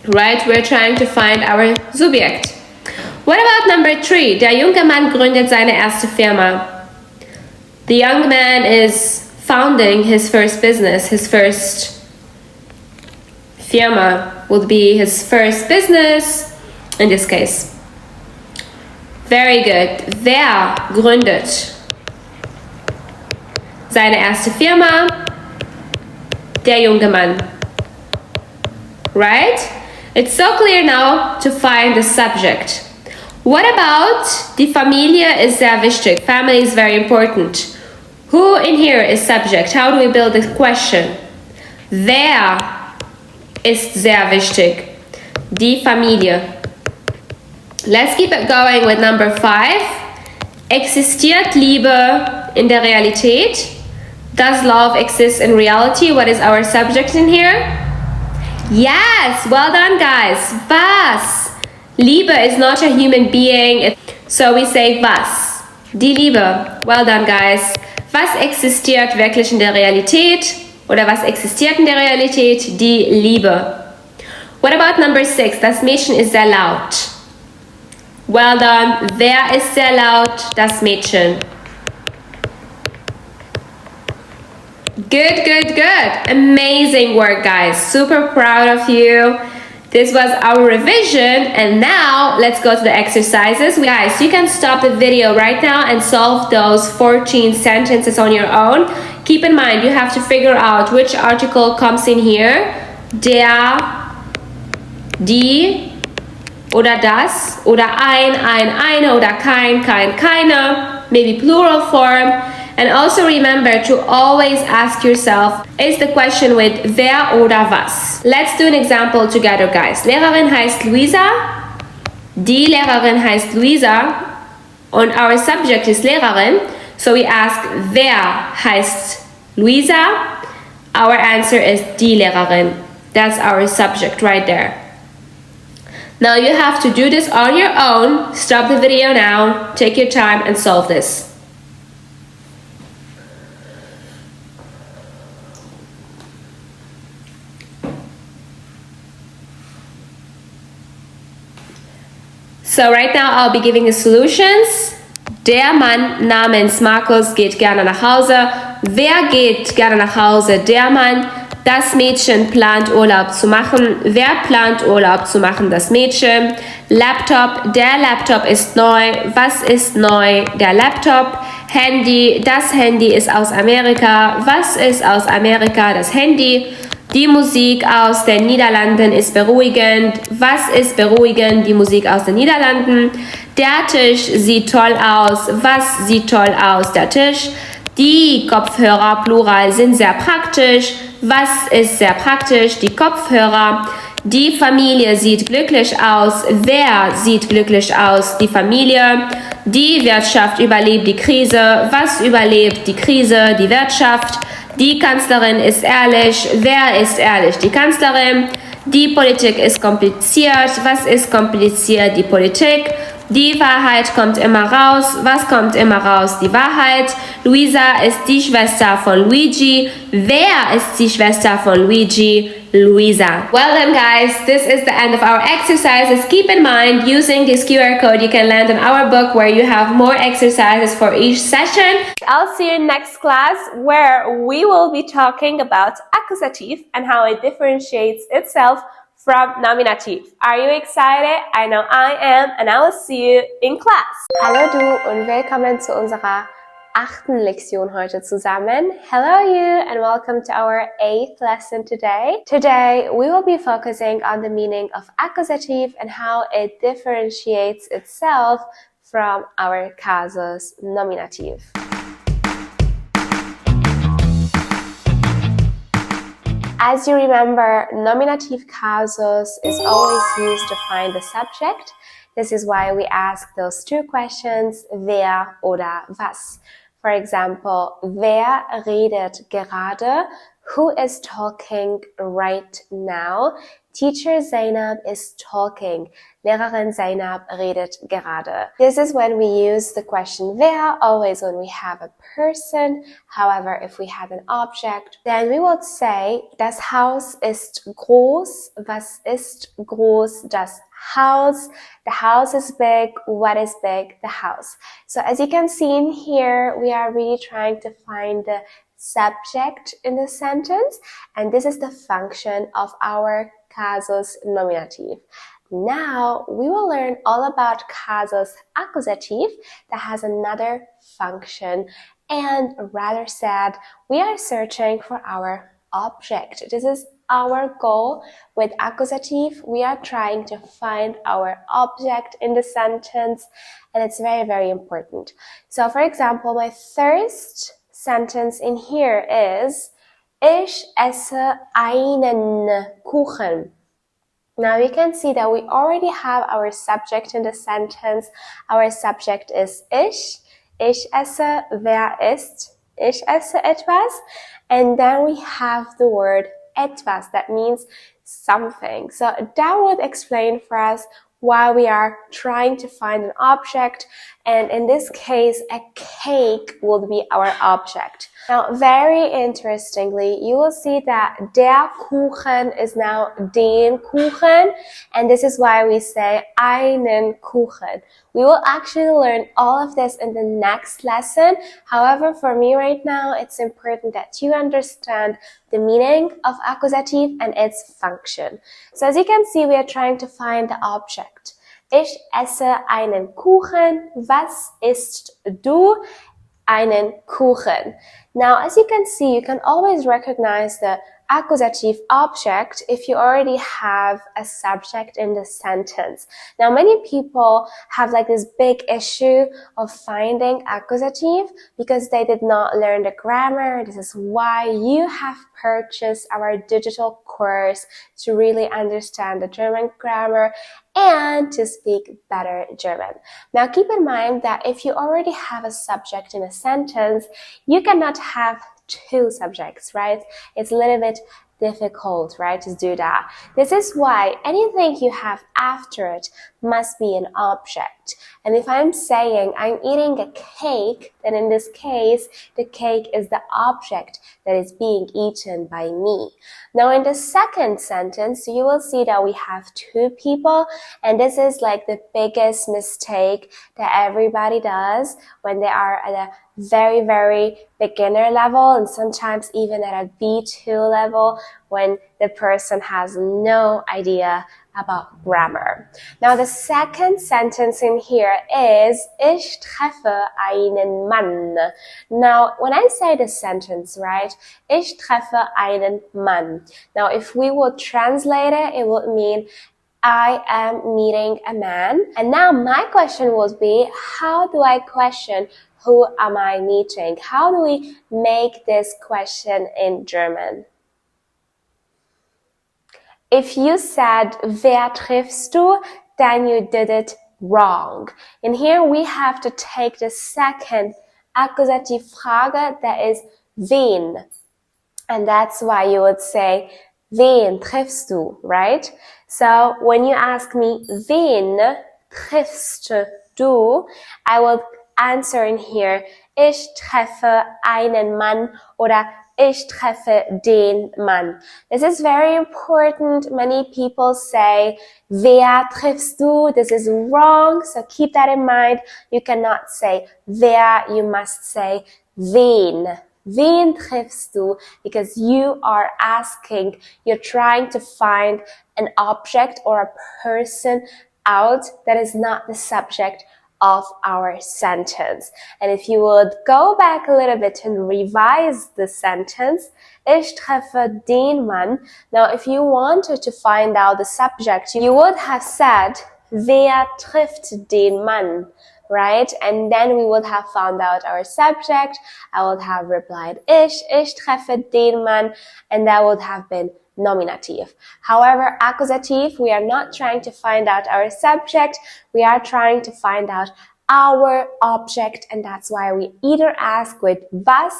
Right? We're trying to find our Subjekt. What about number 3? Der junge Mann gründet seine erste Firma. The young man is founding his first business, his first Firma would be his first business in this case. Very good. Wer gründet seine erste Firma? Der junge Mann. Right? It's so clear now to find the subject. What about die Familie ist sehr wichtig? Family is very important. Who in here is subject? How do we build the question? Wer ist sehr wichtig? Die Familie. Let's keep it going with number 5. Existiert Liebe in der Realität? Does love exist in reality? What is our subject in here? Yes, well done guys. Was? Liebe is not a human being, so we say was. Die Liebe. Well done guys. Was existiert wirklich in der Realität? Oder was existiert in der Realität? Die Liebe. What about number 6? Das Mädchen ist sehr laut. Well done. Wer ist sehr laut? Das Mädchen. Good, good, good. Amazing work, guys. Super proud of you. This was our revision, and now let's go to the exercises. Guys, you can stop the video right now and solve those 14 sentences on your own. Keep in mind, you have to figure out which article comes in here. Der, die, oder das, oder ein, eine, oder kein, keine, maybe plural form. And also remember to always ask yourself, is the question with wer oder was? Let's do an example together, guys. Lehrerin heißt Luisa. Die Lehrerin heißt Luisa. Und our subject is Lehrerin. So we ask, wer heißt Luisa? Our answer is die Lehrerin. That's our subject right there. Now you have to do this on your own. Stop the video now, take your time and solve this. So right now I'll be giving you solutions. Der Mann namens Markus geht gerne nach Hause. Wer geht gerne nach Hause? Der Mann. Das Mädchen plant Urlaub zu machen. Wer plant Urlaub zu machen? Das Mädchen. Laptop. Der Laptop ist neu. Was ist neu? Der Laptop. Handy. Das Handy ist aus Amerika. Was ist aus Amerika? Das Handy. Die Musik aus den Niederlanden ist beruhigend. Was ist beruhigend? Die Musik aus den Niederlanden. Der Tisch sieht toll aus. Was sieht toll aus? Der Tisch. Die Kopfhörer, Plural, sind sehr praktisch. Was ist sehr praktisch? Die Kopfhörer. Die Familie sieht glücklich aus. Wer sieht glücklich aus? Die Familie. Die Wirtschaft überlebt die Krise. Was überlebt die Krise? Die Wirtschaft. Die Kanzlerin ist ehrlich. Wer ist ehrlich? Die Kanzlerin. Die Politik ist kompliziert. Was ist kompliziert? Die Politik. Die Wahrheit kommt immer raus. Was kommt immer raus? Die Wahrheit. Luisa ist die Schwester von Luigi. Wer ist die Schwester von Luigi? Luisa. Well then guys, this is the end of our exercises. Keep in mind, using this QR code you can land on our book where you have more exercises for each session. I'll see you in next class where we will be talking about Akkusativ and how it differentiates itself from Nominativ. Are you excited? I know I am, and I will see you in class. Hallo du und willkommen zu unserer 8. Lektion heute zusammen. Hello you and welcome to our 8th lesson today. Today we will be focusing on the meaning of accusative and how it differentiates itself from our casus nominative. As you remember, nominative casus is always used to find the subject. This is why we ask those two questions, wer oder was. For example, wer redet gerade? Who is talking right now? Teacher Zainab is talking. Lehrerin Zainab redet gerade. This is when we use the question wer, always when we have a person. However, if we have an object, then we would say, das Haus ist groß. Was ist groß? Das Haus. The house is big. What is big? The house. So as you can see in here, we are really trying to find the subject in the sentence, and this is the function of our casus nominative. Now we will learn all about casus accusative that has another function, and rather said, we are searching for our object. This is our goal with accusative. We are trying to find our object in the sentence, and it's very, very important. So for example, my first sentence in here is Ich esse einen Kuchen. Now you can see that we already have our subject in the sentence. Our subject is ich. Ich esse, wer isst? Ich esse etwas. And then we have the word etwas. That means something. So that would explain for us why we are trying to find an object, and in this case a cake will be our object. Now very interestingly, you will see that der Kuchen is now den Kuchen, and this is why we say einen Kuchen. We will actually learn all of this in the next lesson. However, for me right now, it's important that you understand the meaning of accusative and its function. So as you can see, we are trying to find the object. Ich esse einen Kuchen. Was isst du? Einen Kuchen. Now, as you can see, you can always recognize the accusative object if you already have a subject in the sentence. Now, many people have like this big issue of finding accusative because they did not learn the grammar. This is why you have purchased our digital course to really understand the German grammar and to speak better German. Now keep in mind that if you already have a subject in a sentence, you cannot have two subjects, right? It's a little bit difficult, right, to do that. This is why anything you have after it must be an object. And if I'm saying I'm eating a cake, then in this case, the cake is the object that is being eaten by me. Now in the second sentence, you will see that we have two people, and this is like the biggest mistake that everybody does when they are at a very, very beginner level, and sometimes even at a B2 level, when the person has no idea about grammar. Now the second sentence in here is Ich treffe einen Mann. Now when I say this sentence, right, Ich treffe einen Mann. Now if we would translate it, it would mean I am meeting a man. And now my question would be, how do I question who am I meeting? How do we make this question in German? If you said, wer triffst du? Then you did it wrong. And here we have to take the second accusative Frage, that is wen. And that's why you would say, wen triffst du, right? So when you ask me, wen triffst du? I will answer in here, ich treffe einen Mann oder ich treffe den Mann. This is very important. Many people say, wer triffst du? This is wrong, so keep that in mind. You cannot say wer, you must say wen. Wen triffst du? Because you are asking, you're trying to find an object or a person out that is not the subject of our sentence. And if you would go back a little bit and revise the sentence, ich treffe den Mann. Now, if you wanted to find out the subject, you would have said, wer trifft den Mann, right? And then we would have found out our subject. I would have replied, ich treffe den Mann, and that would have been nominative. However, accusative, we are not trying to find out our subject, we are trying to find out our object, and that's why we either ask with was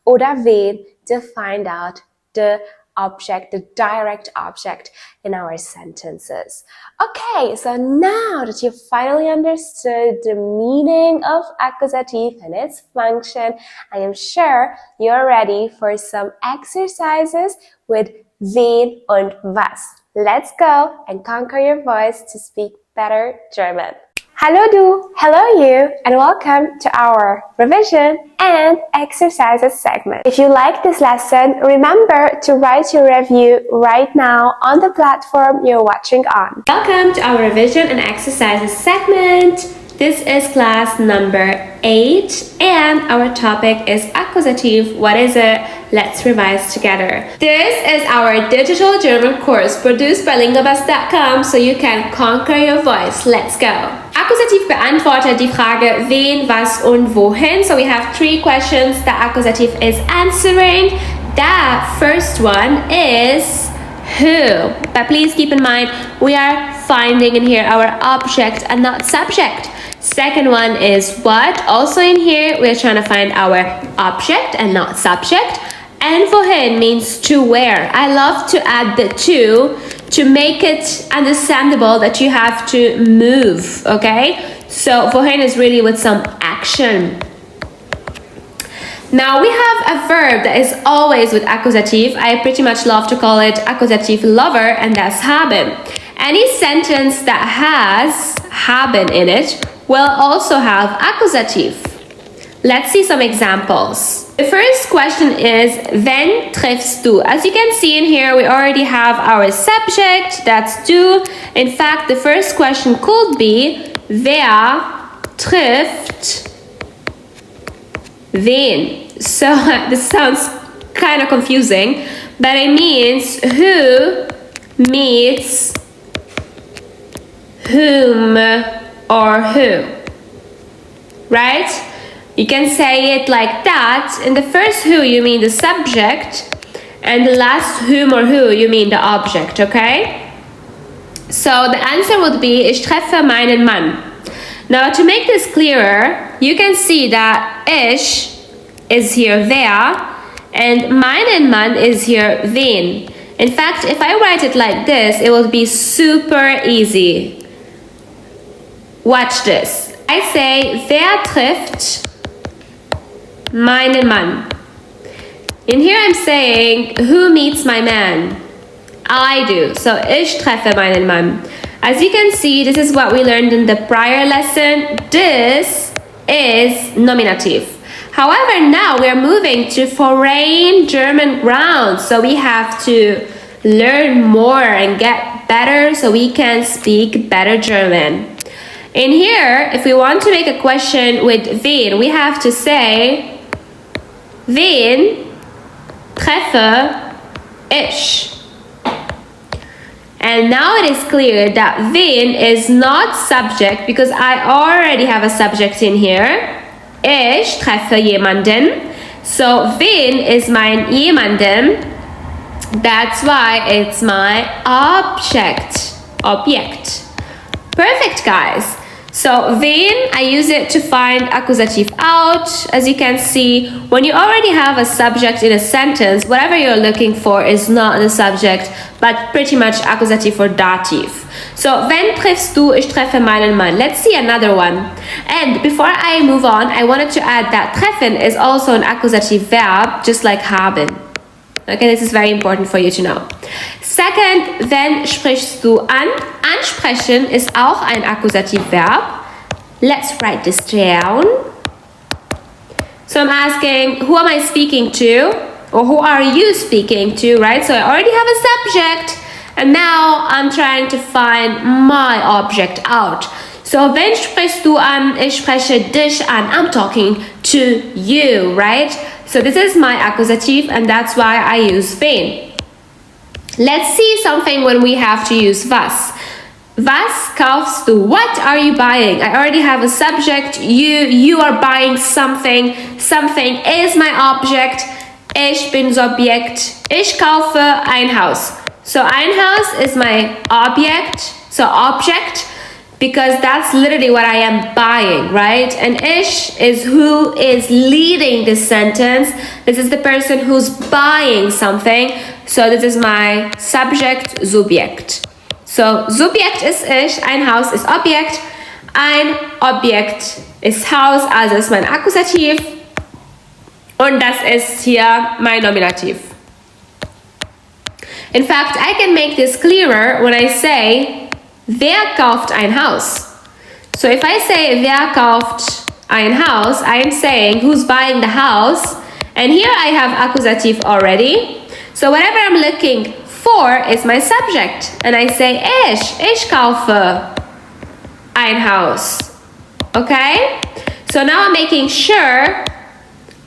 oder wen to find out the object, the direct object in our sentences. Okay, so now that you've finally understood the meaning of accusative and its function, I am sure you're ready for some exercises with wen und was. Let's go and conquer your voice to speak better German. Hallo du, hello you, and welcome to our revision and exercises segment. If you like this lesson, remember to write your review right now on the platform you're watching on. Welcome to our revision and exercises segment. This is class number 8 and our topic is accusative. What is it? Let's revise together. This is our digital German course produced by LangAdvance.com so you can conquer your voice. Let's go. Akkusativ beantwortet die Frage wen, was und wohin. So we have 3 questions that accusative is answering. The first one is who. But please keep in mind we are finding in here our object and not subject. Second one is what. Also in here we're trying to find our object and not subject. And wohin means to where. I love to add the to make it understandable that you have to move, okay? So wohin is really with some action. Now we have a verb that is always with accusative. I pretty much love to call it accusative lover, and that's haben. Any sentence that has haben in it will also have accusative. Let's see some examples. The first question is, wen triffst du? As you can see in here, we already have our subject, that's du. In fact, the first question could be, wer trifft wen? So this sounds kind of confusing, but it means who meets whom or who, right? You can say it like that. In the first who, you mean the subject, and the last whom or who, you mean the object, okay? So the answer would be, ich treffe meinen Mann. Now to make this clearer, you can see that ich is here wer, and meinen Mann is here wen. In fact, if I write it like this, it will be super easy. Watch this. I say, wer trifft meinen Mann? In here I'm saying, who meets my man? I do. So, ich treffe meinen Mann. As you can see, this is what we learned in the prior lesson. This is nominative. However, now we're moving to foreign German ground. So we have to learn more and get better so we can speak better German. In here, if we want to make a question with wen, we have to say, wen treffe ich? And now it is clear that wen is not subject because I already have a subject in here. Ich treffe jemanden. So wen is mein jemanden. That's why it's my object. Perfect, guys. So wen, I use it to find accusative out. As you can see, when you already have a subject in a sentence, whatever you're looking for is not the subject, but pretty much accusative or dativ. So, wen triffst du? Ich treffe meinen Mann. Let's see another one. And before I move on, I wanted to add that treffen is also an accusative verb, just like haben. Okay, this is very important for you to know. Second, wen sprichst du an? Ansprechen ist auch ein Akkusativverb. Let's write this down. So I'm asking, who am I speaking to? Or who are you speaking to, right? So I already have a subject. And now I'm trying to find my object out. So, wen sprichst du an? Ich spreche dich an. I'm talking to you, right? So this is my accusative and that's why I use wen. Let's see something when we have to use was. Was kaufst du? What are you buying? I already have a subject. You are buying something. Something is my object. Ich bin Subjekt. Ich kaufe ein Haus. So ein Haus is my object. So object. Because that's literally what I am buying, right? And ich is who is leading this sentence. This is the person who's buying something. So this is my subject, Subjekt. So Subjekt ist ich, ein Haus ist Objekt, ein Objekt ist Haus, also ist mein Akkusativ. Und das ist hier mein Nominativ. In fact, I can make this clearer when I say, wer kauft ein Haus? So if I say, wer kauft ein Haus, I am saying, who's buying the house? And here I have accusative already. So whatever I'm looking for is my subject. And I say, ich kaufe ein Haus. Okay? So now I'm making sure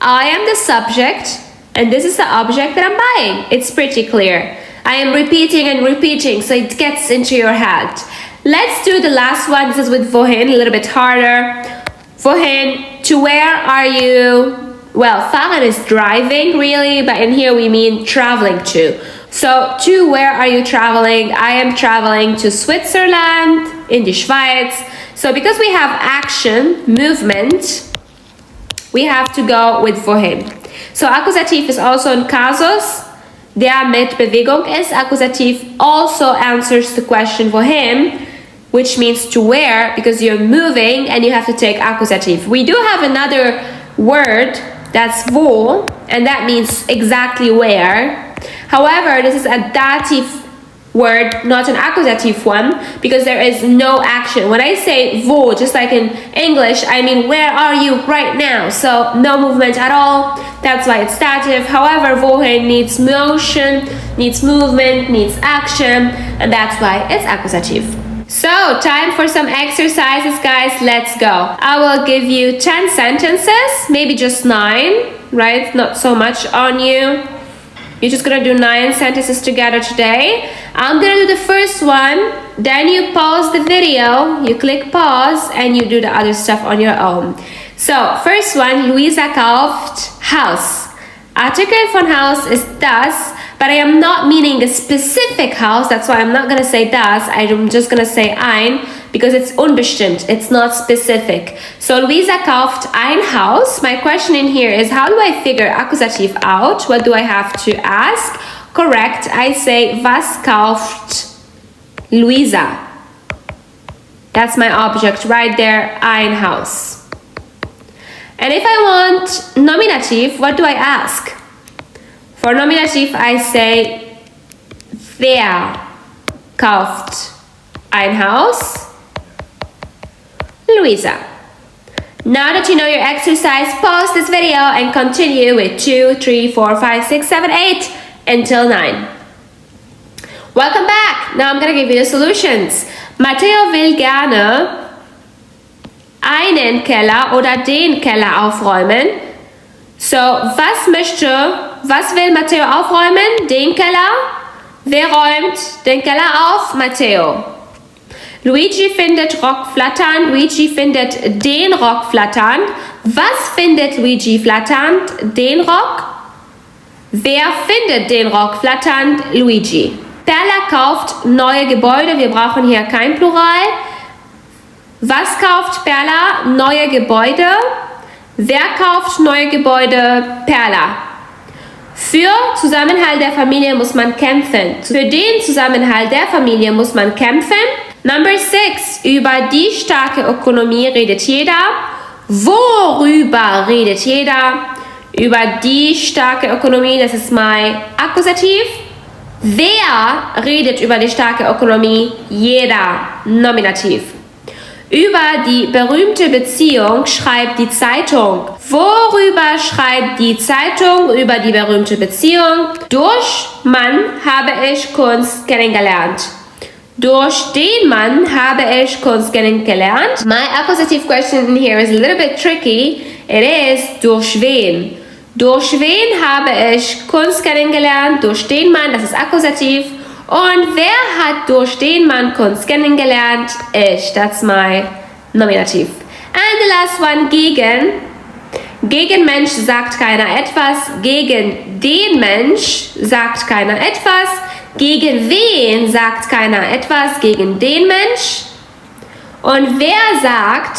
I am the subject and this is the object that I'm buying. It's pretty clear. I am repeating and repeating so it gets into your head. Let's do the last one. This is with wohin, a little bit harder. Wohin, to where are you? Well, fahren is driving really, but in here we mean traveling to. So, to where are you traveling? I am traveling to Switzerland, in die Schweiz. So, because we have action, movement, we have to go with wohin. So, Akkusativ is also ein Kasus, der mit Bewegung ist. Akkusativ also answers the question wohin, which means to where, because you're moving and you have to take accusative. We do have another word that's wo, and that means exactly where. However, this is a dative word, not an accusative one, because there is no action. When I say wo, just like in English, I mean where are you right now? So no movement at all. That's why it's dative. However, wohin needs motion, needs movement, needs action, and that's why it's accusative. So, time for some exercises, guys. Let's go. I will give you 10 sentences, maybe just 9, right? Not so much on you. You're just gonna do 9 sentences together today. I'm gonna do the first one, then you pause the video, you click pause, and you do the other stuff on your own. So, first one, Luisa kauft Haus. Artikel von Haus ist das, but I am not meaning a specific house. That's why I'm not going to say das. I'm just going to say ein because it's unbestimmt. It's not specific. So Luisa kauft ein Haus. My question in here is, how do I figure accusative out? What do I have to ask? correct, I say, was kauft Luisa? That's my object right there, ein Haus. And if I want nominative, what do I ask? For nominative, I say, wer kauft ein Haus? Luisa. Now that you know your exercise, pause this video and continue with 2, 3, 4, 5, 6, 7, 8 until 9. Welcome back. Now I'm going to give you the solutions. Matteo will gerne einen Keller oder den Keller aufräumen. So, was will Matteo aufräumen? Den Keller. Wer räumt den Keller auf? Matteo. Luigi findet Rock flatternd. Luigi findet den Rock flatternd. Was findet Luigi flatternd? Den Rock. Wer findet den Rock flatternd? Luigi. Perla kauft neue Gebäude. Wir brauchen hier kein Plural. Was kauft Perla? Neue Gebäude. Wer kauft neue Gebäude? Perla. Für Zusammenhalt der Familie muss man kämpfen. Für den Zusammenhalt der Familie muss man kämpfen. Number 6. Über die starke Ökonomie redet jeder. Worüber redet jeder? Über die starke Ökonomie, das ist mein Akkusativ. Wer redet über die starke Ökonomie? Jeder. Nominativ. Über die berühmte Beziehung schreibt die Zeitung. Worüber schreibt die Zeitung über die berühmte Beziehung? Durch Mann habe ich Kunst kennengelernt. Durch den Mann habe ich Kunst kennengelernt. My accusative question here is a little bit tricky. It is durch wen. Durch wen habe ich Kunst kennengelernt? Durch den Mann, das ist Akkusativ. Und wer hat durch den Mann Kunst kennengelernt? Ich, that's my nominative. And the last one, gegen. Gegen Mensch sagt keiner etwas. Gegen den Mensch sagt keiner etwas. Gegen wen sagt keiner etwas? Gegen den Mensch. Und wer sagt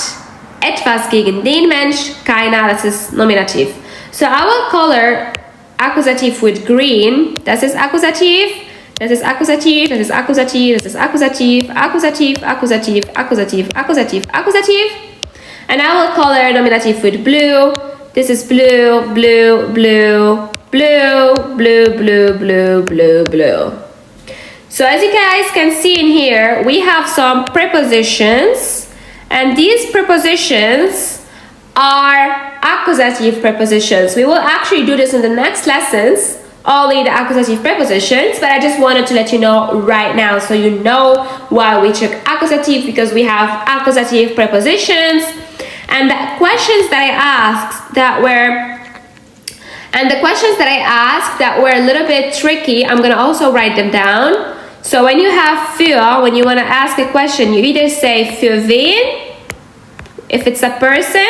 etwas gegen den Mensch? Keiner, das ist nominativ. So I will color accusative with green. Das ist Akkusativ. Das ist Akkusativ, das ist Akkusativ, das ist Akkusativ, Akkusativ, Akkusativ, Akkusativ, Akkusativ, Akkusativ. And I will color nominative with blue. This is blue, blue, blue, blue, blue, blue, blue, blue, blue. So as you guys can see in here, we have some prepositions. And these prepositions are accusative prepositions. We will actually do this in the next lessons. Only the accusative prepositions, but I just wanted to let you know right now so you know why we took accusative, because we have accusative prepositions. And the questions that I asked that were a little bit tricky, I'm gonna also write them down. So when you have für, when you want to ask a question, you either say für wen if it's a person,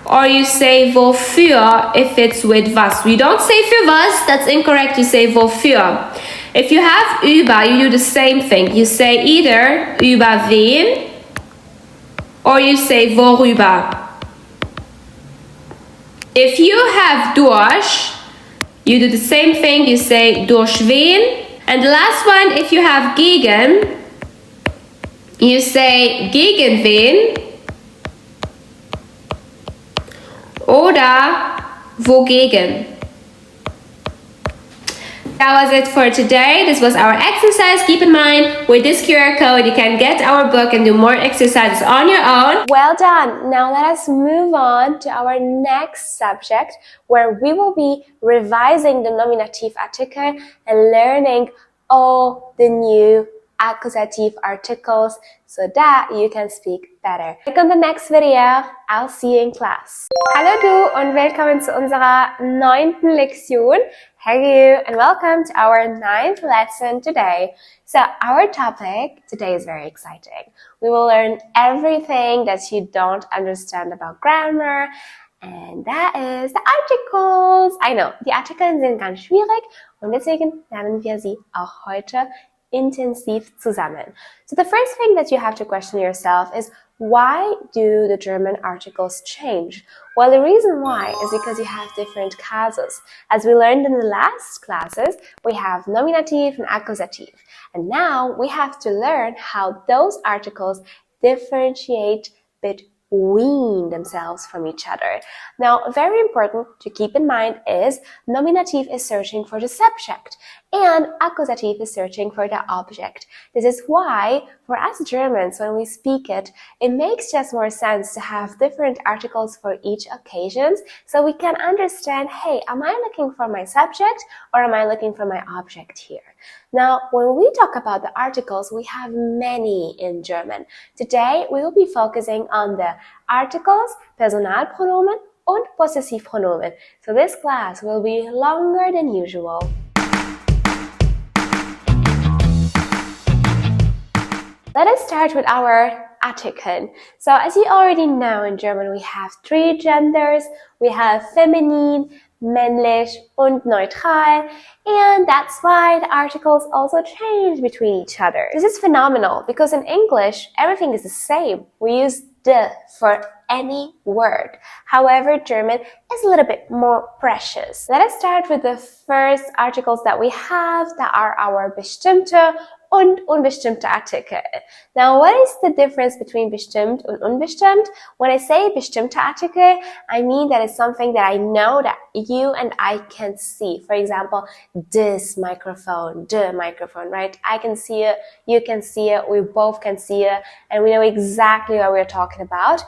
or you say wofür if it's with was. We don't say für was, that's incorrect, you say wofür. If you have über, you do the same thing. You say either über wen, or you say worüber. If you have durch, you do the same thing, you say durch wen. And the last one, if you have gegen, you say gegen wen. Oder wogegen. That was it for today. This was our exercise. Keep in mind, with this QR code, you can get our book and do more exercises on your own. Well done. Now let us move on to our next subject, where we will be revising the nominative article and learning all the new accusative articles so that you can speak better. Click on the next video. I'll see you in class. Hallo du und willkommen zu unserer 9. Lektion. Hello and welcome to our 9th lesson today. So our topic today is very exciting. We will learn everything that you don't understand about grammar, and that is the articles. I know, die Artikel sind ganz schwierig und deswegen lernen wir sie auch heute intensiv zusammen. So the first thing that you have to question yourself is, Why do the German articles change? Well, the reason why is because you have different casus. As we learned in the last classes, we have nominative and accusative. And now we have to learn how those articles differentiate between themselves from each other. Now, very important to keep in mind is nominative is searching for the subject and accusative is searching for the object. This is why, for us Germans, when we speak it, it makes just more sense to have different articles for each occasion so we can understand, hey, am I looking for my subject or am I looking for my object here? Now, when we talk about the articles, we have many in German. Today, we will be focusing on the articles, Personalpronomen und Possessivpronomen. So this class will be longer than usual. Let us start with our Artikel. So as you already know, in German we have 3 genders. We have feminine, männlich und neutral, and that's why the articles also change between each other. This is phenomenal because in English everything is the same. We use de for any word. However, German is a little bit more precious. Let us start with the first articles that we have that are our bestimmte und unbestimmte Artikel. Now, what is the difference between bestimmt and unbestimmt? When I say bestimmte Artikel, I mean that it's something that I know that you and I can see. For example, this microphone, the microphone, right? I can see it, you can see it, we both can see it, and we know exactly what we're talking about.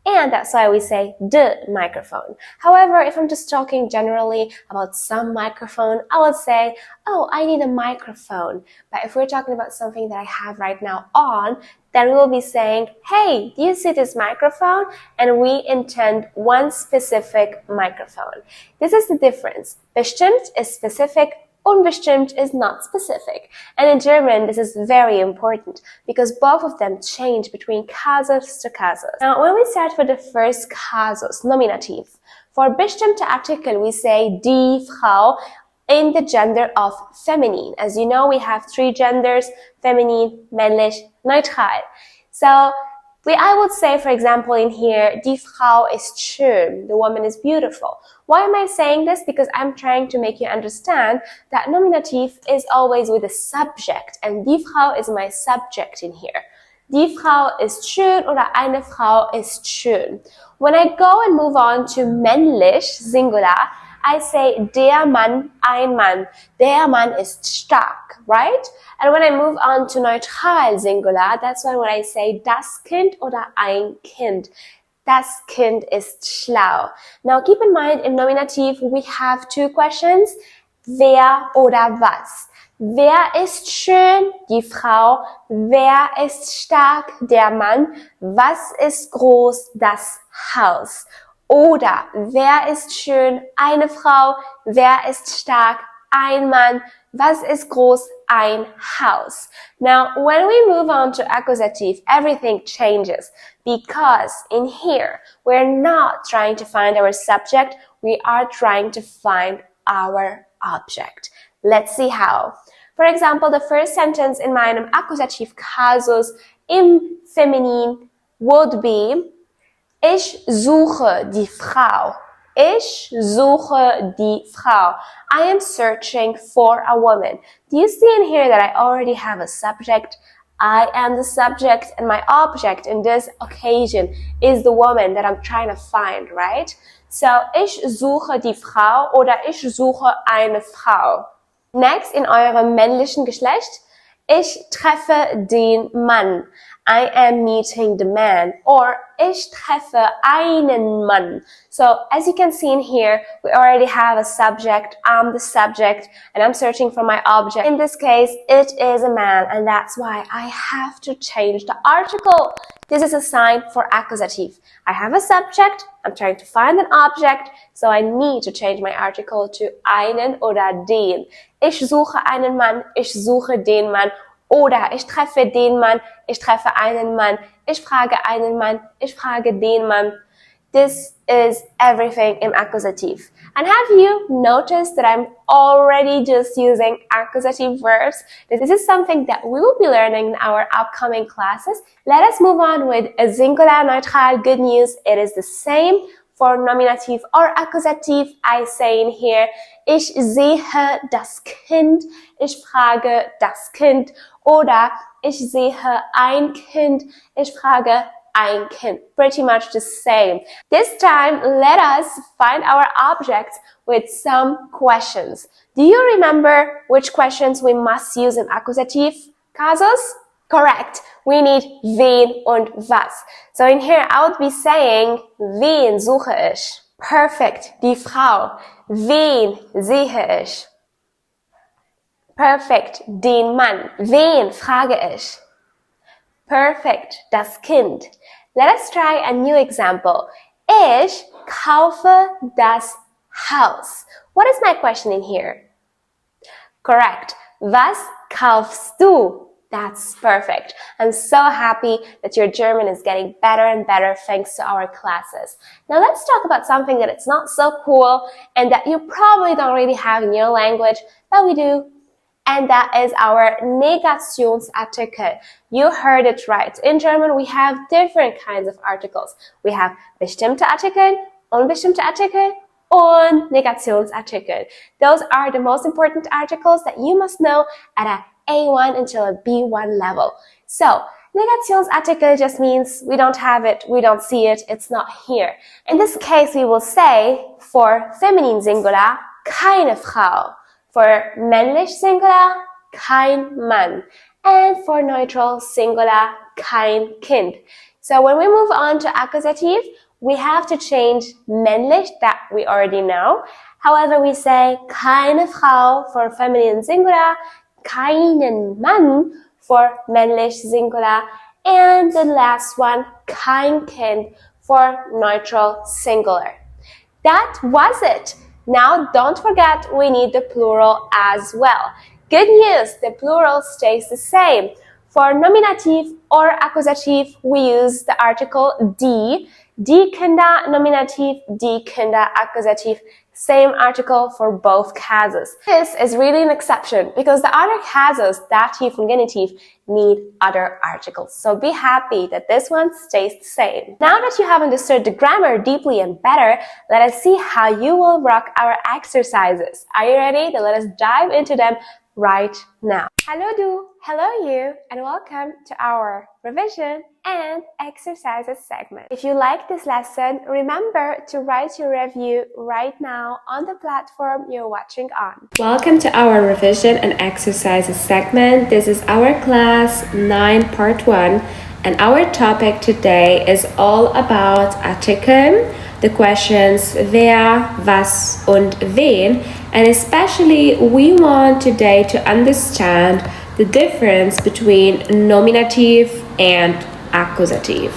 And that's why we say the microphone. However, if I'm just talking generally about some microphone, I would say, oh, I need a microphone. But if we're talking about something that I have right now on, then we will be saying, hey, do you see this microphone? And we intend one specific microphone. This is the difference. Bestimmt is specific. Unbestimmt is not specific. And in German, this is very important because both of them change between casus to casus. Now, when we start with the first casus, nominative, for bestimmte Artikel, we say die Frau in the gender of feminine. As you know, we have 3 genders, feminine, männlich, neutral. So, I would say, for example, in here, die Frau ist schön, the woman is beautiful. Why am I saying this? Because I'm trying to make you understand that nominative is always with a subject, and die Frau is my subject in here. Die Frau ist schön oder eine Frau ist schön. When I go and move on to männlich, singular, I say der Mann, ein Mann. Der Mann ist stark, right? And when I move on to neutral, singular, that's when I say das Kind oder ein Kind. Das Kind ist schlau. Now keep in mind, in nominative, we have 2 questions. Wer oder was? Wer ist schön? Die Frau. Wer ist stark? Der Mann. Was ist groß? Das Haus. Oder wer ist schön? Eine Frau. Wer ist stark? Ein Mann. Was ist groß? Ein Haus. Now, when we move on to accusative, everything changes because in here, we're not trying to find our subject, we are trying to find our object. Let's see how. For example, the first sentence in meinem Akkusativ Kasus im Feminin would be Ich suche die Frau. Ich suche die Frau. I am searching for a woman. Do you see in here that I already have a subject? I am the subject and my object in this occasion is the woman that I'm trying to find, right? So, ich suche die Frau oder ich suche eine Frau. Next, in eurem männlichen Geschlecht, ich treffe den Mann. I am meeting the man. Or ich treffe einen Mann. So, as you can see in here, we already have a subject. I'm the subject and I'm searching for my object. In this case, it is a man, and that's why I have to change the article. This is a sign for accusative. I have a subject, I'm trying to find an object, so I need to change my article to einen oder den. Ich suche einen Mann, ich suche den Mann. Oder ich treffe den Mann, ich treffe einen Mann, ich frage einen Mann, ich frage den Mann. This is everything in Akkusativ. And have you noticed that I'm already just using accusative verbs? This is something that we will be learning in our upcoming classes. Let us move on with a singular neutral. Good news, it is the same for nominative or accusative. I say in here, ich sehe das Kind, ich frage das Kind, oder ich sehe ein Kind, ich frage ein Kind. Pretty much the same. This time, let us find our objects with some questions. Do you remember which questions we must use in accusative cases? Correct. We need wen und was. So in here, I would be saying, wen suche ich? Perfect. Die Frau. Wen sehe ich? Perfect. Den Mann. Wen frage ich? Perfect. Das Kind. Let us try a new example. Ich kaufe das Haus. What is my question in here? Correct. Was kaufst du? That's perfect. I'm so happy that your German is getting better and better thanks to our classes. Now let's talk about something that it's not so cool and that you probably don't really have in your language, but we do. And that is our Negationsartikel. You heard it right. In German, we have different kinds of articles. We have bestimmte Artikel, unbestimmte Artikel, und Negationsartikel. Those are the most important articles that you must know at a A1 until a B1 level. So, Negationsartikel just means we don't have it, we don't see it, it's not here. In this case, we will say for feminine singular, keine Frau. For männlich singular, kein Mann. And for neutral singular, kein Kind. So when we move on to accusative, we have to change männlich, that we already know. However, we say keine Frau for feminine singular, keinen Mann for männlich singular, and the last one, kein Kind for neutral singular. That was it. Now don't forget we need the plural as well. Good news, the plural stays the same. For nominative or accusative, we use the article die. Die Kinder nominative, die Kinder accusative. Same article for both cases. This is really an exception because the other cases, dative and genitive, need other articles. So be happy that this one stays the same. Now that you have understood the grammar deeply and better, let us see how you will rock our exercises. Are you ready? Then let us dive into them right now. Hello du, hello you, and welcome to our revision and exercises segment. If you like this lesson, remember to write your review right now on the platform you're watching on. Welcome to our revision and exercises segment. This is our class 9 part 1, and our topic today is all about Artikeln, the questions wer, was und wen, and especially we want today to understand the difference between nominative and accusative.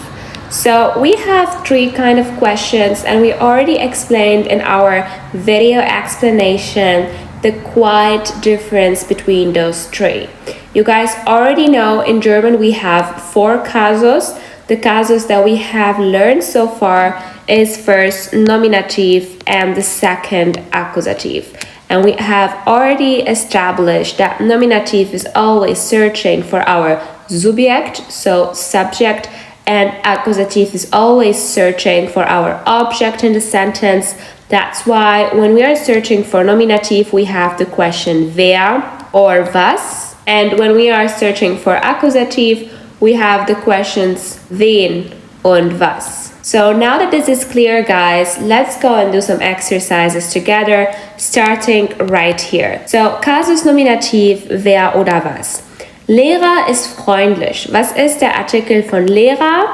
So we have 3 kind of questions, and we already explained in our video explanation the quite difference between those 3. You guys already know in German we have 4 casus. The casus that we have learned so far is first nominative and the second accusative. And we have already established that nominative is always searching for our subject, so subject, and accusative is always searching for our object in the sentence. That's why when we are searching for nominative, we have the question wer or was. And when we are searching for accusative, we have the questions wen und was. So now that this is clear, guys, let's go and do some exercises together, starting right here. So, Kasus Nominativ, wer oder was? Lehrer ist freundlich. Was ist der Artikel von Lehrer?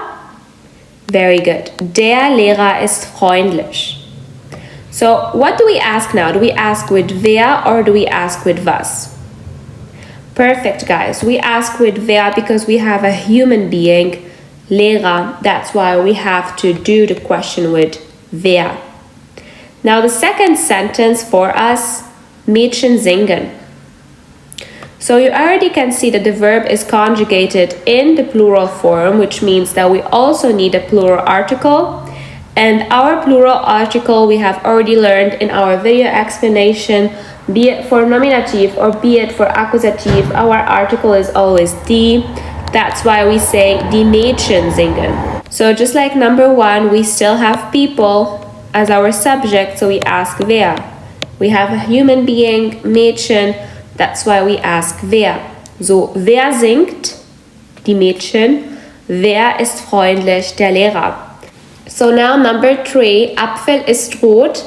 Very good. Der Lehrer ist freundlich. So, what do we ask now? Do we ask with wer or do we ask with was? Perfect, guys. We ask with wer because we have a human being, Lehrer. That's why we have to do the question with wer. Now the second sentence for us, Mädchen singen. So you already can see that the verb is conjugated in the plural form, which means that we also need a plural article. And our plural article we have already learned in our video explanation. Be it for nominative or be it for accusative, our article is always die. That's why we say die Mädchen singen. So just like number 1, we still have people as our subject, so we ask wer. We have a human being, Mädchen, that's why we ask wer. So, wer singt? Die Mädchen. Wer ist freundlich? Der Lehrer. So now number 3, Apfel ist rot.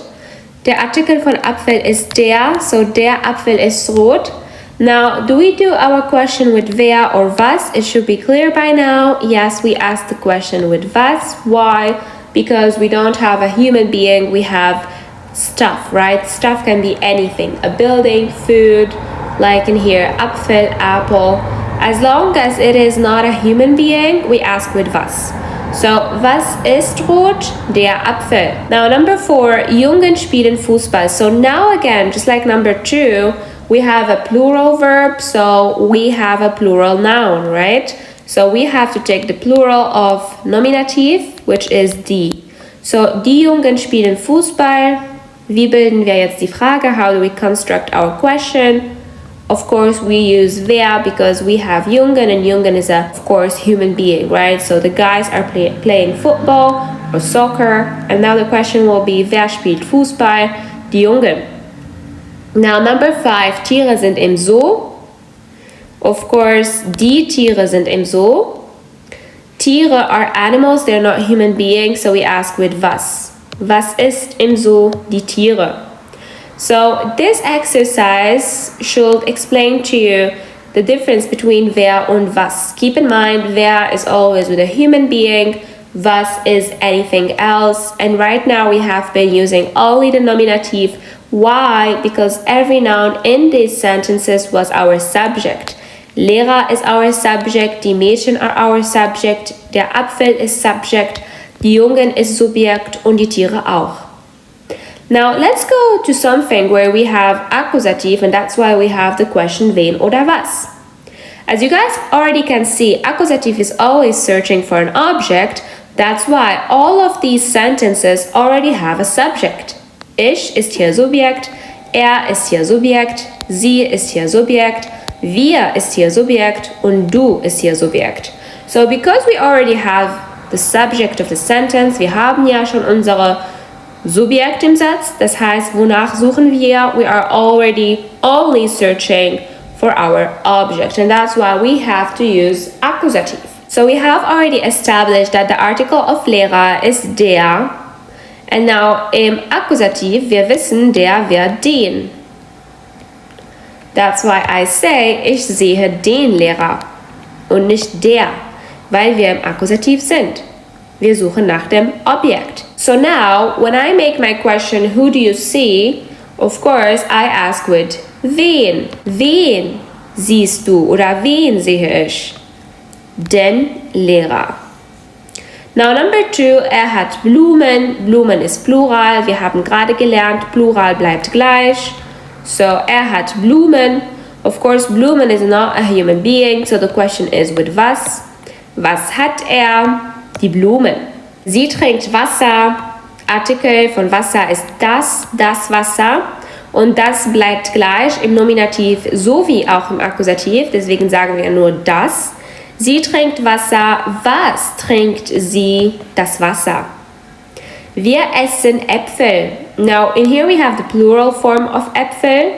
Der Artikel von Apfel ist der, so der Apfel ist rot. Now, do we do our question with wer or was? It should be clear by now. Yes, we ask the question with was. Why? Because we don't have a human being, we have stuff, right? Stuff can be anything. A building, food, like in here, Apfel, apple. As long as it is not a human being, we ask with was. So, was ist rot? Der Apfel. Now, number 4, Jungen spielen Fußball. So now again, just like number 2, we have a plural verb, so we have a plural noun, right? So we have to take the plural of nominative, which is die. So, die Jungen spielen Fußball. Wie bilden wir jetzt die Frage? How do we construct our question? Of course, we use wer because we have Jungen, and Jungen is a, of course, human being, right? So the guys are playing football or soccer, and now the question will be, wer spielt Fußball? Die Jungen. Now, number 5, Tiere sind im Zoo. Of course, die Tiere sind im Zoo. Tiere are animals, they're not human beings, so we ask with was. Was ist im Zoo? Die Tiere. So this exercise should explain to you the difference between wer und was. Keep in mind, wer is always with a human being, was is anything else, and right now we have been using only the nominative. Why? Because every noun in these sentences was our subject. Lehrer is our subject, die Mädchen are our subject, der Apfel ist subject, die Jungen ist Subjekt und die Tiere auch. Now let's go to something where we have accusative, and that's why we have the question wen oder was. As you guys already can see, accusative is always searching for an object. That's why all of these sentences already have a subject. Ich ist hier Subjekt, ist hier Subjekt, sie ist hier Subjekt, wir ist hier Subjekt und du ist hier Subjekt. So because we already have the subject of the sentence, wir haben ja schon unsere Subjekt im Satz, das heißt, wonach suchen wir? We are already only searching for our object, and that's why we have to use accusative. So we have already established that the article of Lehrer is der, and now im Akkusativ, wir wissen, der wird den. That's why I say, ich sehe den Lehrer und nicht der, weil wir im Akkusativ sind. Wir suchen nach dem Objekt. So now, when I make my question, who do you see? Of course, I ask with wen. Wen siehst du oder wen sehe ich? Den Lehrer. Now number 2, hat Blumen. Blumen ist Plural. Wir haben gerade gelernt, Plural bleibt gleich. So, hat Blumen. Of course, Blumen is not a human being, so the question is with was. Was hat Die Blumen. Sie trinkt Wasser. Artikel von Wasser ist das Wasser. Und das bleibt gleich im Nominativ sowie auch im Akkusativ. Deswegen sagen wir nur das. Sie trinkt Wasser. Was trinkt sie? Das Wasser. Wir essen Äpfel. Now, in here we have the plural form of Äpfel,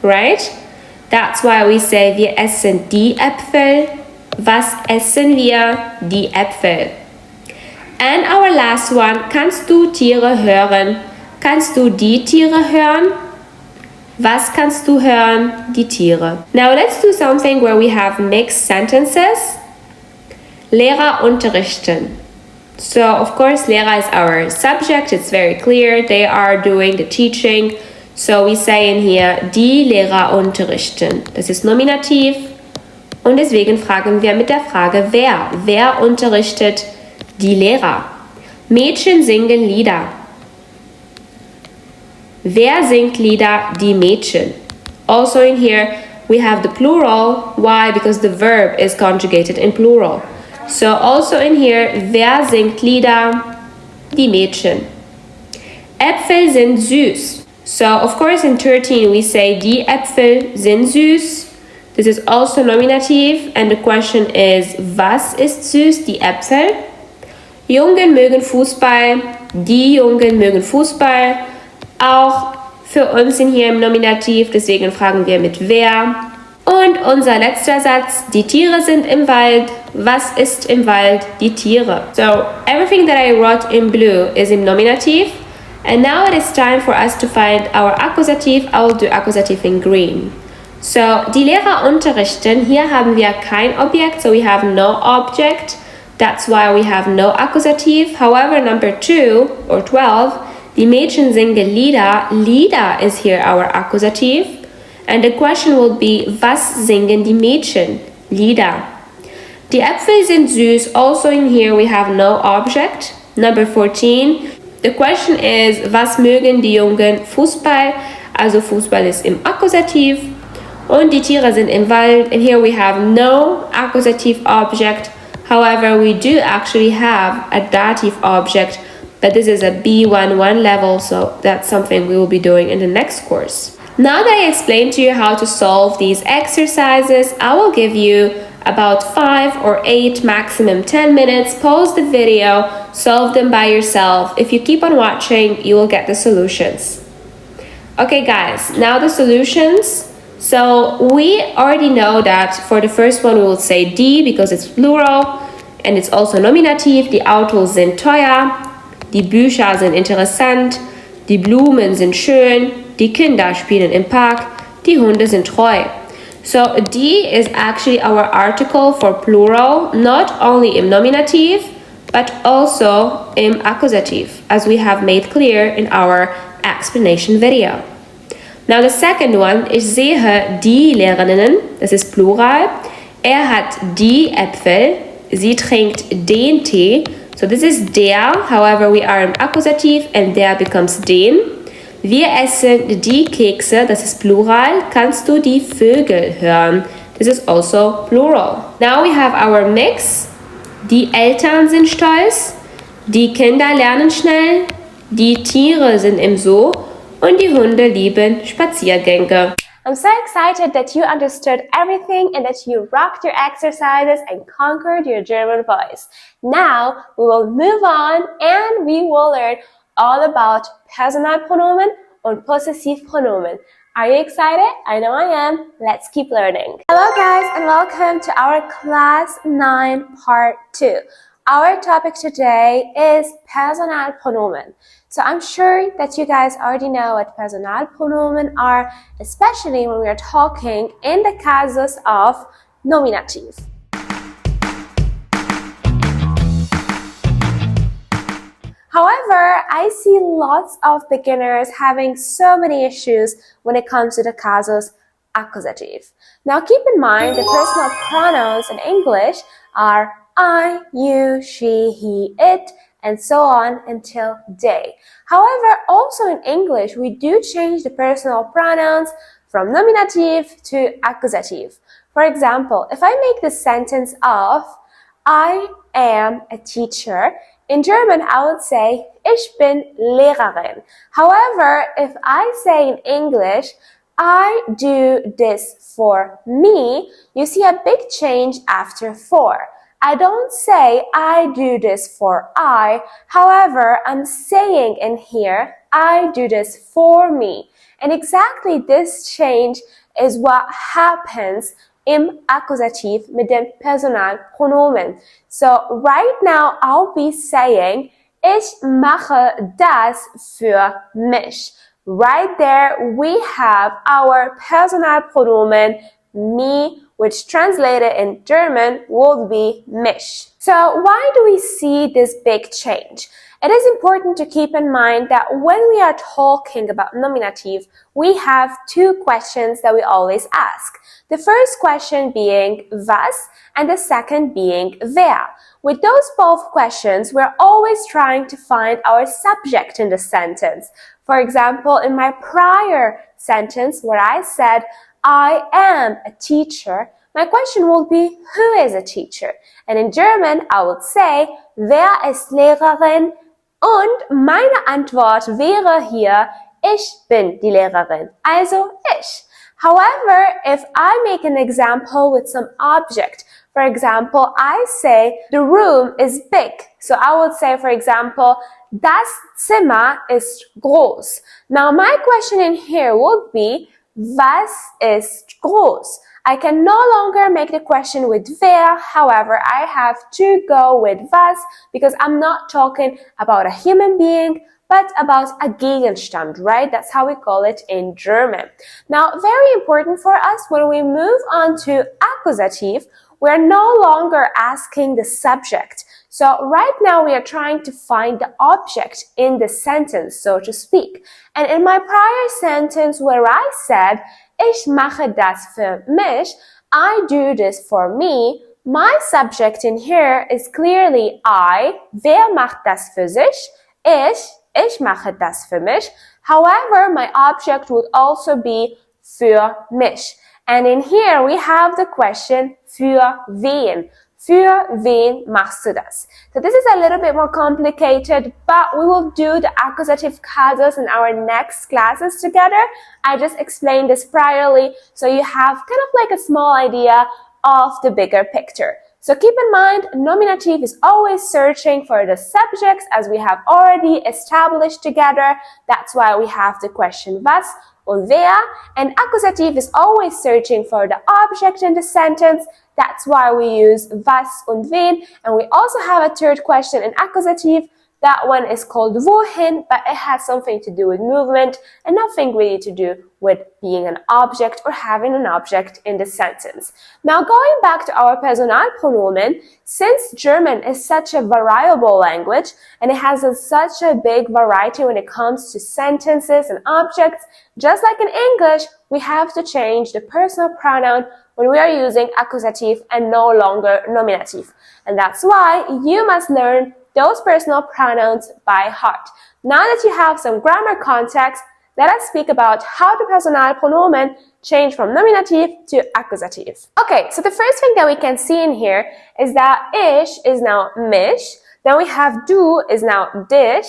right? That's why we say wir essen die Äpfel. Was essen wir? Die Äpfel. And our last one, kannst du Tiere hören? Kannst du die Tiere hören? Was kannst du hören? Die Tiere. Now let's do something where we have mixed sentences. Lehrer unterrichten. So of course Lehrer is our subject, it's very clear, they are doing the teaching. So we say in here, die Lehrer unterrichten. Das ist Nominativ und deswegen fragen wir mit der Frage wer. Wer unterrichtet die Lehrer? Mädchen singen Lieder. Wer singt Lieder? Die Mädchen. Also in here we have the plural. Why? Because the verb is conjugated in plural. So also in here, wer singt Lieder? die Mädchen. Äpfel sind süß. So, of course, in 13 we say die Äpfel sind süß. This is also nominative, and the question is, was ist süß? Die Äpfel. Jungen mögen Fußball. Die Jungen mögen Fußball. Auch für uns sind hier im Nominativ, deswegen fragen wir mit wer. Und unser letzter Satz, die Tiere sind im Wald. Was ist im Wald? Die Tiere. So, everything that I wrote in blue is im Nominativ. And now it is time for us to find our Akkusativ. I will do Akkusativ in green. So, die Lehrer unterrichten. Hier haben wir kein Objekt, so we have no object. That's why we have no Akkusativ. However, number 2 or 12, die Mädchen singen Lieder. Lieder is here our Akkusativ. And the question will be, was singen die Mädchen? Lieder. Die Äpfel sind süß. Also in here we have no object. Number 14, the question is, was mögen die Jungen? Fußball. Also Fußball ist im Akkusativ. Und die Tiere sind im Wald. And here we have no accusative object. However, we do actually have a dative object, but this is a B11 level, so that's something we will be doing in the next course. Now that I explained to you how to solve these exercises, I will give you about 5 or 8, maximum 10 minutes. Pause the video, solve them by yourself. If you keep on watching, you will get the solutions. Okay guys, now the solutions. So we already know that for the first one we will say die because it's plural and it's also nominativ. Die Autos sind teuer, die Bücher sind interessant, die Blumen sind schön, die Kinder spielen im Park, die Hunde sind treu. So die is actually our article for plural, not only im Nominativ but also im Accusative, as we have made clear in our explanation video. Now the second one, ich sehe die Lehrerinnen, das ist Plural. Er hat die Äpfel, sie trinkt den Tee. So this is der, however we are im Akkusativ and der becomes den. Wir essen die Kekse, das ist Plural. Kannst du die Vögel hören? This is also plural. Now we have our mix. Die Eltern sind stolz, die Kinder lernen schnell, die Tiere sind im Zoo. Und die Hunde lieben Spaziergänge. I'm so excited that you understood everything and that you rocked your exercises and conquered your German voice. Now we will move on and we will learn all about Personalpronomen und Possessivpronomen. Are you excited? I know I am. Let's keep learning. Hello guys and welcome to our class 9 part 2. Our topic today is Personalpronomen. So I'm sure that you guys already know what Personalpronomen are, especially when we are talking in the casus of Nominativ. However, I see lots of beginners having so many issues when it comes to the casus Accusative. Now keep in mind the personal pronouns in English are I, you, she, he, it, and so on until they. However, also in English, we do change the personal pronouns from nominative to accusative. For example, if I make the sentence of I am a teacher, in German I would say Ich bin Lehrerin. However, if I say in English I do this for me, you see a big change after for. I don't say I do this for I, however, I'm saying in here, I do this for me. And exactly this change is what happens im Akkusativ mit dem Personalpronomen. So right now I'll be saying, ich mache das für mich. Right there we have our Personalpronomen me, which translated in German would be mich. So why do we see this big change? It is important to keep in mind that when we are talking about nominative, we have two questions that we always ask. The first question being was and the second being wer. With those both questions, we're always trying to find our subject in the sentence. For example, in my prior sentence where I said, I am a teacher, my question would be, who is a teacher? And in German, I would say, wer ist Lehrerin? Und meine Antwort wäre hier, ich bin die Lehrerin, also ich. However, if I make an example with some object, for example, I say the room is big. So I would say, for example, das Zimmer ist groß. Now my question in here would be, was ist groß? I can no longer make the question with wer, however, I have to go with was because I'm not talking about a human being, but about a Gegenstand, right? That's how we call it in German. Now, very important for us when we move on to accusative, we're no longer asking the subject. So right now we are trying to find the object in the sentence, so to speak. And in my prior sentence where I said, ich mache das für mich, I do this for me, my subject in here is clearly I. Wer macht das für sich? Ich mache das für mich. However, my object would also be für mich. And in here we have the question für wen. Für wen machst du das? So this is a little bit more complicated, but we will do the accusative cases in our next classes together. I just explained this priorly, so you have kind of like a small idea of the bigger picture. So keep in mind, nominative is always searching for the subjects as we have already established together. That's why we have the question was und wer. And accusative is always searching for the object in the sentence. That's why we use was und wen. And we also have a third question in accusative. That one is called wohin, but it has something to do with movement and nothing really to do with being an object or having an object in the sentence. Now going back to our Personalpronomen, since German is such a variable language and it has such a big variety when it comes to sentences and objects, just like in English, we have to change the personal pronoun when we are using accusative and no longer nominative. And that's why you must learn those personal pronouns by heart. Now that you have some grammar context, let us speak about how the Personalpronomen change from nominative to accusative. Okay, so the first thing that we can see in here is that ich is now mich, then we have du is now dich,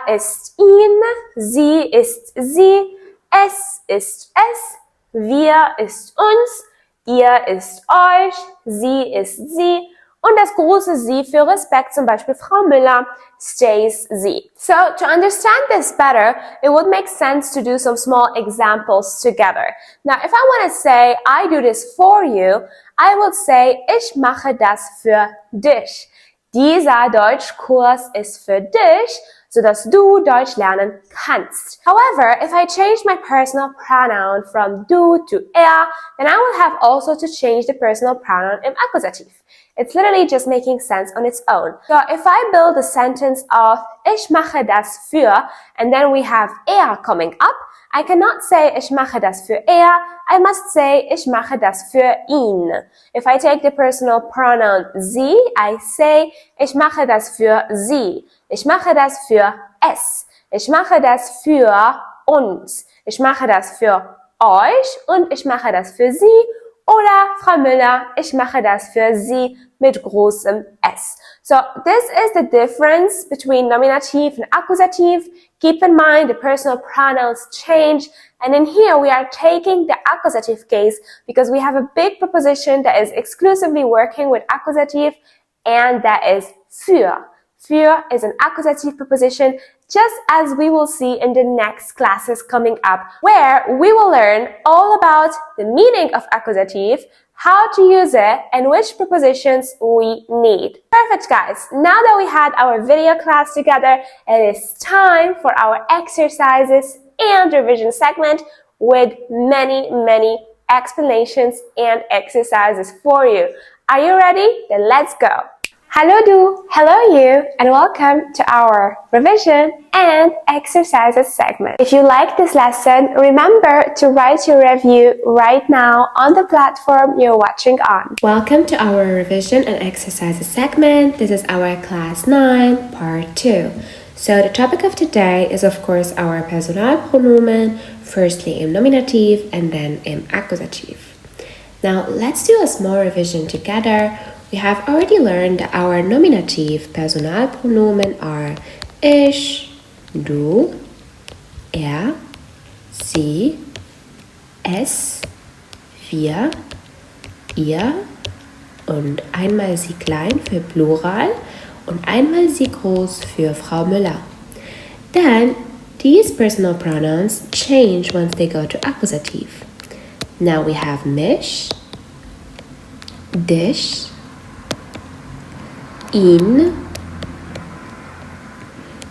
ist ihn, sie ist sie, es ist es, wir ist uns, ihr ist euch, sie ist sie, und das große Sie für Respekt, zum Beispiel Frau Müller, stays Sie. So, to understand this better, it would make sense to do some small examples together. Now, if I want to say, I do this for you, I would say, ich mache das für dich. Dieser Deutschkurs ist für dich, sodass du Deutsch lernen kannst. However, if I change my personal pronoun from du to then I will have also to change the personal pronoun in accusative. It's literally just making sense on its own. So if I build a sentence of ich mache das für, and then we have coming up, I cannot say ich mache das für I must say ich mache das für ihn. If I take the personal pronoun sie, I say ich mache das für sie. Ich mache das für es. Ich mache das für uns. Ich mache das für euch und ich mache das für sie. Oder Frau Müller, ich mache das für sie mit großem S. So this is the difference between nominative and accusative. Keep in mind the personal pronouns change. And in here we are taking the accusative case because we have a big preposition that is exclusively working with accusative, and that is für. Für is an accusative preposition, just as we will see in the next classes coming up, where we will learn all about the meaning of accusative, how to use it, and which prepositions we need. Perfect, guys. Now that we had our video class together, it is time for our exercises and revision segment with many explanations and exercises for you. Are you ready? Then let's go. Hello du, hello you, and welcome to our revision and exercises segment. If you like this lesson, remember to write your review right now on the platform you're watching on. Welcome to our revision and exercises segment. This is our class 9, part 2. So the topic of today is of course our Personalpronomen, firstly im Nominativ and then im Akkusativ. Now let's do a small revision together. We have already learned that our nominative Personalpronomen are Ich, du, er, sie, es, wir, ihr und einmal sie klein für Plural und einmal sie groß für Frau Müller. Then these personal pronouns change once they go to accusative. Now we have mich, dich, ihn.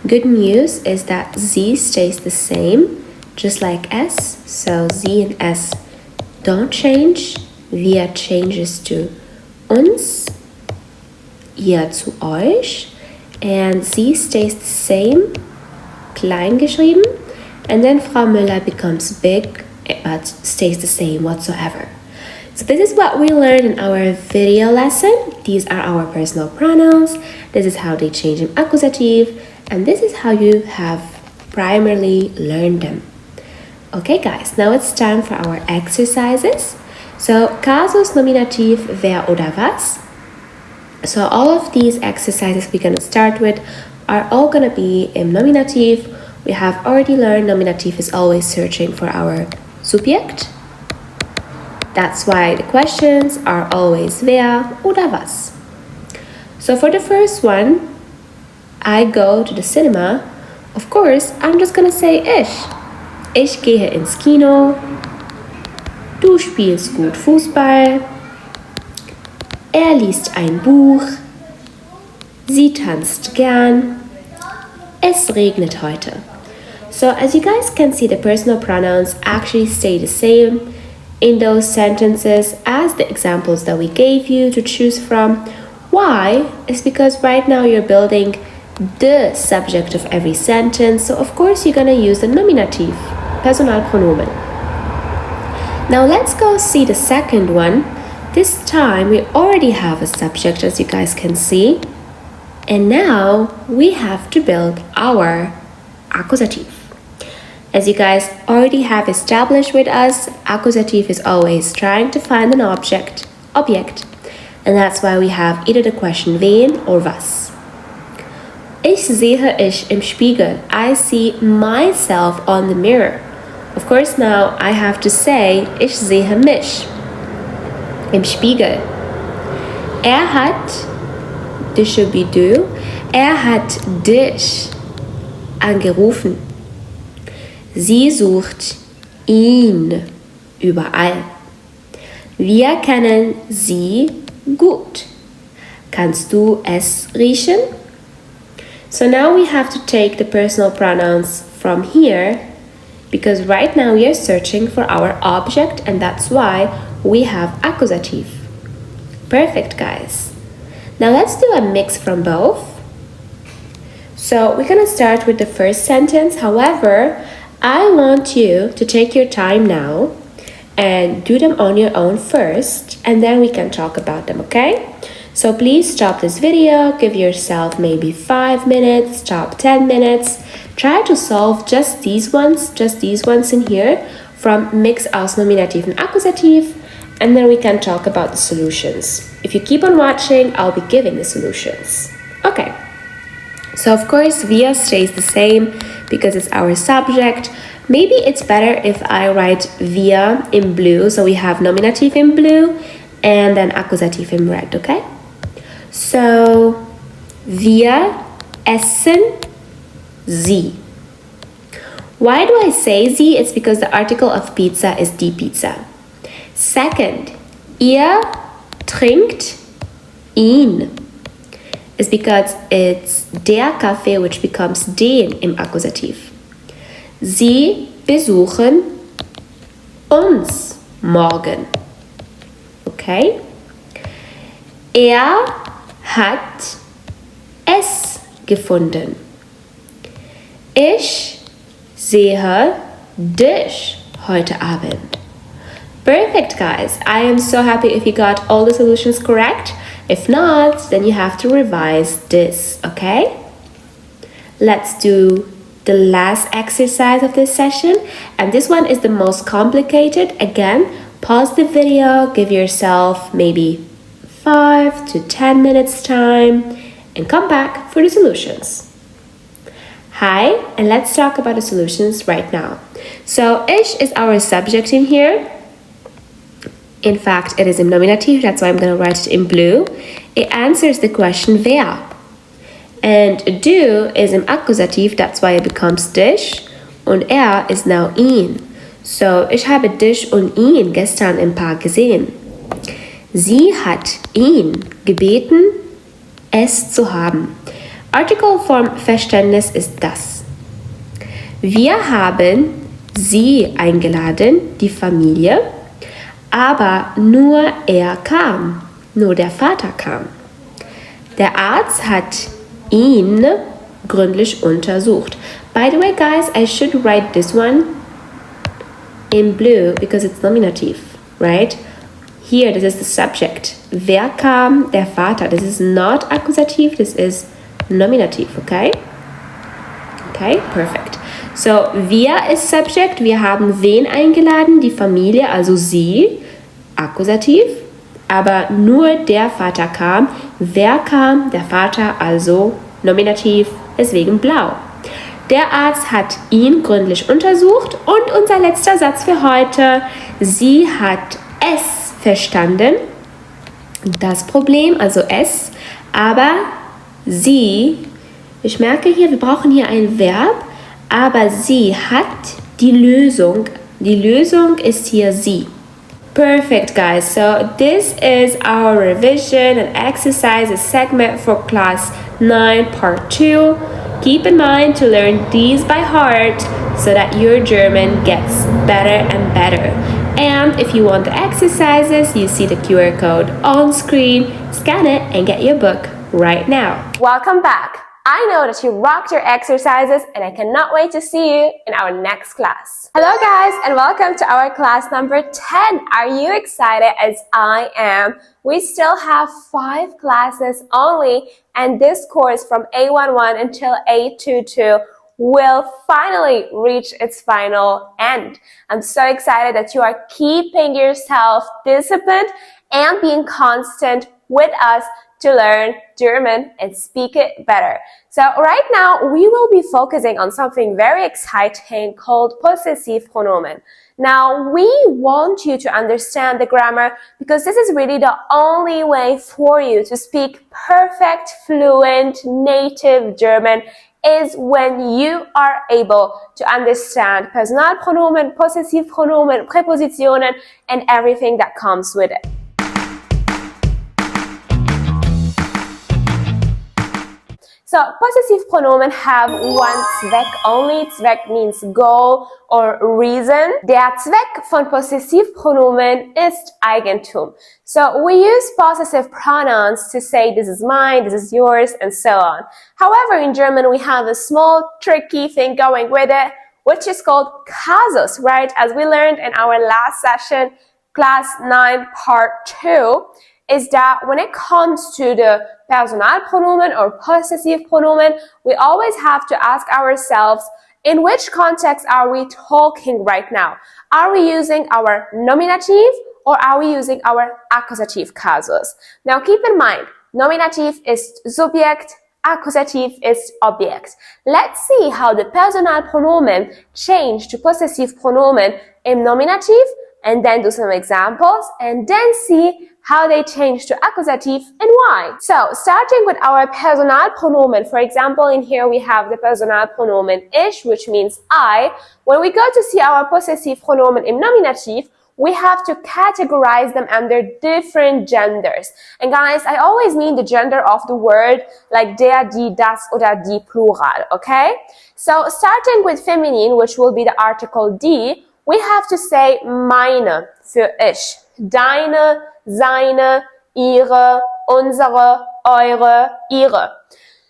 Good news is that sie stays the same, just like s, so sie and s don't change. Wir changes to uns, ihr zu euch, and sie stays the same, klein geschrieben, and then Frau Müller becomes big but stays the same whatsoever. So this is what we learned in our video lesson. These are our personal pronouns. This is how they change in accusative, and this is how you have primarily learned them. Okay guys, now it's time for our exercises. So Kasus, Nominativ, wer oder was. So all of these exercises we're going to start with are all going to be in nominative. We have already learned nominative is always searching for our subject. That's why the questions are always wer oder was. So for the first one, I go to the cinema. Of course, I'm just going to say ich. Ich gehe ins Kino. Du spielst gut Fußball. Er liest ein Buch. Sie tanzt gern. Es regnet heute. So as you guys can see, the personal pronouns actually stay the same in those sentences as the examples that we gave you to choose from. Why? It's because right now you're building the subject of every sentence. So of course you're gonna use the nominative, Personalpronomen. Now let's go see the second one. This time we already have a subject, as you guys can see. And now we have to build our accusative. As you guys already have established with us, accusative is always trying to find an object. And that's why we have either the question wen or was. Ich sehe ich im Spiegel. I see myself on the mirror. Of course, now I have to say, ich sehe mich im Spiegel. Er hat, this should be du, er hat dich angerufen. Sie sucht ihn überall. Wir kennen sie gut. Kannst du es riechen? So now we have to take the personal pronouns from here, because right now we are searching for our object, and that's why we have accusative. Perfect, guys. Now let's do a mix from both. So we're gonna start with the first sentence. However, I want you to take your time now and do them on your own first, and then we can talk about them, okay? So please stop this video, give yourself maybe 5 minutes, stop 10 minutes. Try to solve just these ones in here from mix aus Nominativ and Akkusativ, and then we can talk about the solutions. If you keep on watching, I'll be giving the solutions. Okay, so of course wir stays the same because it's our subject. Maybe it's better if I write wir in blue, so we have nominative in blue and then accusative in red, okay? So, wir essen sie. Why do I say sie? It's because the article of pizza is die Pizza. Second, ihr trinkt ihn. It's because it's der Kaffee, which becomes den im Akkusativ. Sie besuchen uns morgen. Okay? Er hat es gefunden. Ich sehe dich heute Abend. Perfect, guys. I am so happy if you got all the solutions correct. If not, then you have to revise this, okay? Let's do the last exercise of this session, and this one is the most complicated. Again, pause the video, give yourself maybe 5 to 10 minutes time, and come back for the solutions. Hi, and let's talk about the solutions right now. So, ich is our subject in here. In fact, it is im Nominativ, that's why I'm going to write it in blue. It answers the question wer. And du is im Akkusativ, that's why it becomes dich. Und ist now ihn. So, ich habe dich und ihn gestern im Park gesehen. Sie hat ihn gebeten, es zu haben. Artikelform Verständnis ist das. Wir haben sie eingeladen, die Familie, aber nur er kam, nur der Vater kam. Der Arzt hat ihn gründlich untersucht. By the way, guys, I should write this one in blue because it's nominative, right? Here, this is the subject. Wer kam? Der Vater. This is not accusative, this is nominative, okay? Okay, perfect. So, wir ist subject. Wir haben wen eingeladen? Die Familie, also sie, Akkusativ. Aber nur der Vater kam. Wer kam? Der Vater, also nominativ, deswegen blau. Der Arzt hat ihn gründlich untersucht. Und unser letzter Satz für heute. Sie hat es verstanden, das Problem, also es, aber sie, ich merke hier, wir brauchen hier ein Verb, aber sie hat die Lösung ist hier sie. Perfect, guys. So this is our revision and exercises segment for class 9 part 2. Keep in mind to learn these by heart so that your German gets better and better. And if you want the exercises, you see the QR code on screen. Scan it and get your book right now. Welcome back. I know that you rocked your exercises and I cannot wait to see you in our next class. Hello guys and welcome to our class number 10. Are you excited as I am? We still have 5 classes only and this course from A11 until A22 will finally reach its final end. I'm so excited that you are keeping yourself disciplined and being constant with us to learn German and speak it better. So right now we will be focusing on something very exciting called possessive pronoun. Now we want you to understand the grammar because this is really the only way for you to speak perfect, fluent, native German is when you are able to understand Personalpronomen, Possessive Pronomen, Präpositionen, and everything that comes with it. So, possessive pronomen have one Zweck only. Zweck means goal or reason. Der Zweck von Possessivpronomen ist Eigentum. So, we use possessive pronouns to say this is mine, this is yours, and so on. However, in German, we have a small tricky thing going with it, which is called Kasus, right? As we learned in our last session, class 9, part 2, is that when it comes to the Personalpronomen or possessive pronomen, we always have to ask ourselves, in which context are we talking right now? Are we using our nominative or are we using our accusative casus? Now keep in mind, nominative is Subjekt, accusative is Objekt. Let's see how the Personalpronomen change to possessive pronomen in nominative and then do some examples and then see how they change to accusative and why. So, starting with our Personalpronomen, for example, in here we have the Personalpronomen ich, which means I. When we go to see our possessive pronomen im Nominativ, we have to categorize them under different genders. And guys, I always mean the gender of the word, like der, die, das, oder die Plural, okay? So, starting with feminine, which will be the article die, we have to say meine für ich. Deine, seine, ihre, unsere, eure, ihre.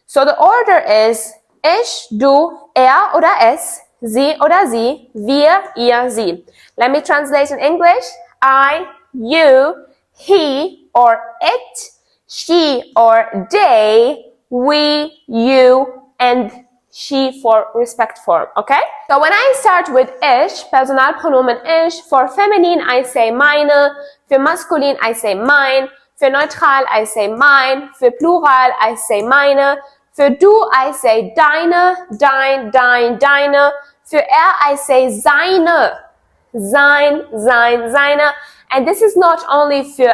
So the order is ich, du, oder es, sie oder sie, wir, ihr, sie. Let me translate in English. I, you, he or it, she or they, we, you, and she for respect form, okay? So when I start with ich, Personalpronomen ich, for feminine I say meine, für maskulin I say mein, für neutral I say mein, für plural I say meine, Für du, I say deine, deine. Für I say seine, seine. And this is not only für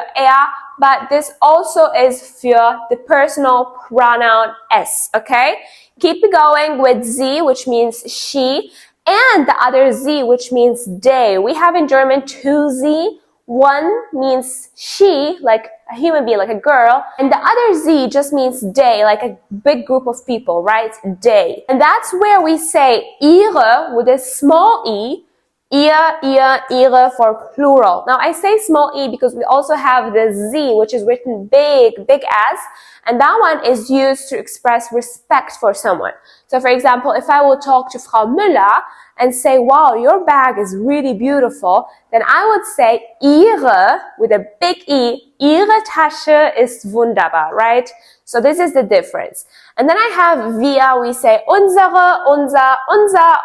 but this also is für the personal pronoun s, okay? Keep going with sie, which means she, and the other sie, which means they. We have in German two sie. One means she, like a human being, like a girl, and the other sie just means they, like a big group of people, right? They. And that's where we say ihre with a small e, ihre for plural. Now I say small e because we also have the z, which is written big as, and that one is used to express respect for someone. So for example, if I will talk to Frau Müller and say, wow, your bag is really beautiful, then I would say ihre with a big E, ihre Tasche ist wunderbar, right? So this is the difference. And then I have wir, we say unsere,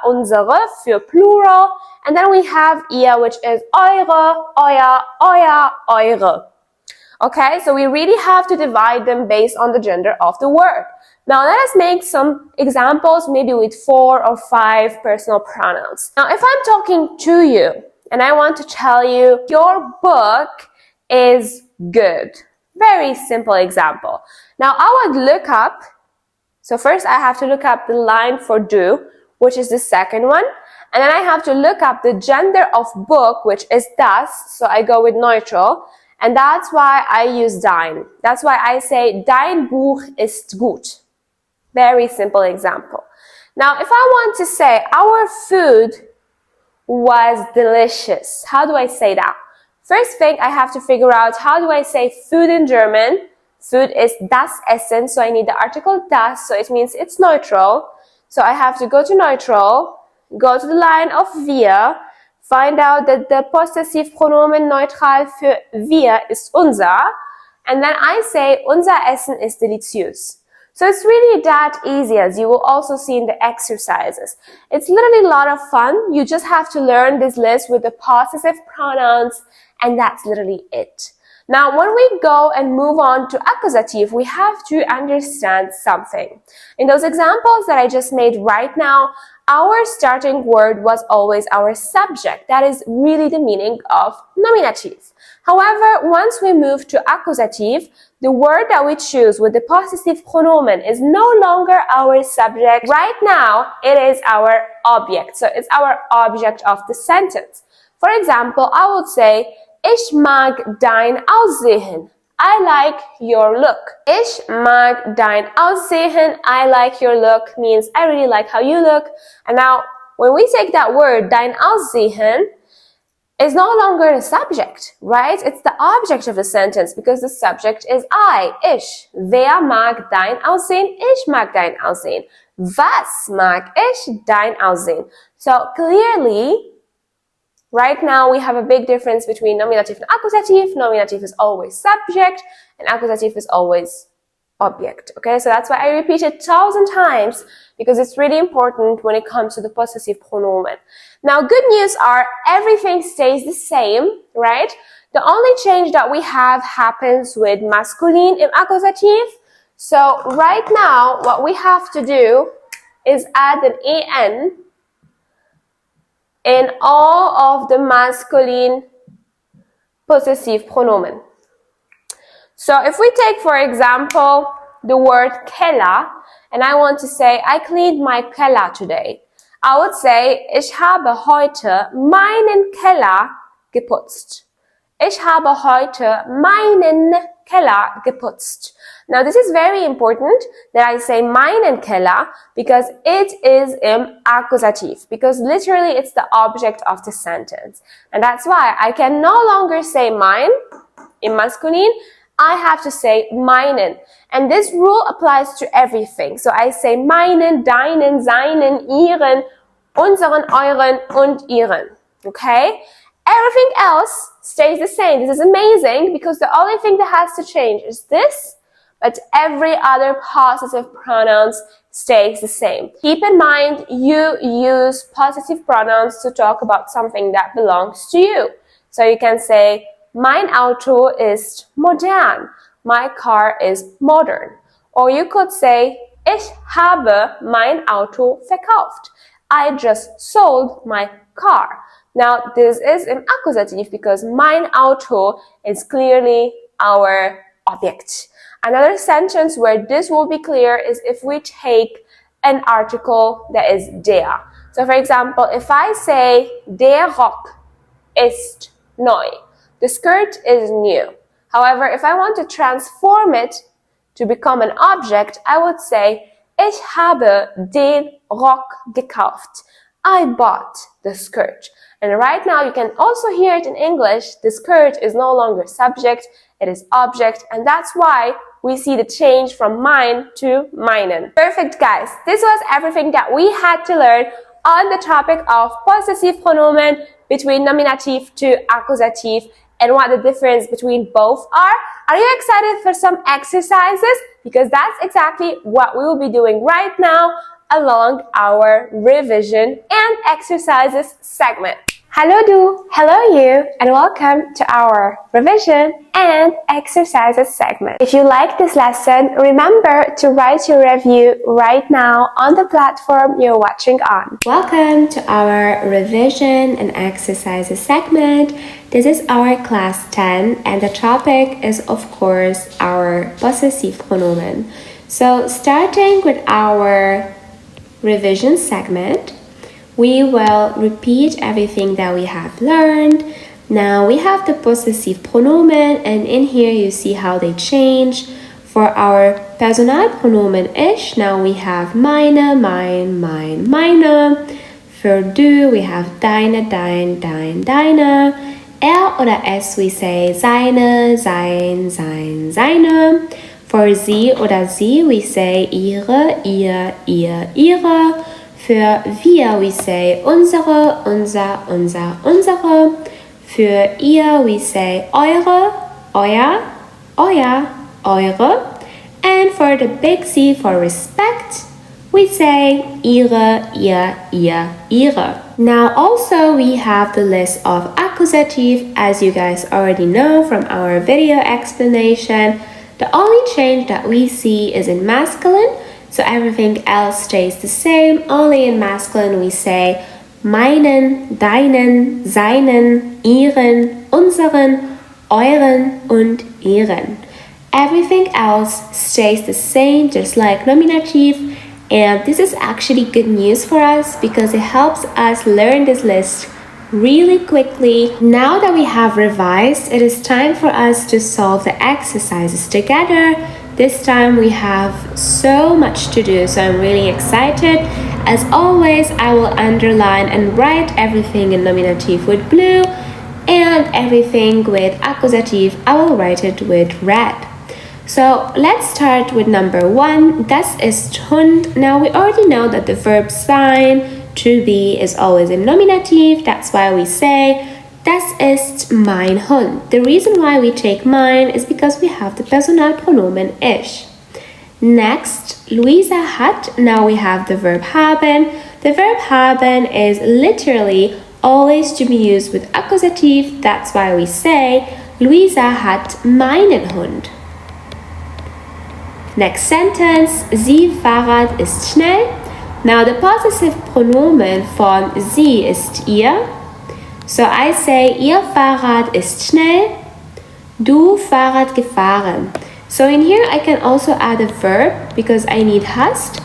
unsere für plural. And then we have ihr, which is eure, eure. Okay, so we really have to divide them based on the gender of the word. Now let us make some examples, maybe with 4 or 5 personal pronouns. Now if I'm talking to you and I want to tell you your book is good. Very simple example. Now I would look up, so first I have to look up the line for du, which is the second one. And then I have to look up the gender of book, which is das, so I go with neutral. And that's why I use dein. That's why I say, dein Buch ist gut. Very simple example. Now, if I want to say, our food was delicious, how do I say that? First thing, I have to figure out, how do I say food in German? Food is das Essen, so I need the article das, so it means it's neutral. So I have to go to neutral, go to the line of wir, find out that the possessive pronomen neutral für wir ist unser, and then I say, unser Essen ist deliziös. So it's really that easy, as you will also see in the exercises. It's literally a lot of fun. You just have to learn this list with the possessive pronouns, and that's literally it. Now, when we go and move on to accusative, we have to understand something. In those examples that I just made right now, our starting word was always our subject. That is really the meaning of nominative. However, once we move to accusative, the word that we choose with the possessive pronomen is no longer our subject. Right now, it is our object. So it's our object of the sentence. For example, I would say, ich mag dein Aussehen. I like your look. Ich mag dein Aussehen. I like your look means I really like how you look. And now, when we take that word, dein Aussehen, is no longer the subject, right? It's the object of the sentence because the subject is I, ich. Wer mag dein Aussehen? Ich mag dein Aussehen. Was mag ich? Dein Aussehen. So clearly, right now we have a big difference between nominative and accusative. Nominative is always subject and accusative is always object. Okay, so that's why I repeat it 1,000 times because it's really important when it comes to the possessive pronomen. Now, good news are everything stays the same, right? The only change that we have happens with masculine and accusative. So right now, what we have to do is add an en in all of the masculine possessive pronomen. So if we take, for example, the word Keller, and I want to say, I cleaned my Keller today. I would say, ich habe heute meinen Keller geputzt. Ich habe heute meinen Keller geputzt. Now this is very important that I say meinen Keller because it is in accusative, because literally it's the object of the sentence. And that's why I can no longer say mein in masculine, I have to say meinen. And this rule applies to everything. So I say meinen, deinen, seinen, ihren, unseren, euren und ihren. Okay? Everything else stays the same. This is amazing because the only thing that has to change is this, but every other possessive pronouns stays the same. Keep in mind, you use possessive pronouns to talk about something that belongs to you. So you can say, mein Auto ist modern. My car is modern. Or you could say, ich habe mein Auto verkauft. I just sold my car. Now, this is an accusative because mein Auto is clearly our object. Another sentence where this will be clear is if we take an article that is der. So, for example, if I say, der Rock ist neu, the skirt is new. However, if I want to transform it to become an object, I would say, ich habe den Rock gekauft. I bought the skirt. And right now you can also hear it in English. The skirt is no longer subject, it is object, and that's why we see the change from mein to meinen. Perfect, guys. This was everything that we had to learn on the topic of possessive pronomen between nominative to accusative and what the difference between both are. Are you excited for some exercises? Because that's exactly what we will be doing right now along our revision and exercises segment. Hello du, hello you, and welcome to our revision and exercises segment. If you like this lesson, remember to write your review right now on the platform you're watching on. Welcome to our revision and exercises segment. This is our class 10 and the topic is of course our possessive pronomen. So starting with our revision segment, we will repeat everything that we have learned. Now we have the possessive pronomen and in here you see how they change. For our personal pronomen ich, now we have meine, mein, meine. For du we have deine, dein, deine. Oder es we say seine, sein, seine. For sie oder sie we say ihre, ihr, ihre. Für wir we say unsere, unsere. Für ihr we say eure, euer, eure. And for the big C for respect, we say ihre, ihr, ihre. Now also we have the list of accusative, as you guys already know from our video explanation. The only change that we see is in masculine, so everything else stays the same. Only in masculine we say meinen, deinen, seinen, ihren, unseren, euren und ihren. Everything else stays the same, just like nominative, and this is actually good news for us because it helps us learn this list really quickly. Now that we have revised, it is time for us to solve the exercises together. This time we have so much to do, so I'm really excited. As always, I will underline and write everything in nominative with blue and everything with accusative, I will write it with red. So let's start with number 1. Das ist Hund. Now we already know that the verb sein, to be, is always in nominative. That's why we say das ist mein Hund. The reason why we take mein is because we have the personal pronomen ich. Next, Luisa hat. Now we have the verb haben. The verb haben is literally always to be used with accusative. That's why we say Luisa hat meinen Hund. Next sentence, sie Fahrrad ist schnell. Now the possessive pronomen von sie ist ihr. So I say ihr Fahrrad ist schnell, du Fahrrad gefahren. So in here I can also add a verb because I need hast.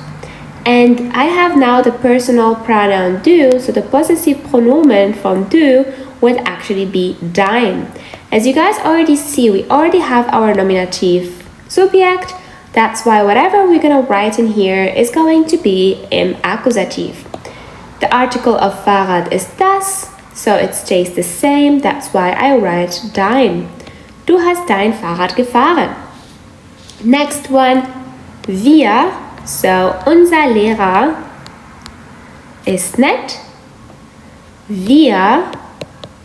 And I have now the personal pronoun du, so the possessive pronomen from du would actually be dein. As you guys already see, we already have our nominative subject. That's why whatever we're going to write in here is going to be im Akkusativ. The article of Fahrrad is das, so it stays the same. That's why I write dein. Du hast dein Fahrrad gefahren. Next one, wir. So unser Lehrer ist nett. Wir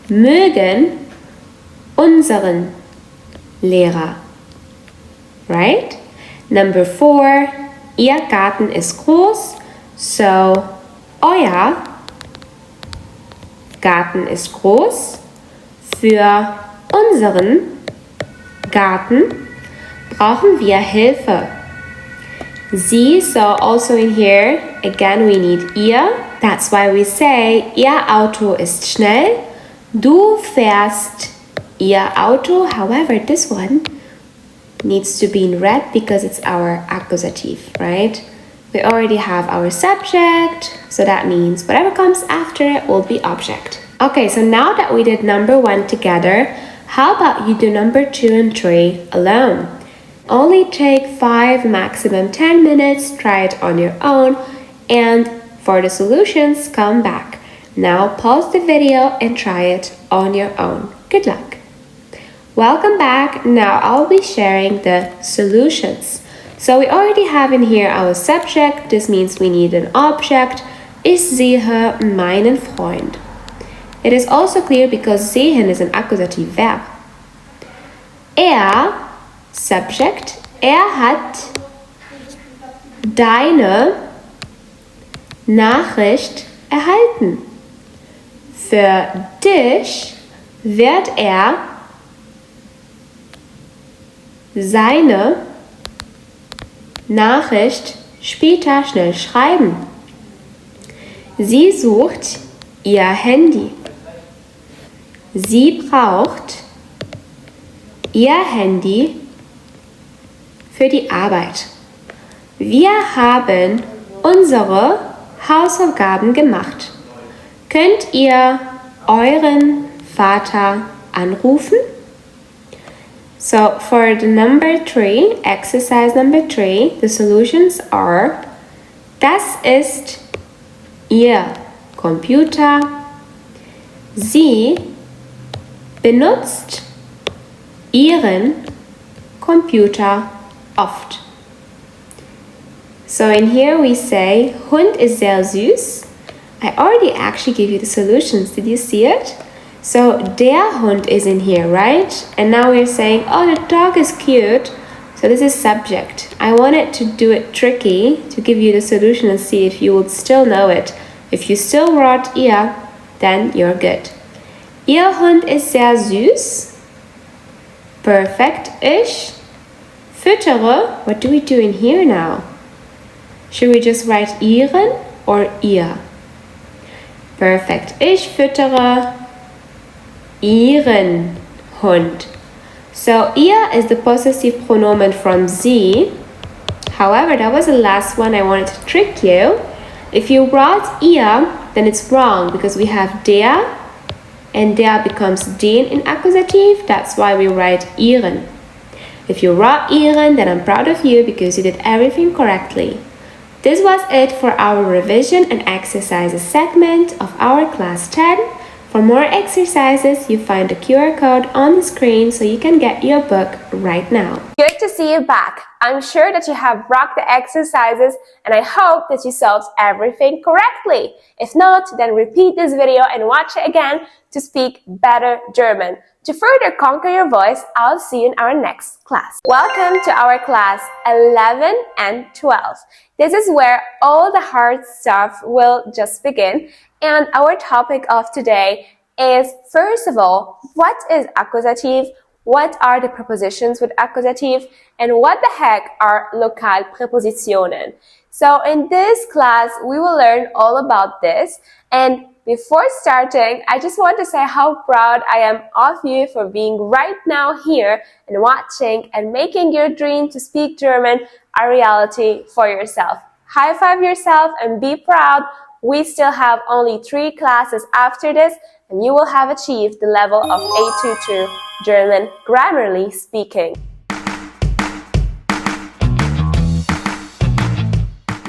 mögen unseren Lehrer. Right? Number 4, ihr Garten ist groß, so euer Garten ist groß. Für unseren Garten brauchen wir Hilfe. Sie, so also in here, again we need ihr. That's why we say, Ihr Auto ist schnell. Du fährst Ihr Auto. However, this one needs to be in red because it's our accusative, right? We already have our subject, so that means whatever comes after it will be object. Okay, so now that we did number 1 together, how about you do number 2 and 3 alone? Only take 5, maximum 10 minutes, try it on your own, and for the solutions, come back. Now pause the video and try it on your own. Good luck! Welcome back. Now I'll be sharing the solutions. So we already have in here our subject. This means we need an object. Ich sehe meinen Freund. It is also clear because sehen is an accusative verb. Subject, hat deine Nachricht erhalten. Für dich wird seine Nachricht später schnell schreiben. Sie sucht ihr Handy. Sie braucht ihr Handy für die Arbeit. Wir haben unsere Hausaufgaben gemacht. Könnt ihr euren Vater anrufen? So for the number 3, exercise number 3, the solutions are: Das ist ihr Computer. Sie benutzt ihren Computer oft. So in here we say, Hund ist sehr süß. I already actually gave you the solutions. Did you see it? So der Hund is in here, right? And now we're saying, oh, the dog is cute. So this is subject. I wanted to do it tricky to give you the solution and see if you would still know it. If you still wrote ihr, then you're good. Ihr Hund ist sehr süß. Perfect. Ich füttere. What do we do in here now? Should we just write ihren or ihr? Perfect. Ich füttere ihren Hund. So ihr is the possessive pronoun from sie. However, that was the last one. I wanted to trick you. If you wrote ihr, then it's wrong because we have der, and der becomes den in accusative. That's why we write ihren. If you wrote ihren, then I'm proud of you because you did everything correctly. This was it for our revision and exercises segment of our class 10. For more exercises, you find the QR code on the screen so you can get your book right now. Good to see you back. I'm sure that you have rocked the exercises and I hope that you solved everything correctly. If not, then repeat this video and watch it again to speak better German. To further conquer your voice, I'll see you in our next class. Welcome to our class 11 and 12. This is where all the hard stuff will just begin. And our topic of today is, first of all, what is accusative? What are the prepositions with accusative? And what the heck are Lokalpräpositionen? So in this class, we will learn all about this. And before starting, I just want to say how proud I am of you for being right now here and watching and making your dream to speak German a reality for yourself. High five yourself and be proud. We still have only 3 classes after this and you will have achieved the level of A22 German grammarly speaking.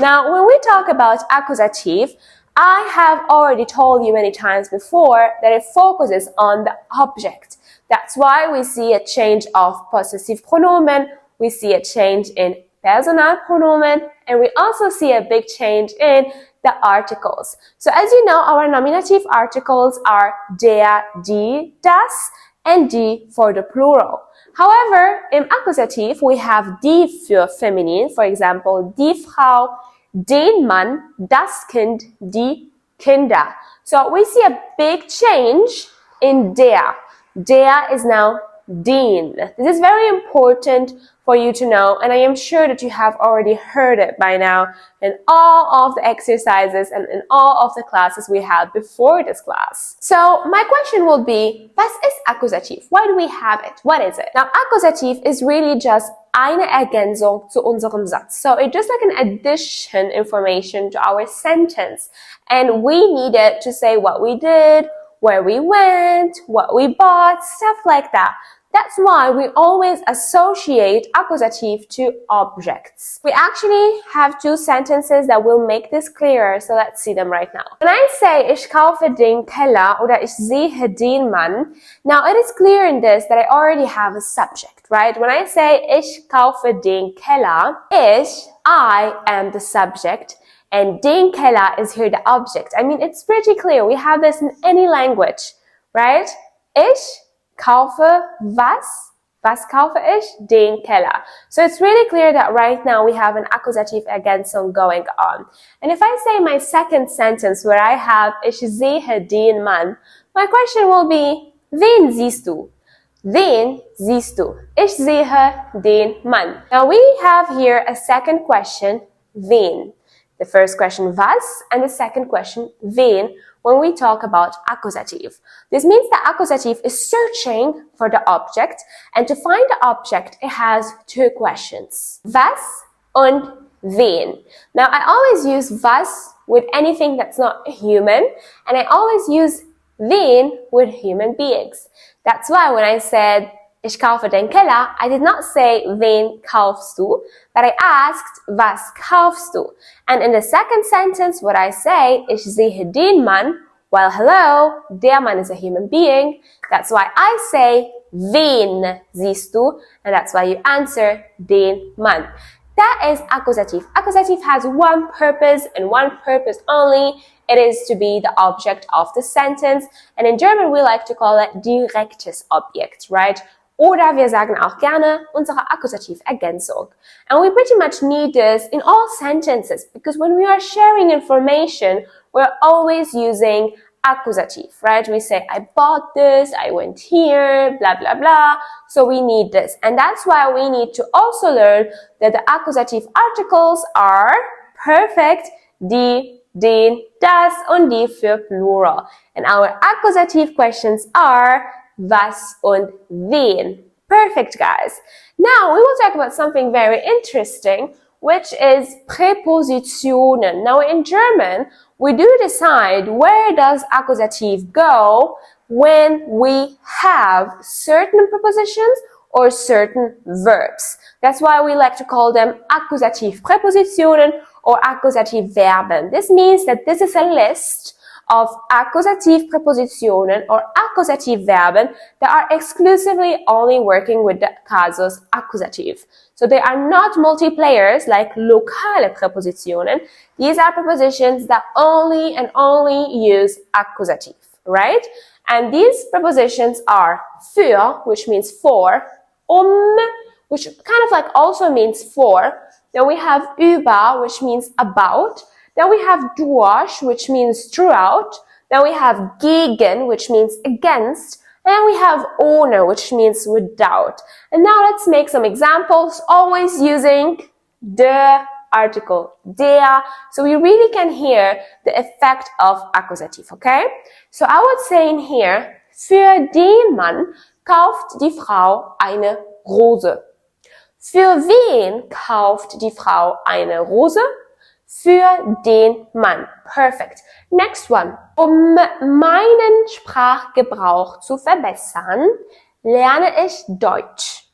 Now, when we talk about accusative, I have already told you many times before that it focuses on the object. That's why we see a change of possessive pronomen, we see a change in personal pronomen, and we also see a big change in the articles. So as you know, our nominative articles are der, die, das, and die for the plural. However, in accusative, we have die für feminine, for example, die Frau, den Mann, das Kind, die Kinder. So we see a big change in der. Der is now den. This is very important for you to know, and I am sure that you have already heard it by now in all of the exercises and in all of the classes we had before this class. So my question will be, was ist Akkusativ? Why do we have it? What is it? Now, Akkusativ is really just eine Ergänzung zu unserem Satz. So it's just like an addition information to our sentence, and we need it to say what we did, where we went, what we bought, stuff like that. That's why we always associate Akkusativ to objects. We actually have two sentences that will make this clearer, so let's see them right now. When I say, ich kaufe den Keller oder ich sehe den Mann, now it is clear in this that I already have a subject, right? When I say, ich kaufe den Keller, I am the subject, and den Keller is here the object. I mean, it's pretty clear. We have this in any language, right? Ich kaufe was? Was kaufe ich? Den Keller. So it's really clear that right now we have an accusative Ergänzung going on. And if I say my second sentence where I have ich sehe den Mann, my question will be, wen siehst du? Wen siehst du? Ich sehe den Mann. Now we have here a second question, wen. The first question, was, and the second question, wen, when we talk about accusative. This means the accusative is searching for the object, and to find the object, it has two questions. Was und wen. Now, I always use was with anything that's not human, and I always use wen with human beings. That's why when I said, ich kaufe den Keller, I did not say, wen kaufst du, but I asked, was kaufst du? And in the second sentence, what I say, ich sehe den Mann, well, hello, der Mann is a human being. That's why I say, wen siehst du? And that's why you answer, den Mann. That is accusative. Accusative has one purpose and one purpose only. It is to be the object of the sentence. And in German, we like to call it direktes Objekt, right? Oder wir sagen auch gerne unsere Akkusativ-Ergänzung. And we pretty much need this in all sentences because when we are sharing information, we're always using accusative, right? We say, I bought this, I went here, blah, blah, blah. So we need this. And that's why we need to also learn that the accusative articles are perfect, die, den, das und die für Plural. And our accusative questions are was und wen. Perfect, guys. Now, we will talk about something very interesting, which is Prepositionen. Now, in German, we do decide where does accusative go when we have certain prepositions or certain verbs. That's why we like to call them Akkusativ Präpositionen or Akkusativ Verben. This means that this is a list of Akkusativ Präpositionen or Akkusativ Verben that are exclusively only working with the casus Accusative. So they are not multiplayers like lokale Präpositionen. These are prepositions that only and only use Accusative, right? And these prepositions are für, which means for, which kind of like also means for. Then we have über, which means about. Then we have durch, which means throughout. Then we have gegen, which means against. And then we have ohne, which means without. And now let's make some examples, always using the article der. So we really can hear the effect of accusative, okay? So I would say in here, für den Mann kauft die Frau eine Rose. Für wen kauft die Frau eine Rose? Für den Mann. Perfect. Next one. Um meinen Sprachgebrauch zu verbessern, lerne ich Deutsch.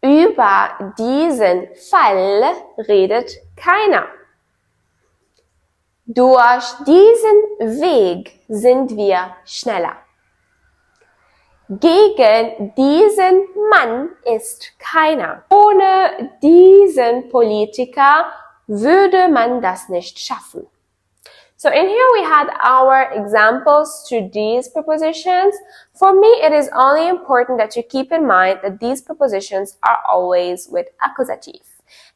Über diesen Fall redet keiner. Durch diesen Weg sind wir schneller. Gegen diesen Mann ist keiner. Ohne diesen Politiker würde man das nicht schaffen. So in here we had our examples to these prepositions. For me, it is only important that you keep in mind that these prepositions are always with accusative.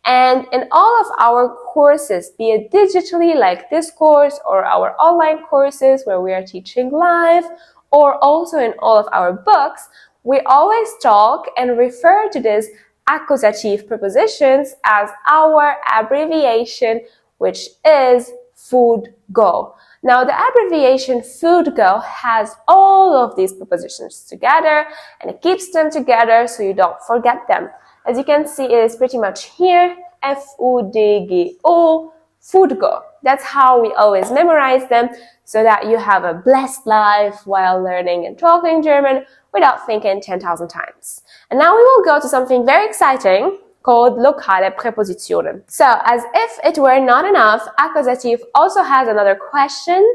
And in all of our courses, be it digitally like this course or our online courses where we are teaching live, or also in all of our books, we always talk and refer to these accusative prepositions as our abbreviation, which is food go. Now, the abbreviation food go has all of these prepositions together, and it keeps them together so you don't forget them. As you can see, it is pretty much here, F-U-D-G-O, food go. That's how we always memorize them, so that you have a blessed life while learning and talking German without thinking 10,000 times. And now we will go to something very exciting called lokale Präpositionen. So, as if it were not enough, Akkusativ also has another question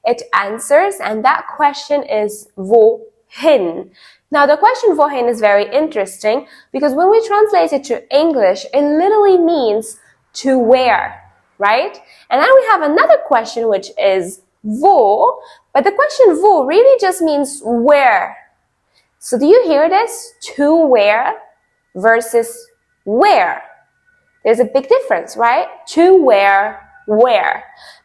it answers, and that question is wohin. Now, the question wohin is very interesting because when we translate it to English, it literally means to where, right? And then we have another question which is wo, but the question wo really just means where. So do you hear this? To where versus where. There's a big difference, right? To where.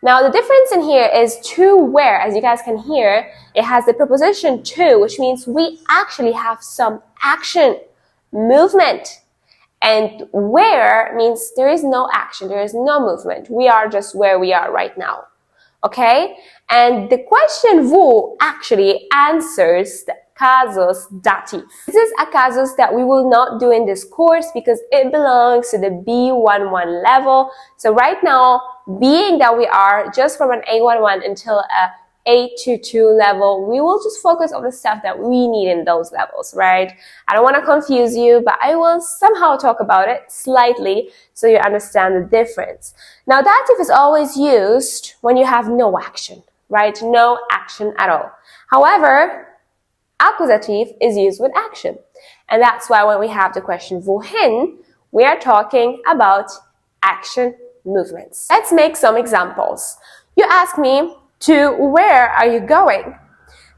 Now the difference in here is to where. As you guys can hear, it has the preposition to, which means we actually have some action, movement. And where means there is no action, there is no movement. We are just where we are right now. Okay? And the question wo actually answers the casus dativ. This is a casus that we will not do in this course because it belongs to the B11 level. So right now, being that we are just from an A11 until a A22 level, we will just focus on the stuff that we need in those levels, right? I don't want to confuse you, but I will somehow talk about it slightly so you understand the difference. Now, dativ is always used when you have no action, right? No action at all. However, accusative is used with action. And that's why when we have the question wohin, we are talking about action movements. Let's make some examples. You ask me, to where are you going?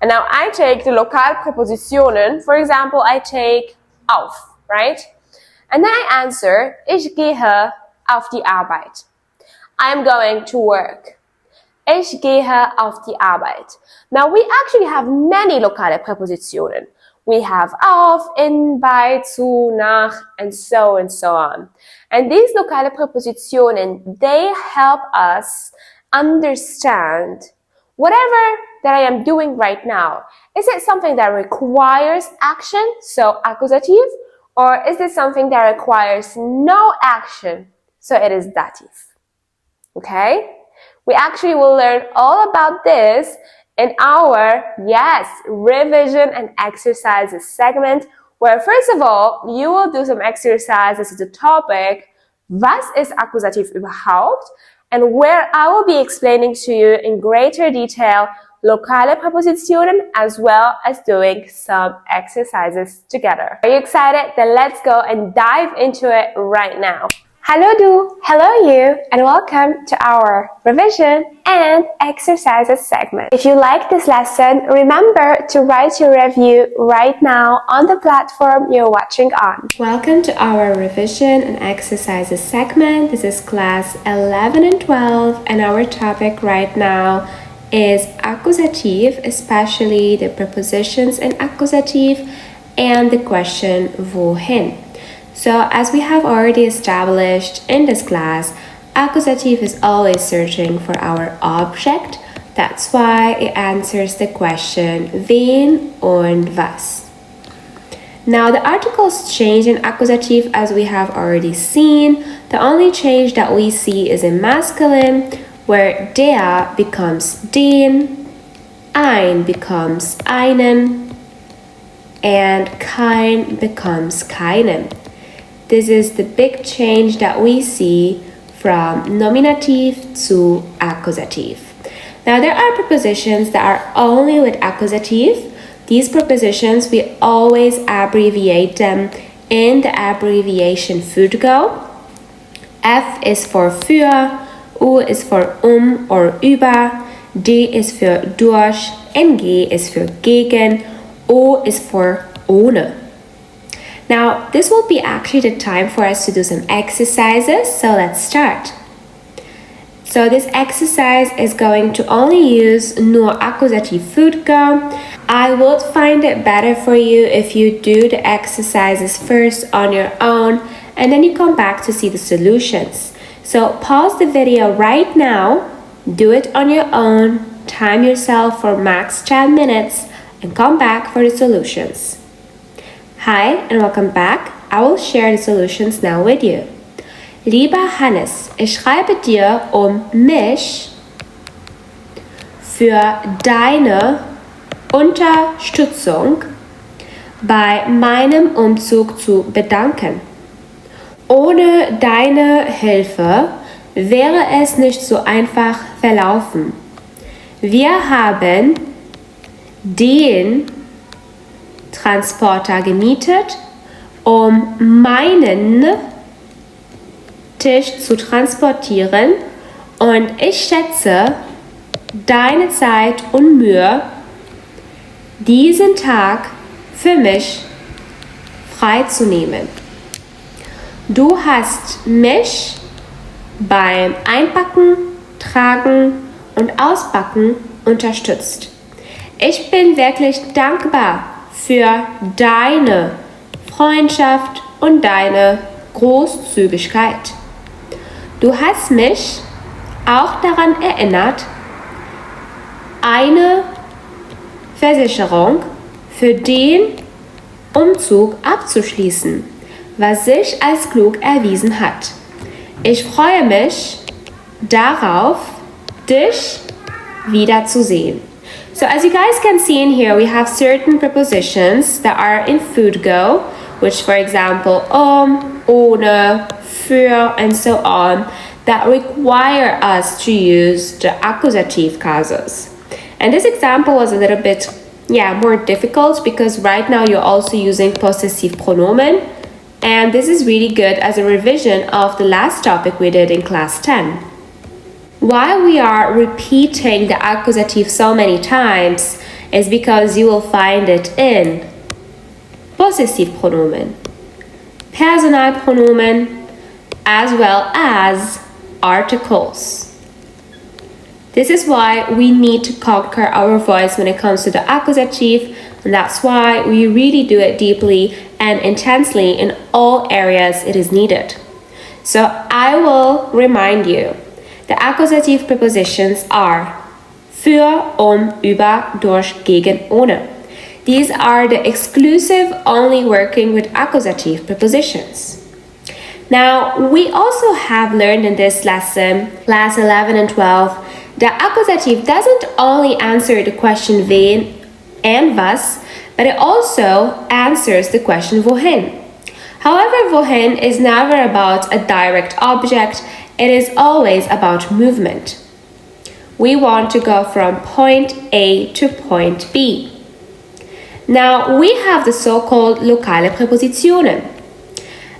And now I take the lokal Präpositionen. For example, I take auf, right? And then I answer, ich gehe auf die Arbeit. I'm going to work. Ich gehe auf die Arbeit. Now we actually have many lokale Präpositionen. We have auf, in, bei, zu, nach, and so on. And these lokale Präpositionen, they help us understand whatever that I am doing right now. Is it something that requires action, so accusative, or is it something that requires no action, so it is dative? Okay? We actually will learn all about this in our, revision and exercises segment, where first of all, you will do some exercises to the topic, was ist Akkusativ überhaupt? And where I will be explaining to you in greater detail lokale Präpositionen as well as doing some exercises together. Are you excited? Then let's go and dive into it right now. Hello du, hello you, and welcome to our revision and exercises segment. If you like this lesson, remember to write your review right now on the platform you're watching on. Welcome to our revision and exercises segment. This is class 11 and 12, and our topic right now is accusative, especially the prepositions in accusative and the question wohin. So, as we have already established in this class, accusative is always searching for our object. That's why it answers the question wen und was. Now, the articles change in accusative as we have already seen. The only change that we see is in masculine, where der becomes den, ein becomes einen, and kein becomes keinen. This is the big change that we see from nominative to accusative. Now there are prepositions that are only with accusative. These prepositions, we always abbreviate them in the abbreviation FÜDGO. F is for für, U is for or über, D is für durch, and G is for gegen, O is for ohne. Now, this will be actually the time for us to do some exercises, so let's start. So this exercise is going to only use nur Akkusativ würde. I would find it better for you if you do the exercises first on your own and then you come back to see the solutions. So pause the video right now, do it on your own, time yourself for max 10 minutes and come back for the solutions. Hi and welcome back. I will share the solutions now with you. Lieber Hannes, ich schreibe dir, mich für deine Unterstützung bei meinem Umzug zu bedanken. Ohne deine Hilfe wäre es nicht so einfach verlaufen. Wir haben den Transporter gemietet, meinen Tisch zu transportieren und ich schätze deine Zeit und Mühe, diesen Tag für mich freizunehmen. Du hast mich beim Einpacken, Tragen und Auspacken unterstützt. Ich bin wirklich dankbar für deine Freundschaft und deine Großzügigkeit. Du hast mich auch daran erinnert, eine Versicherung für den Umzug abzuschließen, was sich als klug erwiesen hat. Ich freue mich darauf, dich wiederzusehen. So as you guys can see in here, we have certain prepositions that are in Füdgo, which for example, ohne, für, and so on, that require us to use the accusative cases. And this example was a little bit, more difficult because right now you're also using possessive pronoun, and this is really good as a revision of the last topic we did in class 10. Why we are repeating the accusative so many times is because you will find it in possessive pronoun, Personalpronomen, as well as articles. This is why we need to conquer our voice when it comes to the accusative, and that's why we really do it deeply and intensely in all areas it is needed. So I will remind you, the accusative prepositions are für, über, durch, gegen, ohne. These are the exclusive only working with accusative prepositions. Now, we also have learned in this lesson, class 11 and 12, that accusative doesn't only answer the question wen and was, but it also answers the question wohin. However, wohin is never about a direct object, it is always about movement. We want to go from point A to point B. Now, we have the so-called lokale Präpositionen.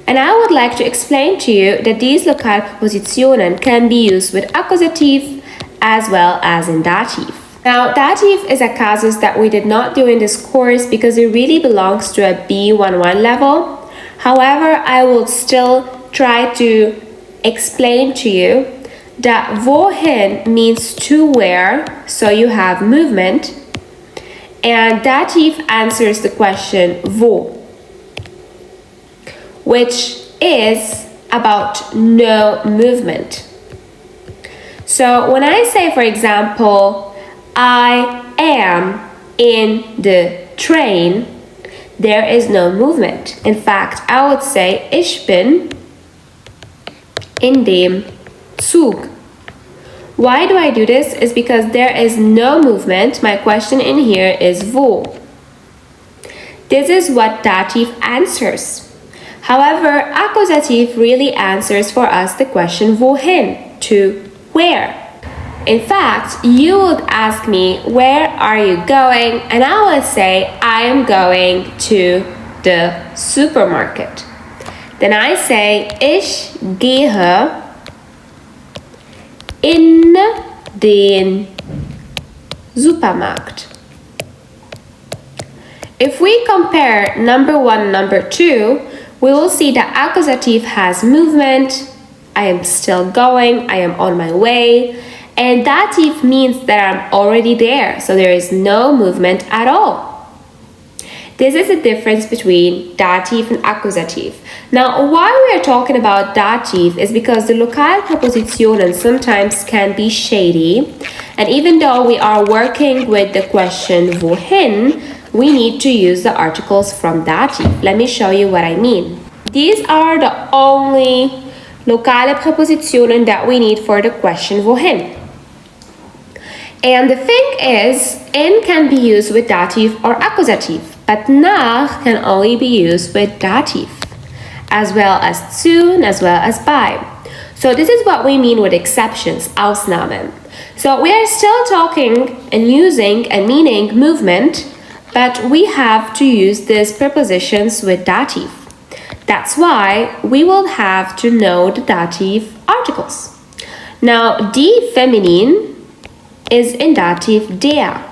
And I would like to explain to you that these lokale Präpositionen can be used with accusative as well as in dative. Now, dative is a casus that we did not do in this course because it really belongs to a B11 level. However, I will still try to explain to you that wohin means to where, so you have movement, and dative answers the question wo, which is about no movement. So when I say, for example, I am in the train, there is no movement. In fact, I would say ich bin in dem Zug. Why do I do this? Is because there is no movement. My question in here is wo. This is what dative answers. However, accusative really answers for us the question wohin, to where. In fact, you would ask me, where are you going? And I would say, I am going to the supermarket. Then I say, ich gehe in den Supermarkt. If we compare number 1 and number 2, we will see that accusative has movement I am still going, I am on my way. And dative means that I'm already there, so there is no movement at all. This is the difference between dative and accusative. Now, why we are talking about dative is because the local Prepositionen sometimes can be shady. And even though we are working with the question wohin, we need to use the articles from dative. Let me show you what I mean. These are the only lokale Prepositionen that we need for the question wohin. And the thing is, in can be used with dative or accusative, but nach can only be used with dative, as well as zu, as well as bei. So this is what we mean with exceptions, Ausnahmen. So we are still talking and using and meaning movement, but we have to use these prepositions with dative. That's why we will have to know the dative articles. Now, die feminine is in dative der.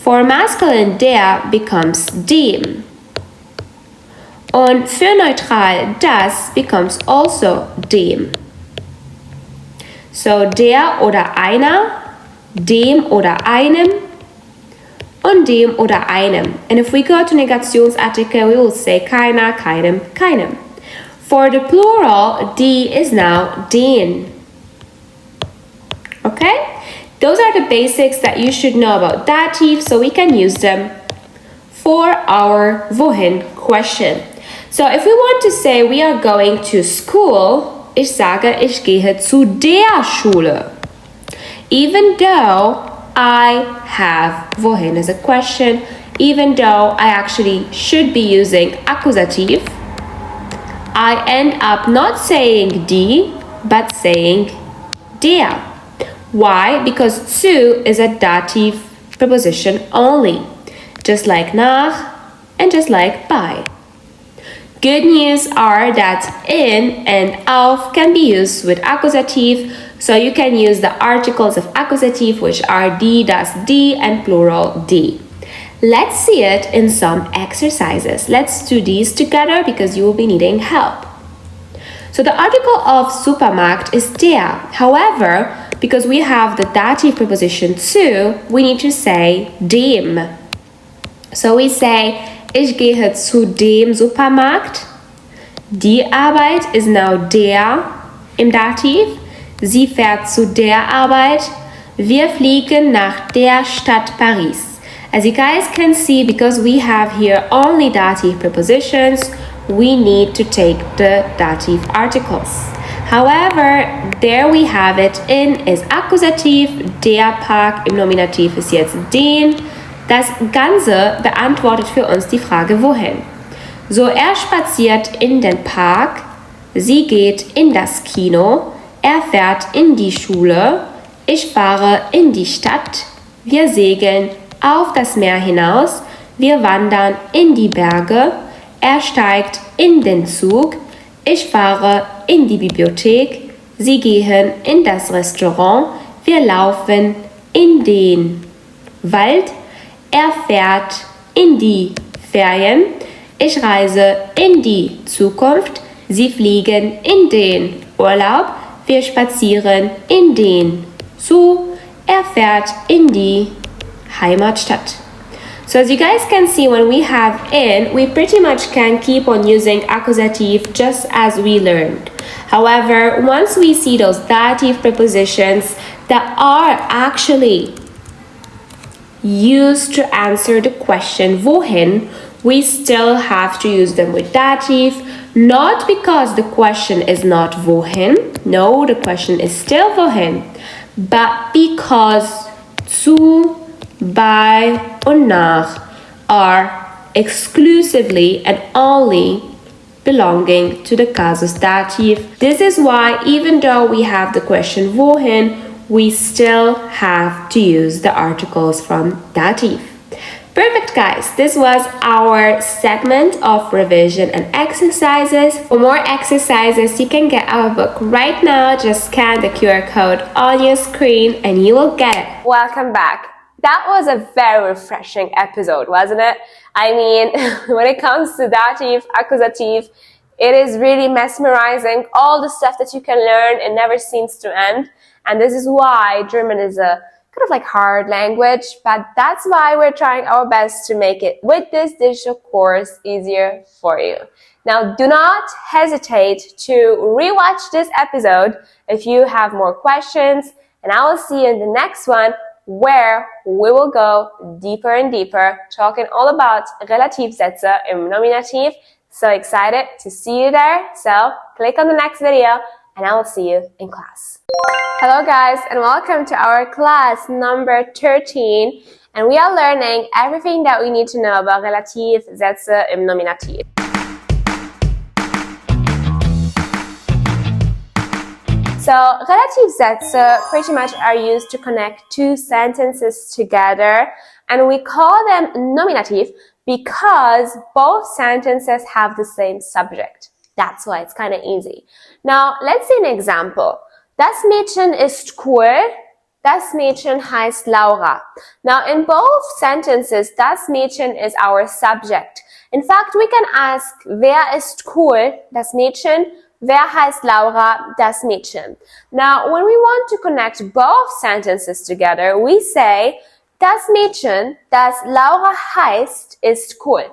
For masculine der becomes dem. Und für neutral das becomes also dem. So der oder einer, dem oder einem, und dem oder einem. And if we go to Negationsartikel, we will say keiner, keinem, keinem. For the plural, die is now den. Okay? Those are the basics that you should know about dative, so we can use them for our wohin question. So if we want to say we are going to school, ich sage, ich gehe zu der Schule. Even though I have wohin as a question, even though I actually should be using accusative, I end up not saying die, but saying der. Why? Because zu is a dative preposition only, just like nach and just like bei. Good news are that in and auf can be used with accusative, so you can use the articles of accusative, which are die, das, die, and plural die. Let's see it in some exercises. Let's do these together because you will be needing help. So the article of Supermarkt is der. However, because we have the dative preposition zu, we need to say dem. So we say, ich gehe zu dem Supermarkt. Die Arbeit is now der im Dativ. Sie fährt zu der Arbeit. Wir fliegen nach der Stadt Paris. As you guys can see, because we have here only dative prepositions, we need to take the dative articles. However, there we have it. In is Akkusativ, der Park im Nominativ ist jetzt den. Das Ganze beantwortet für uns die Frage wohin. So, er spaziert in den Park, sie geht in das Kino, er fährt in die Schule, ich fahre in die Stadt, wir segeln auf das Meer hinaus, wir wandern in die Berge, er steigt in den Zug, ich fahre in die Bibliothek, sie gehen in das Restaurant, wir laufen in den Wald, er fährt in die Ferien, ich reise in die Zukunft, sie fliegen in den Urlaub, wir spazieren in den Zoo, er fährt in die Heimatstadt. So as you guys can see, when we have in, we pretty much can keep on using accusative just as we learned. However, once we see those dative prepositions that are actually used to answer the question wohin, we still have to use them with dative, not because the question is not wohin, no, the question is still wohin, but because zu, bei, und nach are exclusively and only belonging to the casus dativ. This is why, even though we have the question wohin, we still have to use the articles from dativ. Perfect, guys. This was our segment of revision and exercises. For more exercises, you can get our book right now. Just scan the QR code on your screen and you will get it. Welcome back. That was a very refreshing episode, wasn't it? I mean, when it comes to dative, accusative, It is really mesmerizing, all the stuff that you can learn. It never seems to end. And this is why German is a kind of like hard language, but that's why we're trying our best to make it with this digital course easier for you. Now, do not hesitate to rewatch this episode if you have more questions, and I will see you in the next one where we will go deeper and deeper, talking all about Relativsätze im Nominativ. So excited to see you there. So click on the next video and I will see you in class. Hello guys, and welcome to our class number 13. And we are learning everything that we need to know about Relativsätze im Nominativ. So Relativsätze pretty much are used to connect two sentences together, and we call them nominative because both sentences have the same subject. That's why it's kind of easy. Now, let's see an example. Das Mädchen ist cool. Das Mädchen heißt Laura. Now, in both sentences, das Mädchen is our subject. In fact, we can ask, wer ist cool? Das Mädchen. Wer heißt Laura? Das Mädchen. Now, when we want to connect both sentences together, we say, das Mädchen, das Laura heißt, ist cool.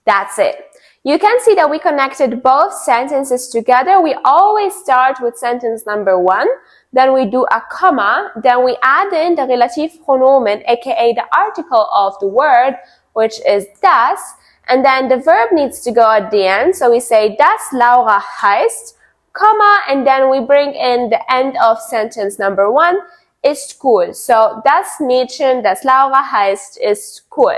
That's it. You can see that we connected both sentences together. We always start with sentence number 1, then we do a comma, then we add in the relative pronomen, aka the article of the word, which is das, and then the verb needs to go at the end. So we say, das Laura heißt, comma, and then we bring in the end of sentence number 1, ist cool. So, das Mädchen, das Laura heißt, ist cool.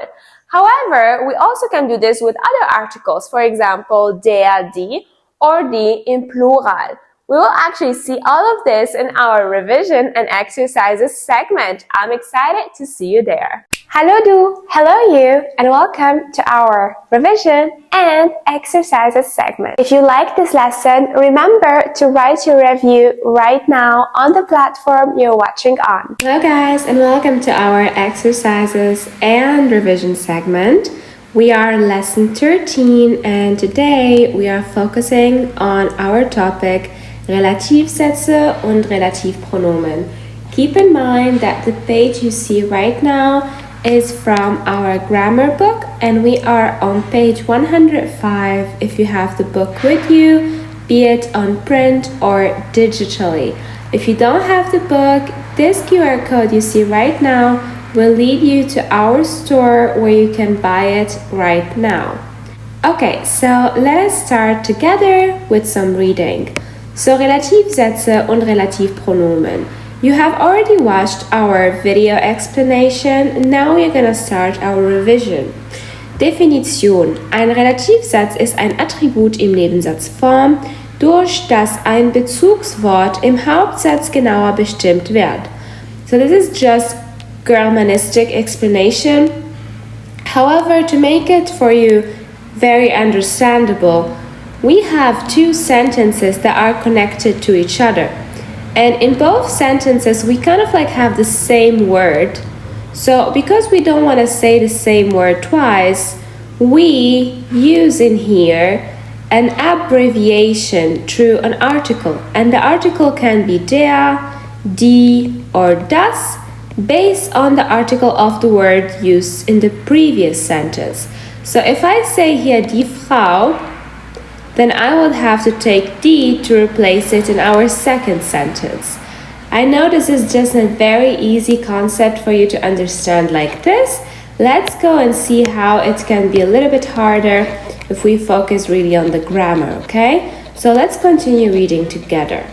However, we also can do this with other articles. For example, der, die, or die in plural. We will actually see all of this in our revision and exercises segment. I'm excited to see you there. Hello du, hello you, and welcome to our revision and exercises segment. If you like this lesson, remember to write your review right now on the platform you're watching on. Hello guys, and welcome to our exercises and revision segment. We are lesson 13, and today we are focusing on our topic Relativsätze und Relativpronomen. Keep in mind that the page you see right now is from our grammar book, and we are on page 105 if you have the book with you, be it on print or digitally. If you don't have the book, this QR code you see right now will lead you to our store where you can buy it right now. Okay, so let us start together with some reading. So Relativsätze und Relativpronomen. You have already watched our video explanation. Now we're gonna start our revision. Definition. Ein Relativsatz ist ein Attribut im Nebensatzform, durch das ein Bezugswort im Hauptsatz genauer bestimmt wird. So this is just grammaristic explanation. However, to make it for you very understandable, we have two sentences that are connected to each other. And in both sentences, we kind of like have the same word. So because we don't want to say the same word twice, we use in here an abbreviation through an article. And the article can be der, die, or das, based on the article of the word used in the previous sentence. So if I say here die Frau, then I will have to take die to replace it in our second sentence. I know this is just a very easy concept for you to understand like this. Let's go and see how it can be a little bit harder if we focus really on the grammar, okay? So let's continue reading together.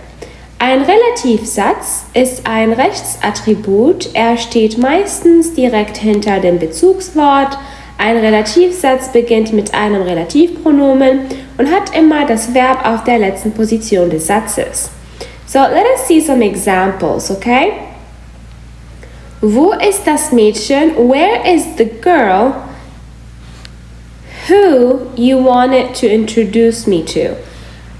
Ein Relativsatz ist ein Rechtsattribut. Er steht meistens direkt hinter dem Bezugswort. Ein Relativsatz beginnt mit einem Relativpronomen und hat immer das Verb auf der letzten Position des Satzes. So, let us see some examples, okay? Wo ist das Mädchen? Where is the girl who you wanted to introduce me to?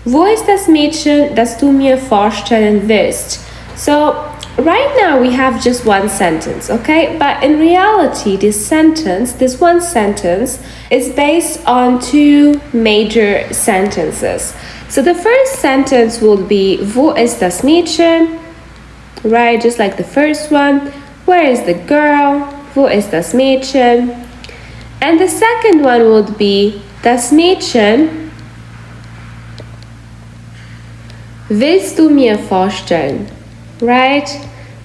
Wo ist das Mädchen, das du mir vorstellen willst? So, right now we have just one sentence, okay? But in reality, this one sentence, is based on two major sentences. So the first sentence will be, wo ist das Mädchen? Right, just like the first one. Where is the girl? Wo ist das Mädchen? And the second one would be, das Mädchen willst du mir vorstellen? Right?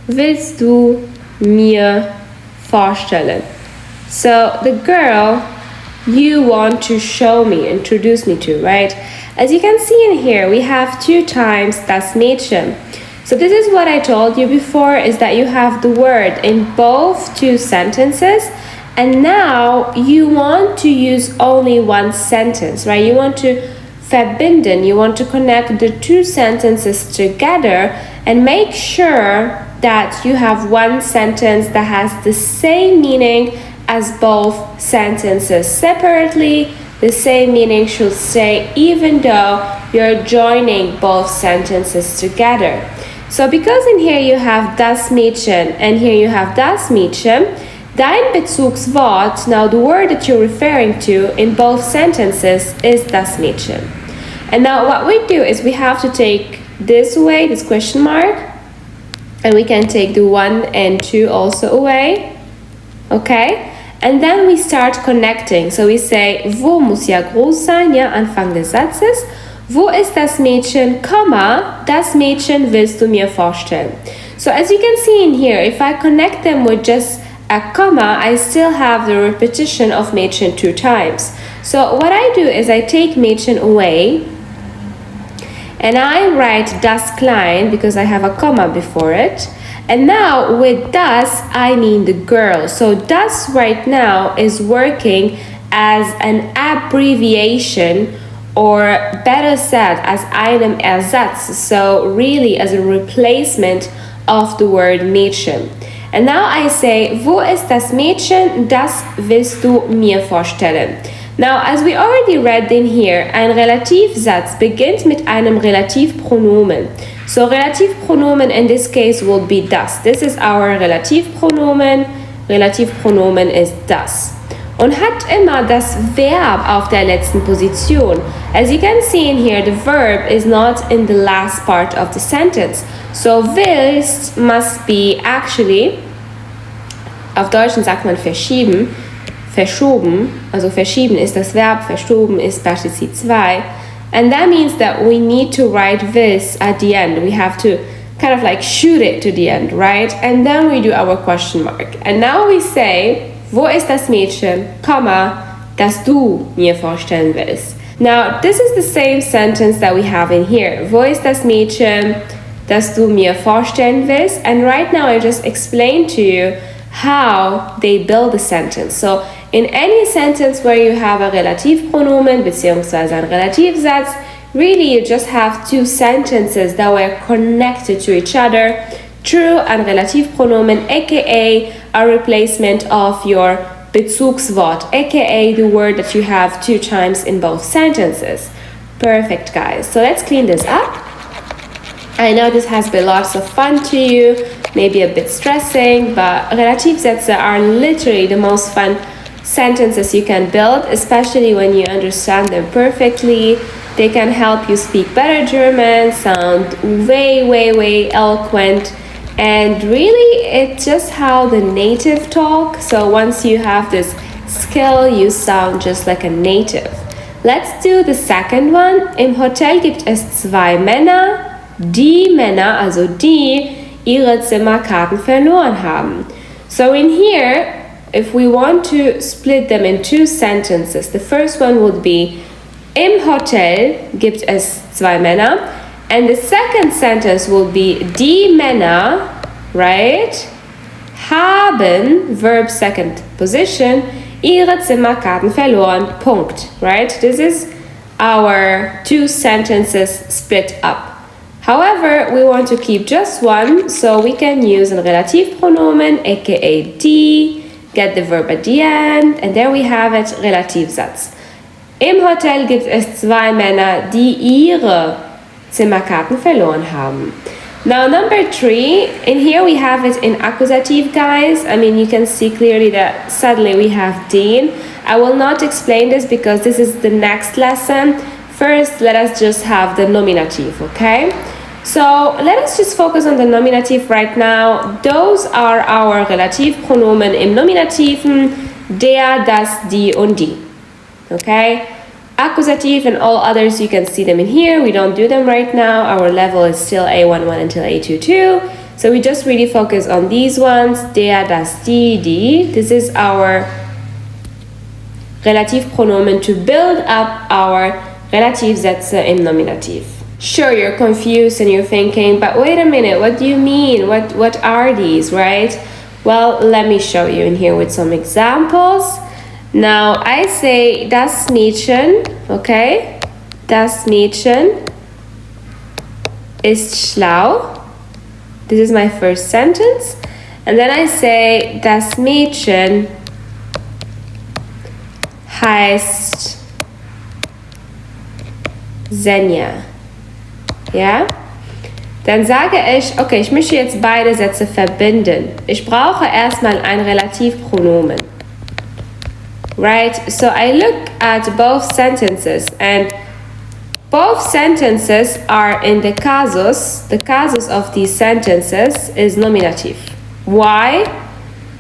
Willst du mir vorstellen? So the girl you want to show me, introduce me to, right? As you can see in here, we have 2 times das Mädchen. So this is what I told you before, is that you have the word in both 2 sentences, and now you want to use only one sentence, right? You want to verbinden, you want to connect the 2 sentences together and make sure that you have one sentence that has the same meaning as both sentences separately. The same meaning should stay even though you're joining both sentences together. So because in here you have das Mädchen and here you have das Mädchen, dein Bezugswort, now the word that you're referring to in both sentences, is das Mädchen. And now what we do is we have to take this away, this question mark, and we can take the 1 and 2 also away, okay? And then we start connecting. So we say, wo muss ja groß sein, ja, Anfang des Satzes. Wo ist das Mädchen, Komma, das Mädchen willst du mir vorstellen. So as you can see in here, if I connect them with just a comma, I still have the repetition of Mädchen 2 times. So what I do is I take Mädchen away, and I write das Klein because I have a comma before it. And now with das, I mean the girl. So das right now is working as an abbreviation, or better said, as einem Ersatz. So really as a replacement of the word Mädchen. And now I say, wo ist das Mädchen, das willst du mir vorstellen? Now, as we already read in here, ein Relativsatz beginnt mit einem Relativpronomen. So Relativpronomen in this case will be das. This is our Relativpronomen. Relativpronomen ist das. Und hat immer das Verb auf der letzten Position. As you can see in here, the verb is not in the last part of the sentence. So willst must be actually, auf Deutsch sagt man verschieben, verschoben, also verschieben ist das Verb, verschoben ist Partizip 2. And that means that we need to write this at the end. We have to kind of like shoot it to the end, right? And then we do our question mark. And now we say, wo ist das Mädchen, Komma, das du mir vorstellen willst. Now, this is the same sentence that we have in here. Wo ist das Mädchen, das du mir vorstellen willst? And right now I just explained to you how they build a sentence. So in any sentence where you have a Relativpronomen beziehungsweise ein Relativsatz, really you just have 2 sentences that were connected to each other through ein Relativpronomen, aka a replacement of your Bezugswort, aka the word that you have 2 times in both sentences. Perfect, guys. So let's clean this up. I know this has been lots of fun to you, maybe a bit stressing, but Relativsätze are literally the most fun sentences you can build, especially when you understand them perfectly. They can help you speak better German, sound way eloquent, and really it's just how the native talk. So once you have this skill, you sound just like a native. Let's do the second one. Im Hotel gibt es 2 Männer, die Männer, also die, ihre Zimmerkarten verloren haben. So in here, if we want to split them in 2 sentences, the first one would be, im Hotel gibt es 2 Männer, and the second sentence will be, die Männer, right, haben, verb second position, ihre Zimmerkarten verloren, Punkt, right? This is our 2 sentences split up. However, we want to keep just one, so we can use a Relativpronomen, aka die, get the verb at the end, and there we have it, Relativsatz. Im Hotel gibt es 2 Männer, die ihre Zimmerkarten verloren haben. Now number 3, in here we have it in accusative, guys. I mean, you can see clearly that suddenly we have den. I will not explain this because this is the next lesson. First, let us just have the nominative, okay? So let us just focus on the nominative right now. Those are our Relativpronomen im Nominativen, der, das, die und die, okay? Accusative and all others, you can see them in here. We don't do them right now. Our level is still A11 until A22. So we just really focus on these ones. Der, das, die. This is our Relativpronomen to build up our Relativsätze im Nominativ. Sure, you're confused and you're thinking, but wait a minute, what do you mean? What are these, right? Well, let me show you in here with some examples. Now, I say das Mädchen, okay? Das Mädchen ist schlau. This is my first sentence. And then I say das Mädchen heißt Senja. Ja? Dann sage ich, okay, ich möchte jetzt beide Sätze verbinden. Ich brauche erstmal ein Relativpronomen. Right? So I look at both sentences and both sentences are in the casus. The casus of these sentences is nominative. Why?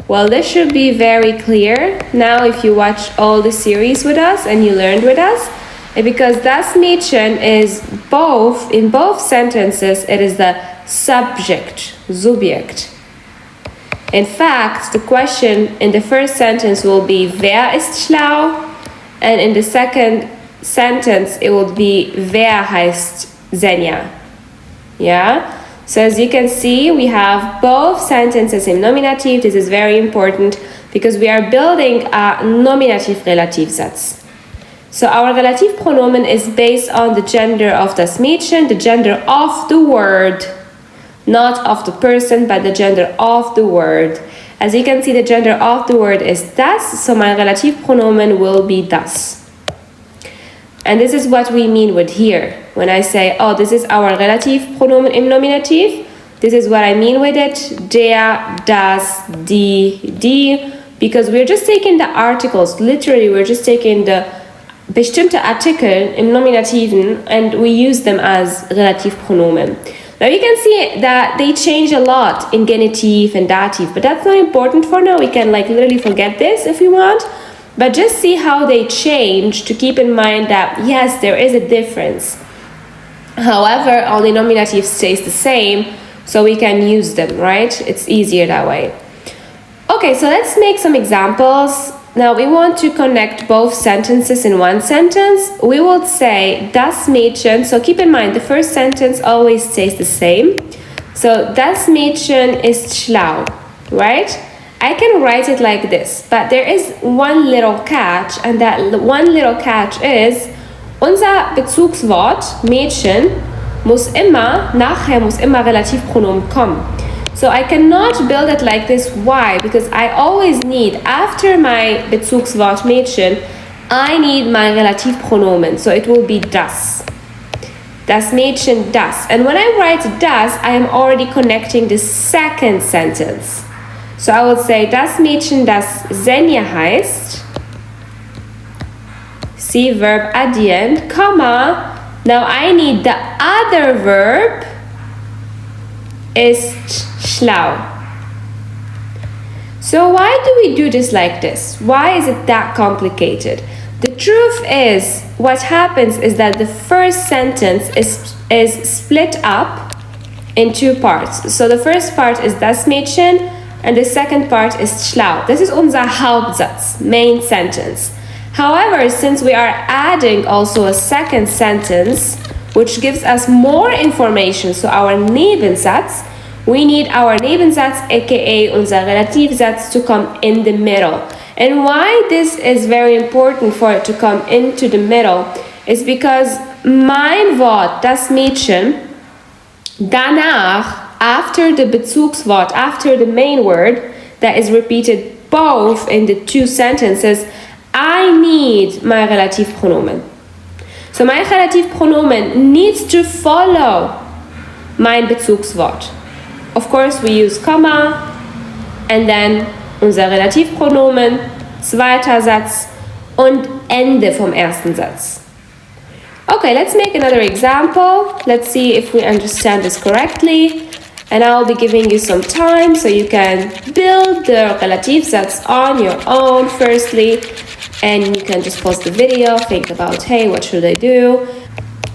Well, this should be very clear now if you watch all the series with us and you learned with us. Because das Mädchen is both, in both sentences, it is the subject, Subjekt. In fact, the question in the first sentence will be wer ist schlau? And in the second sentence, it will be wer heißt Senja. Yeah? So as you can see, we have both sentences in nominative. This is very important because we are building a nominative Relativsatz. So our Relativpronomen is based on the gender of das Mädchen, the gender of the word, not of the person, but the gender of the word. As you can see, the gender of the word is das, so my Relativpronomen will be das. And this is what we mean with here. When I say, oh, this is our Relativpronomen im Nominativ, this is what I mean with it, der, das, die, because we're just taking the articles, literally we're just taking the bestimmte Artikel im Nominativen and we use them as Relativpronomen. Now you can see that they change a lot in Genitiv and Dativ, but that's not important for now. We can like literally forget this if we want, but just see how they change to keep in mind that yes, there is a difference. However, only nominative stays the same, so we can use them, right? It's easier that way. Okay, so let's make some examples. Now we want to connect both sentences in one sentence. We will say das Mädchen. So keep in mind the first sentence always stays the same. So das Mädchen ist schlau, right? I can write it like this, but there is one little catch, and that one little catch is unser Bezugswort Mädchen nachher muss immer Relativpronomen kommen. So I cannot build it like this. Why? Because I always need, after my Bezugswort Mädchen, I need my Relativpronomen. So it will be das. Das Mädchen das. And when I write das, I am already connecting the second sentence. So I will say, das Mädchen, das Senja heißt. See, verb at the end, comma. Now I need the other verb, ist schlau. So why do we do this like this? Why is it that complicated? The truth is, what happens is that the first sentence is split up in two parts. So the first part is das Mädchen and the second part is schlau. This is unser Hauptsatz, main sentence. However, since we are adding also a second sentence, which gives us more information, so our Nebensatz, we need our Nebensatz, aka unser Relativsatz, to come in the middle. And why this is very important for it to come into the middle is because mein Wort, das Mädchen, danach, after the Bezugswort, after the main word that is repeated both in the two sentences, I need my Relativpronomen. So my Relativpronomen needs to follow mein Bezugswort. Of course, we use Komma and then unser Relativpronomen, zweiter Satz und Ende vom ersten Satz. Okay, let's make another example. Let's see if we understand this correctly. And I'll be giving you some time so you can build the Relativsatz on your own firstly. And you can just pause the video, think about, hey, what should I do?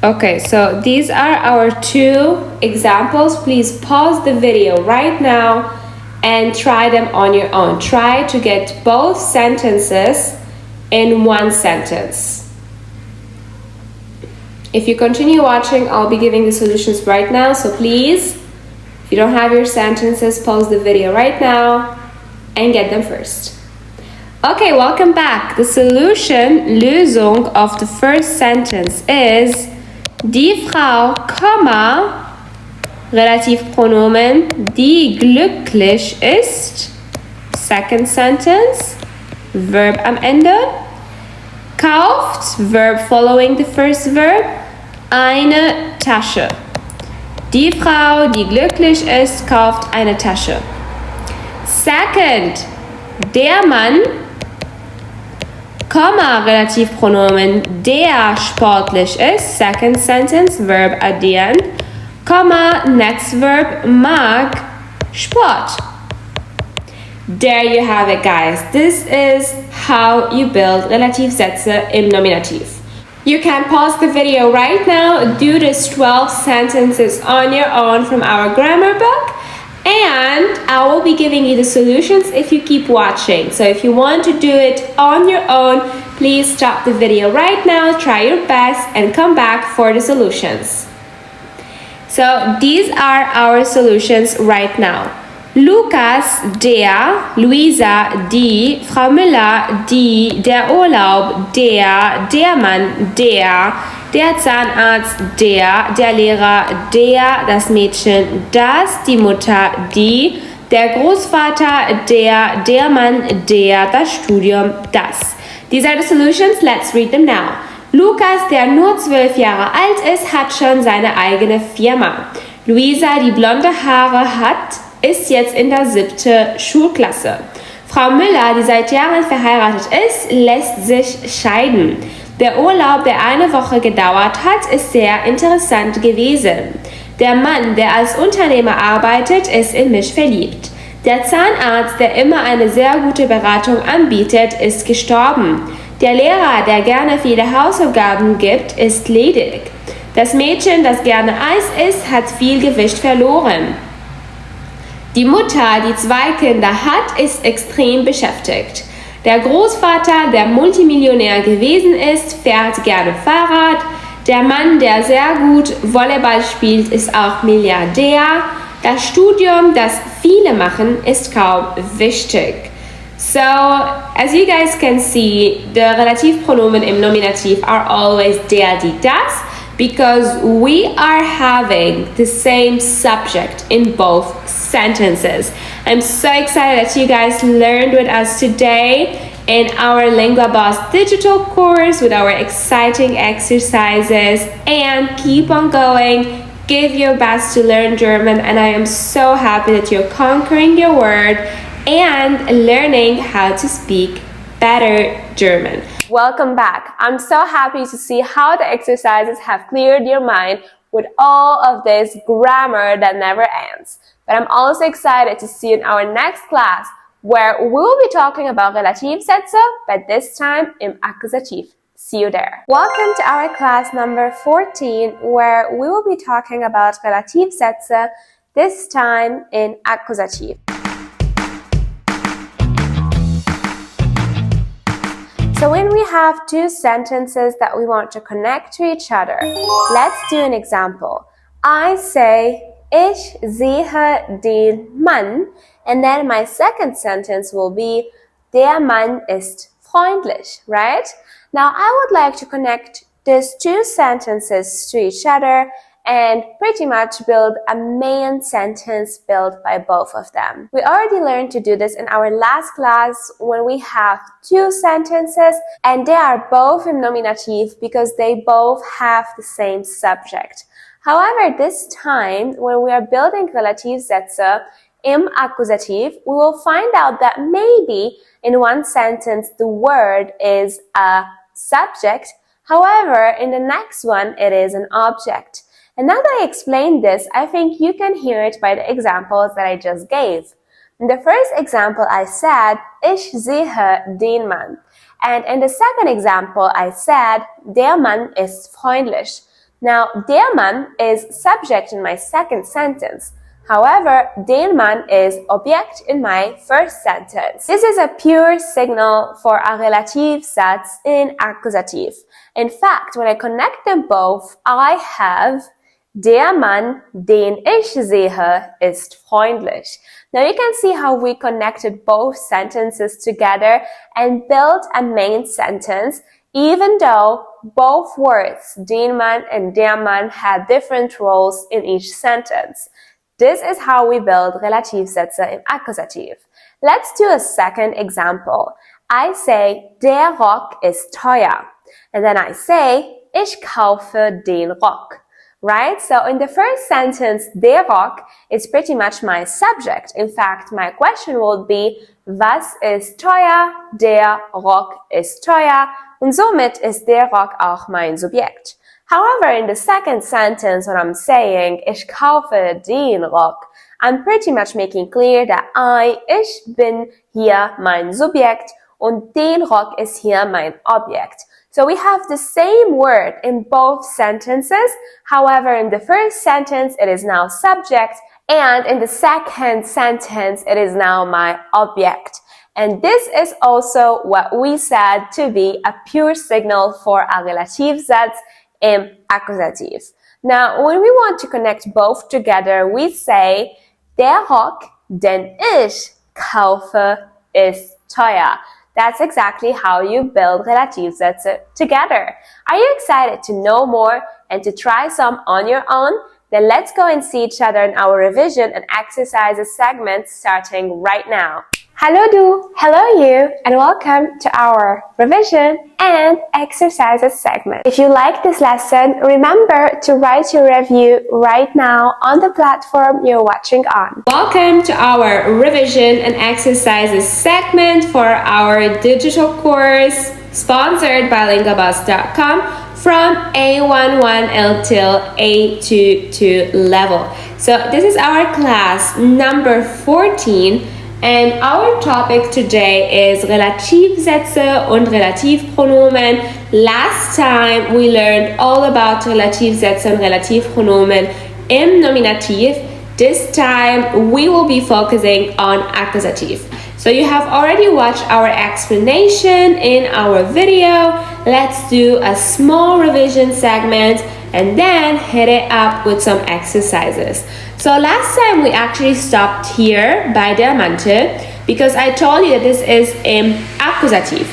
Okay, so these are our two examples. Please pause the video right now and try them on your own. Try to get both sentences in one sentence. If you continue watching, I'll be giving the solutions right now, so please, if you don't have your sentences, pause the video right now and get them first. Okay, welcome back. The solution, Lösung of the first sentence is die Frau, Relativpronomen, die glücklich ist. Second sentence, Verb am Ende. Kauft, Verb following the first verb, eine Tasche. Die Frau, die glücklich ist, kauft eine Tasche. Second, der Mann, Relativpronomen, der sportlich ist. Second sentence, Verb addieren. Next verb, mag Sport. There you have it, guys. This is how you build Relativsätze im Nominativ. You can pause the video right now, do these 12 sentences on your own from our grammar book, and I will be giving you the solutions if you keep watching. So if you want to do it on your own, please stop the video right now, try your best, and come back for the solutions. So these are our solutions right now. Lukas, der, Luisa, die, Frau Müller, die, der Urlaub, der Mann, der Zahnarzt, der Lehrer, das Mädchen, das, die Mutter, die, der Großvater, der Mann, das Studium, das. These are the solutions, let's read them now. Lukas, der nur 12 Jahre alt ist, hat schon seine eigene Firma. Luisa, die blonde Haare hat, ist jetzt in der 7. Schulklasse. Frau Müller, die seit Jahren verheiratet ist, lässt sich scheiden. Der Urlaub, der eine Woche gedauert hat, ist sehr interessant gewesen. Der Mann, der als Unternehmer arbeitet, ist in mich verliebt. Der Zahnarzt, der immer eine sehr gute Beratung anbietet, ist gestorben. Der Lehrer, der gerne viele Hausaufgaben gibt, ist ledig. Das Mädchen, das gerne Eis isst, hat viel Gewicht verloren. Die Mutter, die 2 Kinder hat, ist extrem beschäftigt. Der Großvater, der Multimillionär gewesen ist, fährt gerne Fahrrad. Der Mann, der sehr gut Volleyball spielt, ist auch Milliardär. Das Studium, das viele machen, ist kaum wichtig. So, as you guys can see, the Relativpronomen im Nominativ are always der, die, das, because we are having the same subject in both sentences. I'm so excited that you guys learned with us today in our LangAdvance digital course with our exciting exercises, and keep on going, give your best to learn German, and I am so happy that you're conquering your word and learning how to speak better German. Welcome back. I'm so happy to see how the exercises have cleared your mind with all of this grammar that never ends. But I'm also excited to see you in our next class, where we'll be talking about Relativsätze, but this time in Akkusativ. See you there. Welcome to our class number 14, where we will be talking about Relativsätze, this time in Akkusativ. So when we have two sentences that we want to connect to each other, let's do an example. I say, ich sehe den Mann, and then my second sentence will be, der Mann ist freundlich, right? Now I would like to connect these two sentences to each other and pretty much build a main sentence built by both of them. We already learned to do this in our last class when we have two sentences and they are both in nominative because they both have the same subject. However, this time, when we are building Relativsätze im Akkusativ, we will find out that maybe in one sentence the word is a subject, however, in the next one it is an object. And now that I explained this, I think you can hear it by the examples that I just gave. In the first example, I said, Ich sehe den Mann. And in the second example, I said, der Mann ist freundlich. Now, der Mann is subject in my second sentence. However, den Mann is object in my first sentence. This is a pure signal for a Relativsatz in Akkusativ. In fact, when I connect them both, I have der Mann, den ich sehe, ist freundlich. Now you can see how we connected both sentences together and built a main sentence, even though both words, den Mann and der Mann, had different roles in each sentence. This is how we build Relativsätze im Akkusativ. Let's do a second example. I say, der Rock ist teuer. And then I say, ich kaufe den Rock. Right? So in the first sentence, der Rock is pretty much my subject. In fact, my question would be, was ist teuer? Der Rock ist teuer. Und somit ist der Rock auch mein Subjekt. However, in the second sentence, when I'm saying, ich kaufe den Rock, I'm pretty much making clear that ich bin hier mein Subjekt und den Rock ist hier mein Objekt. So we have the same word in both sentences. However, in the first sentence, it is now subject, and in the second sentence, it is now my object. And this is also what we said to be a pure signal for a Relativsatz im Akkusativ. Now, when we want to connect both together, we say, der Rock, den ich kaufe, ist teuer. That's exactly how you build Relativsätze together. Are you excited to know more and to try some on your own? Then let's go and see each other in our revision and exercises segment starting right now. Hello du, hello you, and welcome to our revision and exercises segment. If you like this lesson, remember to write your review right now on the platform you're watching on. Welcome to our revision and exercises segment for our digital course sponsored by LangAdvance.com from A11 until A22 level. So this is our class number 14. And our topic today is Relativsätze und Relativpronomen. Last time we learned all about Relativsätze and Relativpronomen im Nominativ. This time we will be focusing on Accusative. So you have already watched our explanation in our video. Let's do a small revision segment and then hit it up with some exercises. So last time we actually stopped here by der Mantel because I told you that this is Akkusativ.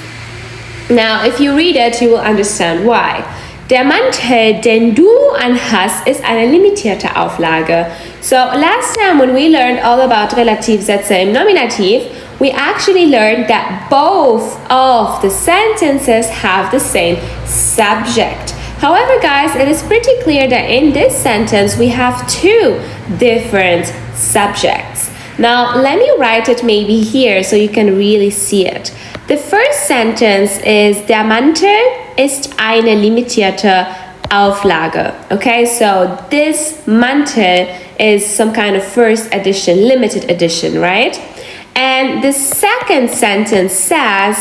Now if you read it, you will understand why. Der Mantel, den du anhast, ist eine limitierte Auflage. So last time when we learned all about Relativsätze im Nominativ, we actually learned that both of the sentences have the same subject. However, guys, it is pretty clear that in this sentence we have two different subjects. Now, let me write it maybe here so you can really see it. The first sentence is, der Mantel ist eine limitierte Auflage. Okay, so this Mantel is some kind of first edition, limited edition, right? And the second sentence says,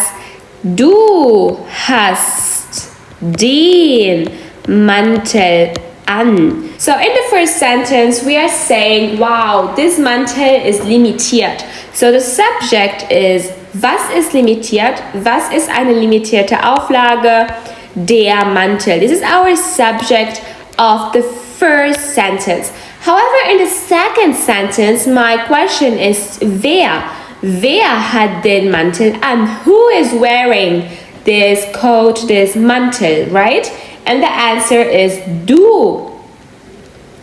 du hast den Mantel an. So in the first sentence, we are saying, wow, this Mantel is limitiert. So the subject is, was ist limitiert? Was ist eine limitierte Auflage? Der Mantel. This is our subject of the first sentence. However, in the second sentence, my question is, wer? Wer hat den Mantel an? Who is wearing this coat, this Mantel, right? And the answer is du.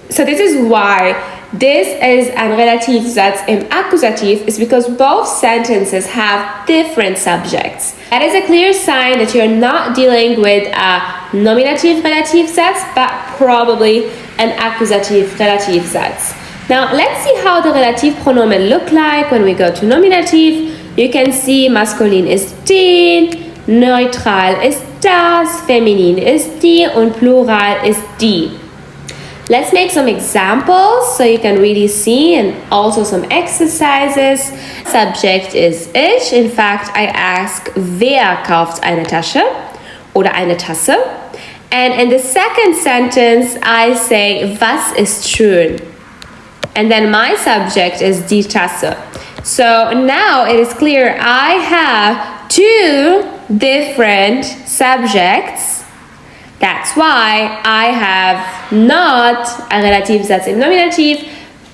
So this is why this is ein Relativsatz im Akkusativ, is because both sentences have different subjects. That is a clear sign that you're not dealing with a nominative Relativsatz, but probably an Akkusativ-Relativsatz. Now let's see how the relative pronomen look like when we go to nominative. You can see maskulin ist den, neutral ist das, feminin ist die und plural ist die. Let's make some examples so you can really see, and also some exercises. Subject is ich. In fact, I ask, wer kauft eine Tasche oder eine Tasse? And in the second sentence, I say, was ist schön? And then my subject is die Tasse. So now it is clear I have two different subjects. That's why I have not a Relativsatz im Nominativ,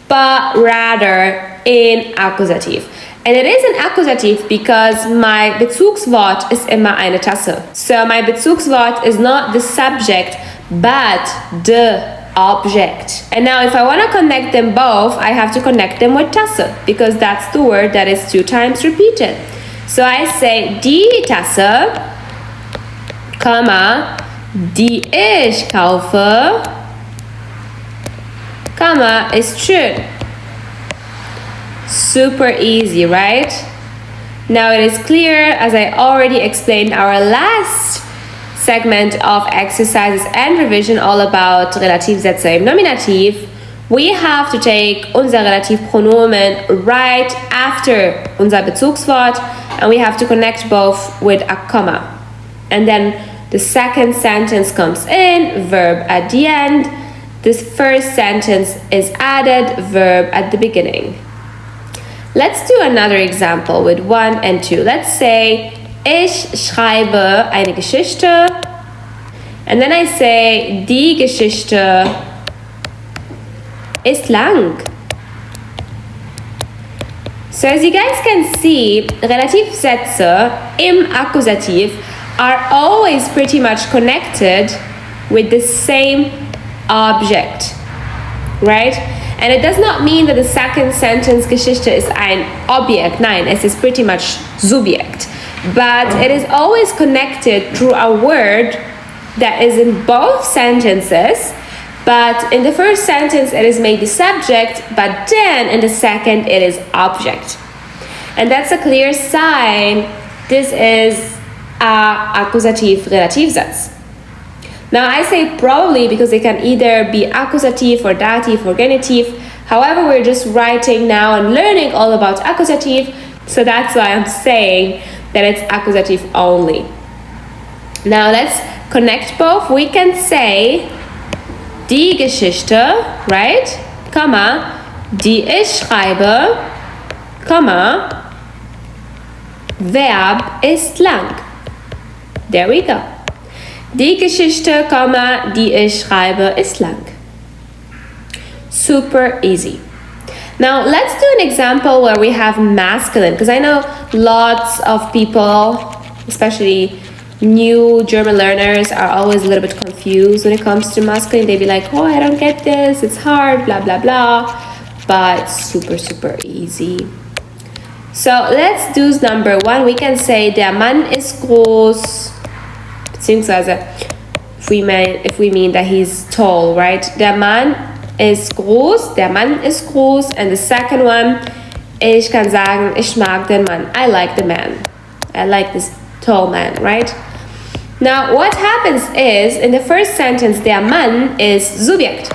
but rather in Akkusativ. And it is an Akkusativ because my Bezugswort ist immer eine Tasse. So my Bezugswort is not the subject, but the object. And now if I want to connect them both, I have to connect them with Tasse, because that's the word that is 2 times repeated. So I say die Tasse, Komma, die ich kaufe, Komma, ist schön. Super easy, right? Now it is clear, as I already explained our last segment of exercises and revision all about Relativsätze im Nominativ, we have to take unser Relativpronomen right after unser Bezugswort, and we have to connect both with a comma. And then the second sentence comes in, verb at the end. This first sentence is added, verb at the beginning. Let's do another example with 1 and 2. Let's say, ich schreibe eine Geschichte. And then I say, die Geschichte ist lang. So as you guys can see, Relativsätze im Akkusativ are always pretty much connected with the same object, right? And it does not mean that the second sentence Geschichte ist ein Objekt. Nein, es ist pretty much Subjekt. But it is always connected through a word that is in both sentences. But in the first sentence it is made the subject, but then in the second it is object. And that's a clear sign this is a Akkusativ Relativsatz. Now I say probably because it can either be Accusative or Dativ or Genitive. However, we're just writing now and learning all about Accusative, so that's why I'm saying that it's Accusative only. Now let's connect both. We can say die Geschichte, right? Komma, die ich schreibe, Komma, Verb ist lang. There we go. Die Geschichte, die ich schreibe, ist lang. Super easy. Now let's do an example where we have masculine, because I know lots of people, especially new German learners, are always a little bit confused when it comes to masculine. They be like, oh, I don't get this, it's hard, blah, blah, blah. But super, super easy. So let's do number 1. We can say, der Mann ist groß. Beziehungsweise, if we mean that he's tall, right? Der Mann ist groß, der Mann ist groß. And the second one, ich kann sagen, ich mag den Mann. I like the man. I like this tall man, right? Now, what happens is, in the first sentence, der Mann is Subjekt.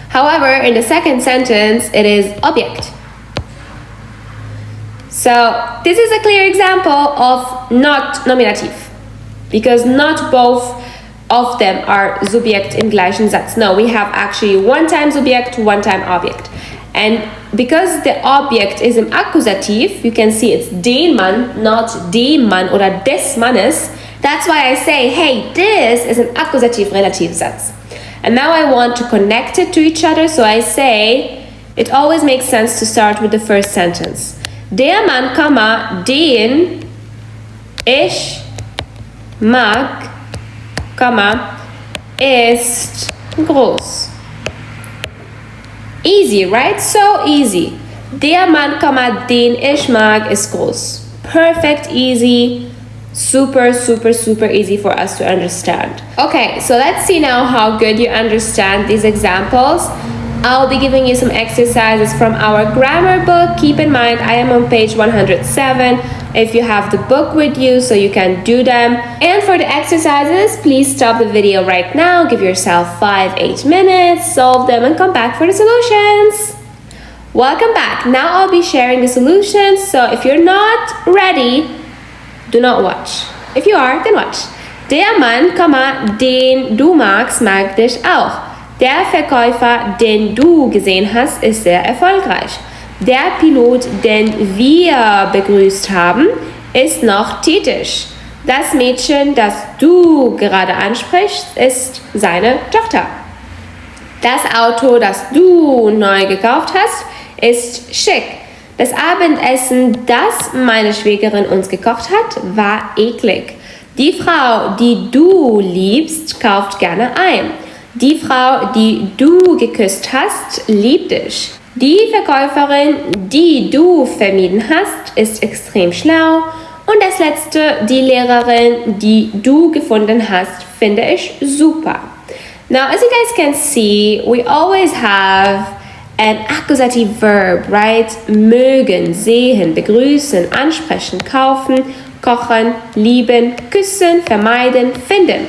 However, in the second sentence, it is Objekt. So, this is a clear example of not nominative. Because not both of them are Subjekt im gleichen Satz. No, we have actually one time Subjekt, one time Objekt. And because the Objekt is im Akkusativ, you can see it's den Mann, not dem Mann oder des Mannes. That's why I say, hey, this is an Akkusativ Relativsatz. And now I want to connect it to each other, so I say, it always makes sense to start with the first sentence. Der Mann, den ich mag, ist groß. Easy, right? So easy. Der Mann, den ich mag, ist groß. Perfect, easy, super, super, super easy for us to understand. Okay, so let's see now how good you understand these examples. I'll be giving you some exercises from our grammar book. Keep in mind, I am on page 107 if you have the book with you, so you can do them. And for the exercises, please stop the video right now, give yourself 5-8 minutes, solve them, and come back for the solutions. Welcome back. Now I'll be sharing the solutions, so if you're not ready, do not watch. If you are, then watch. Der Mann, den du magst, mag dich auch. Der Verkäufer, den du gesehen hast, ist sehr erfolgreich. Der Pilot, den wir begrüßt haben, ist noch tätig. Das Mädchen, das du gerade ansprichst, ist seine Tochter. Das Auto, das du neu gekauft hast, ist schick. Das Abendessen, das meine Schwägerin uns gekocht hat, war eklig. Die Frau, die du liebst, kauft gerne ein. Die Frau, die du geküsst hast, liebt dich. Die Verkäuferin, die du vermieden hast, ist extrem schlau. Und das letzte, die Lehrerin, die du gefunden hast, finde ich super. Now, as you guys can see, we always have an accusative verb, right? Mögen, sehen, begrüßen, ansprechen, kaufen, kochen, lieben, küssen, vermeiden, finden.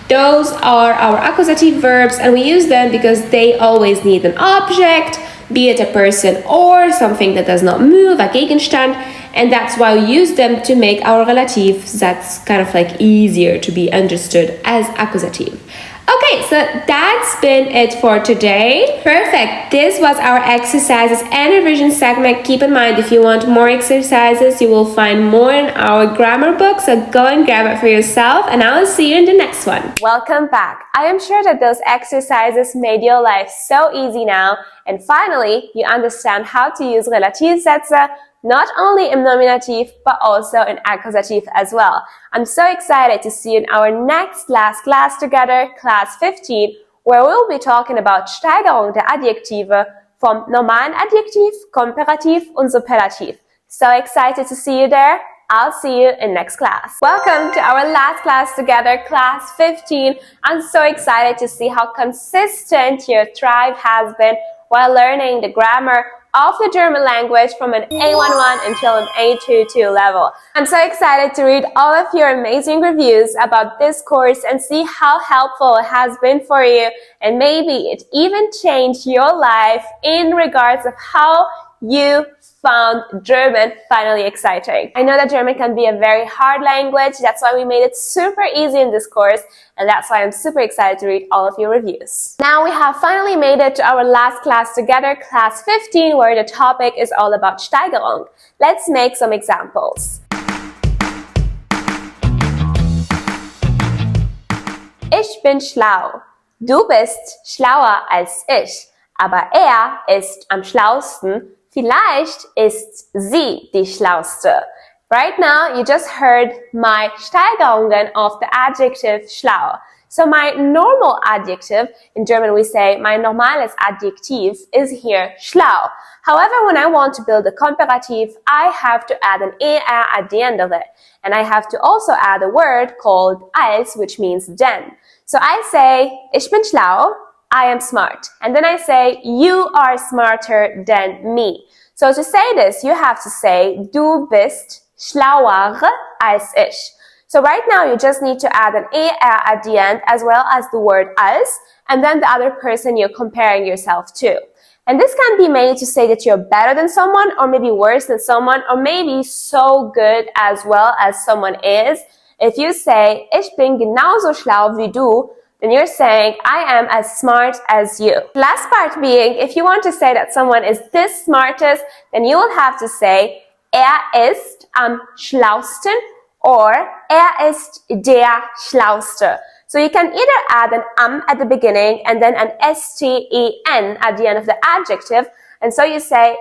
Those are our accusative verbs, and we use them because they always need an object, be it a person or something that does not move, a Gegenstand, and that's why we use them to make our relatives that's kind of like easier to be understood as accusative. Okay, so that's been it for today. Perfect. This was our exercises and revision segment. Keep in mind, if you want more exercises, you will find more in our grammar book, so go and grab it for yourself, and I will see you in the next one. Welcome back. I am sure that those exercises made your life so easy now, and finally, you understand how to use Relativsätze, not only in nominative, but also in accusative as well. I'm so excited to see you in our next last class together, class 15, where we'll be talking about Steigerung der Adjektive vom normalen Adjektiv, Komparativ und Superlativ. So excited to see you there. I'll see you in next class. Welcome to our last class together, class 15. I'm so excited to see how consistent your thrive has been while learning the grammar of the German language from an A11 until an A22 level. I'm so excited to read all of your amazing reviews about this course and see how helpful it has been for you, and maybe it even changed your life in regards of how you found German finally exciting. I know that German can be a very hard language. That's why we made it super easy in this course, and that's why I'm super excited to read all of your reviews. Now we have finally made it to our last class together, class 15, where the topic is all about Steigerung. Let's make some examples. Ich bin schlau. Du bist schlauer als ich, aber er ist am schlausten. Vielleicht ist sie die Schlauste. Right now, you just heard my Steigerungen of the adjective schlau. So my normal adjective, in German we say my normales Adjektiv, is here schlau. However, when I want to build a comparative, I have to add an er at the end of it. And I have to also add a word called als, which means denn. So I say, ich bin schlau. I am smart. And then I say, you are smarter than me. So to say this, you have to say, du bist schlauer als ich. So right now, you just need to add an er at the end, as well as the word als, and then the other person you're comparing yourself to. And this can be made to say that you're better than someone, or maybe worse than someone, or maybe so good as well as someone is. If you say, ich bin genauso schlau wie du, then you're saying, I am as smart as you. Last part being, if you want to say that someone is the smartest, then you will have to say, ist am schlausten, or ist der Schlauste. So you can either add an at the beginning and then an sten at the end of the adjective. And so you say,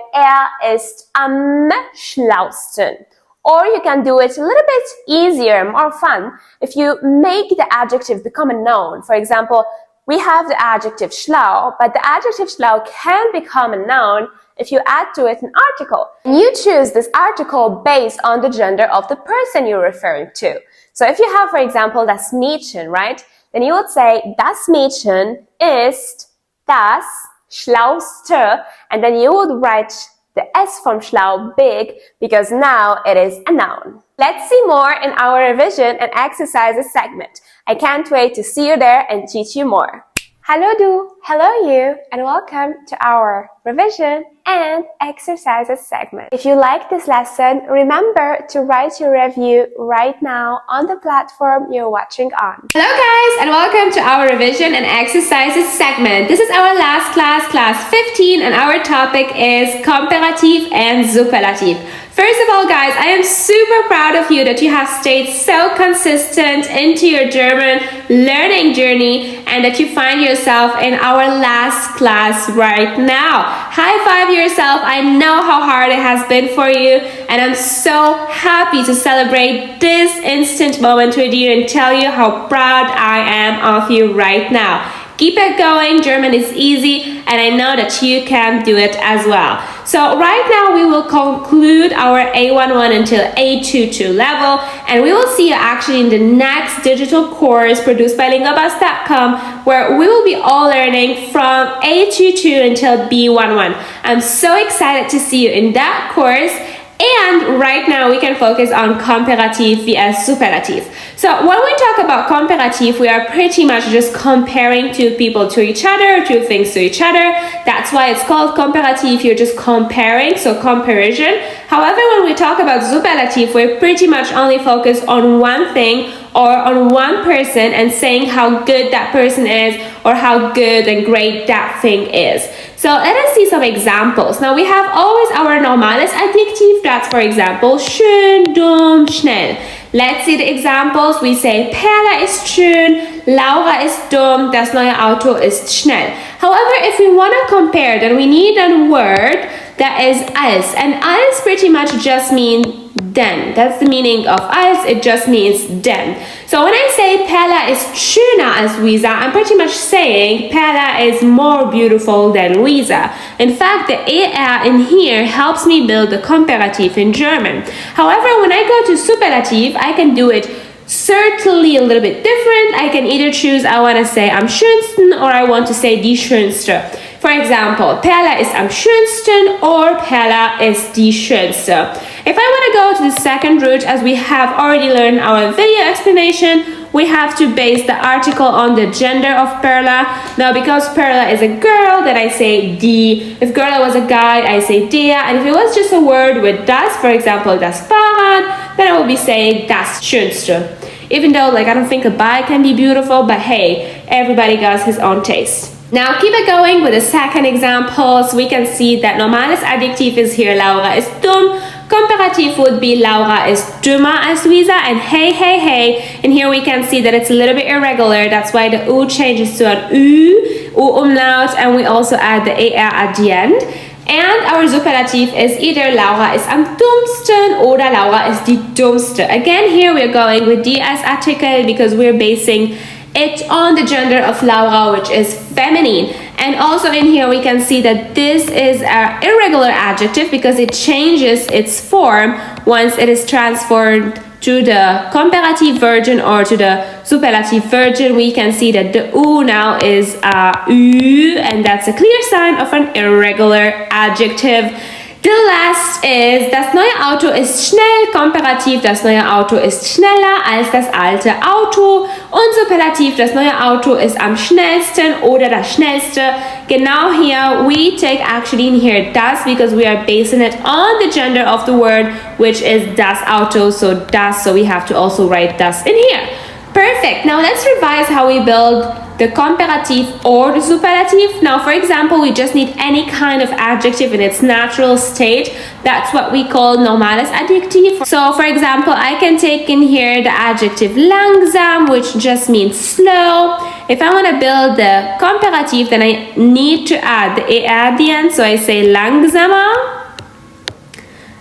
ist am schlausten. Or you can do it a little bit easier, more fun, if you make the adjective become a noun. For example, we have the adjective schlau, but the adjective schlau can become a noun if you add to it an article. You choose this article based on the gender of the person you're referring to. So if you have, for example, das Mädchen, right? Then you would say, das Mädchen ist das Schlauste, and then you would write the S from schlau big because now it is a noun. Let's see more in our revision and exercises segment. I can't wait to see you there and teach you more. Hello du, hello you, and welcome to our revision and exercises segment. If you like this lesson, remember to write your review right now on the platform you're watching on. Hello guys, and welcome to our revision and exercises segment. This is our last class, class 15, and our topic is comparative and superlative. First of all, guys, I am super proud of you that you have stayed so consistent into your German learning journey and that you find yourself in our last class right now. High five yourself. I know how hard it has been for you, and I'm so happy to celebrate this instant moment with you and tell you how proud I am of you right now. Keep it going. German is easy, and I know that you can do it as well. So right now we will conclude our A11 until A22 level, and we will see you actually in the next digital course produced by LangAdvance.com, where we will be all learning from A22 until B11. I'm so excited to see you in that course. And right now we can focus on comparative vs superlative. So when we talk about comparative, we are pretty much just comparing two people to each other, two things to each other. That's why it's called comparative. You're just comparing, so comparison. However, when we talk about superlative, we're pretty much only focused on one thing or on one person and saying how good that person is or how good and great that thing is. So let us see some examples. Now we have always our normales adjective. That's, for example, schön, dumm, schnell. Let's see the examples. We say Perla ist schön, Laura ist dumm, das neue Auto ist schnell. However, if we want to compare, then we need a word that is als, and als pretty much just means then. That's the meaning of als, it just means then. So when I say Perla ist schöner als Luisa, I'm pretty much saying Perla is more beautiful than Luisa. In fact, the er in here helps me build the comparative in German. However, when I go to superlative, I can do it certainly a little bit different. I can either choose I want to say am schönsten or I want to say die schönste. For example, Perla ist am schönsten or Perla ist die schönste. If I want to go to the second route, as we have already learned our video explanation, we have to base the article on the gender of Perla. Now, because Perla is a girl, then I say die. If Perla was a guy, I say der. And if it was just a word with das, for example, das Fahrrad, then I will be saying das schönste. Even though, like, I don't think a bike can be beautiful, but hey, everybody got his own taste. Now keep it going with the second example, so we can see that normales adjective is here, Laura ist dumm. Comparative would be Laura ist dümmer als Luisa, and hey, hey, hey. And here we can see that it's a little bit irregular. That's why the U changes to an U umlaut, and we also add the er at the end. And our superlative is either Laura ist am dummsten oder Laura ist die dummste. Again, here we're going with die as article because we're basing it on the gender of Laura, which is feminine. And also in here we can see that this is an irregular adjective because it changes its form once it is transformed to the comparative version or to the superlative version. We can see that the U now is a U, and that's a clear sign of an irregular adjective. The last is, das neue Auto ist schnell, Komparativ, das neue Auto ist schneller als das alte Auto und Superlativ, das neue Auto ist am schnellsten oder das schnellste. Genau here, we take actually in here das because we are basing it on the gender of the word, which is das Auto, so das, so we have to also write das in here. Perfect. Now let's revise how we build the comparative or the superlative. Now, for example, we just need any kind of adjective in its natural state. That's what we call normales adjective. So, for example, I can take in here the adjective langsam, which just means slow. If I want to build the comparative, then I need to add the er at the end. So I say langsamer.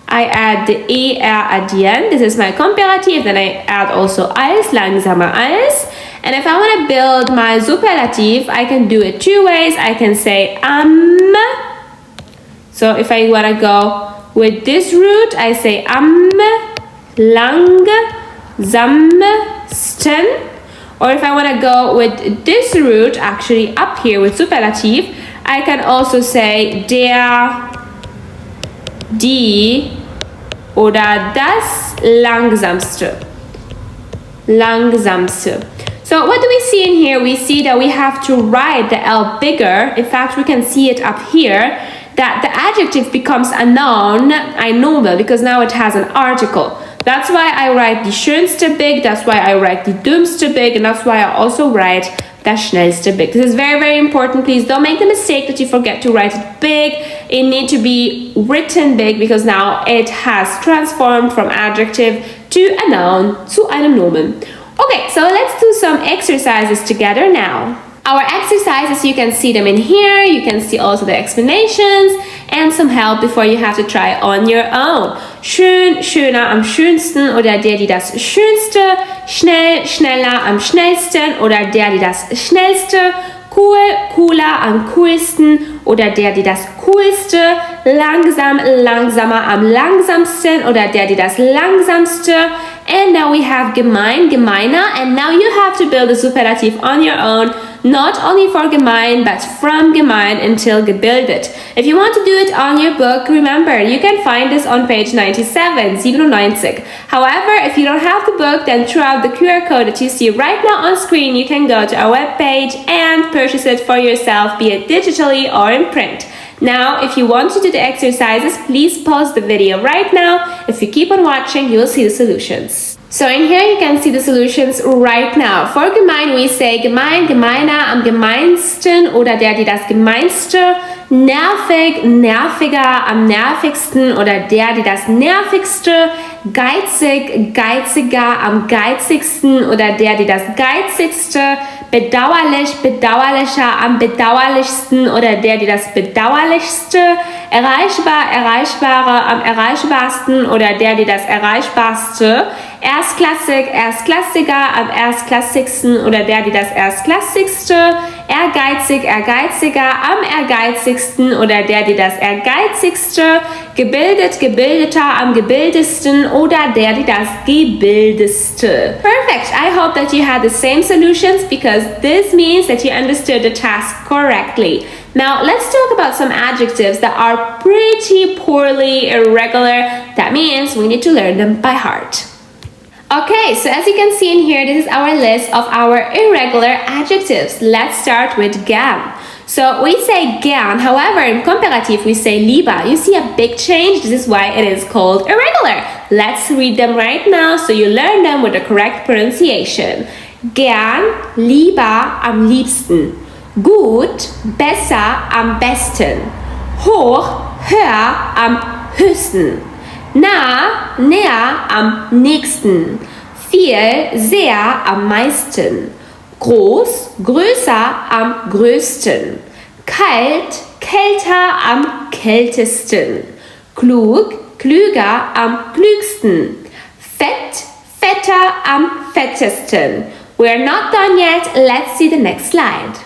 I add the er at the end. This is my comparative. Then I add also als, langsamer als. And if I want to build my superlative, I can do it two ways. I can say am So if I want to go with this root, I say am langsamsten. Or if I want to go with this root, actually up here with superlative, I can also say der, die oder das langsamste. Langsamste. So what do we see in here? We see that we have to write the L bigger. In fact, we can see it up here, that the adjective becomes a noun, ein Name, because now it has an article. That's why I write die schönste big, that's why I write die dümmste big, and that's why I also write das schnellste big. This is very, very important. Please don't make the mistake that you forget to write it big. It needs to be written big because now it has transformed from adjective to a noun, zu einem Nomen. Okay, so let's do some exercises together now. Our exercises, you can see them in here. You can see also the explanations and some help before you have to try on your own. Schön, schöner, am schönsten oder der, die das schönste. Schnell, schneller, am schnellsten oder der, die das schnellste. Cool, cooler, am coolsten oder der, die das coolste. Langsam, langsamer, am langsamsten oder der, die das langsamste. And now we have gemein, gemeiner, and now you have to build a superlative on your own, not only for gemein, but from gemein until gebildet. If you want to do it on your book, remember, you can find this on page 97, 97. However, if you don't have the book, then throughout the QR code that you see right now on screen, you can go to our webpage and purchase it for yourself, be it digitally or in print. Now, if you want to do the exercises, please pause the video right now. If you keep on watching, you will see the solutions. So in here you can see the solutions right now. For gemein we say gemein, gemeiner, am gemeinsten oder der, die das gemeinste. Nervig, nerviger, am nervigsten oder der, die das nervigste. Geizig, geiziger, am geizigsten oder der, die das geizigste. Bedauerlich, bedauerlicher, am bedauerlichsten oder der, die das bedauerlichste. Erreichbar, erreichbarer, am erreichbarsten oder der, die das erreichbarste. Erstklassig, erstklassiger, am erstklassigsten oder der, die das erstklassigste. Ehrgeizig, ehrgeiziger, am ehrgeizigsten oder der, die das ehrgeizigste. Gebildet, gebildeter, am gebildesten oder der, die das gebildeste. Perfect. I hope that you had the same solutions because this means that you understood the task correctly. Now, let's talk about some adjectives that are pretty poorly irregular. That means we need to learn them by heart. Okay, so as you can see in here, this is our list of our irregular adjectives. Let's start with gern. So we say gern, however, in comparative we say lieber. You see a big change? This is why it is called irregular. Let's read them right now so you learn them with the correct pronunciation. Gern, lieber, am liebsten. Gut, besser, am besten. Hoch, höher, am höchsten. Nah, näher, am nächsten. Viel, sehr, am meisten. Groß, größer, am größten. Kalt, kälter, am kältesten. Klug, klüger, am klügsten. Fett, fetter, am fettesten. We're not done yet. Let's see the next slide.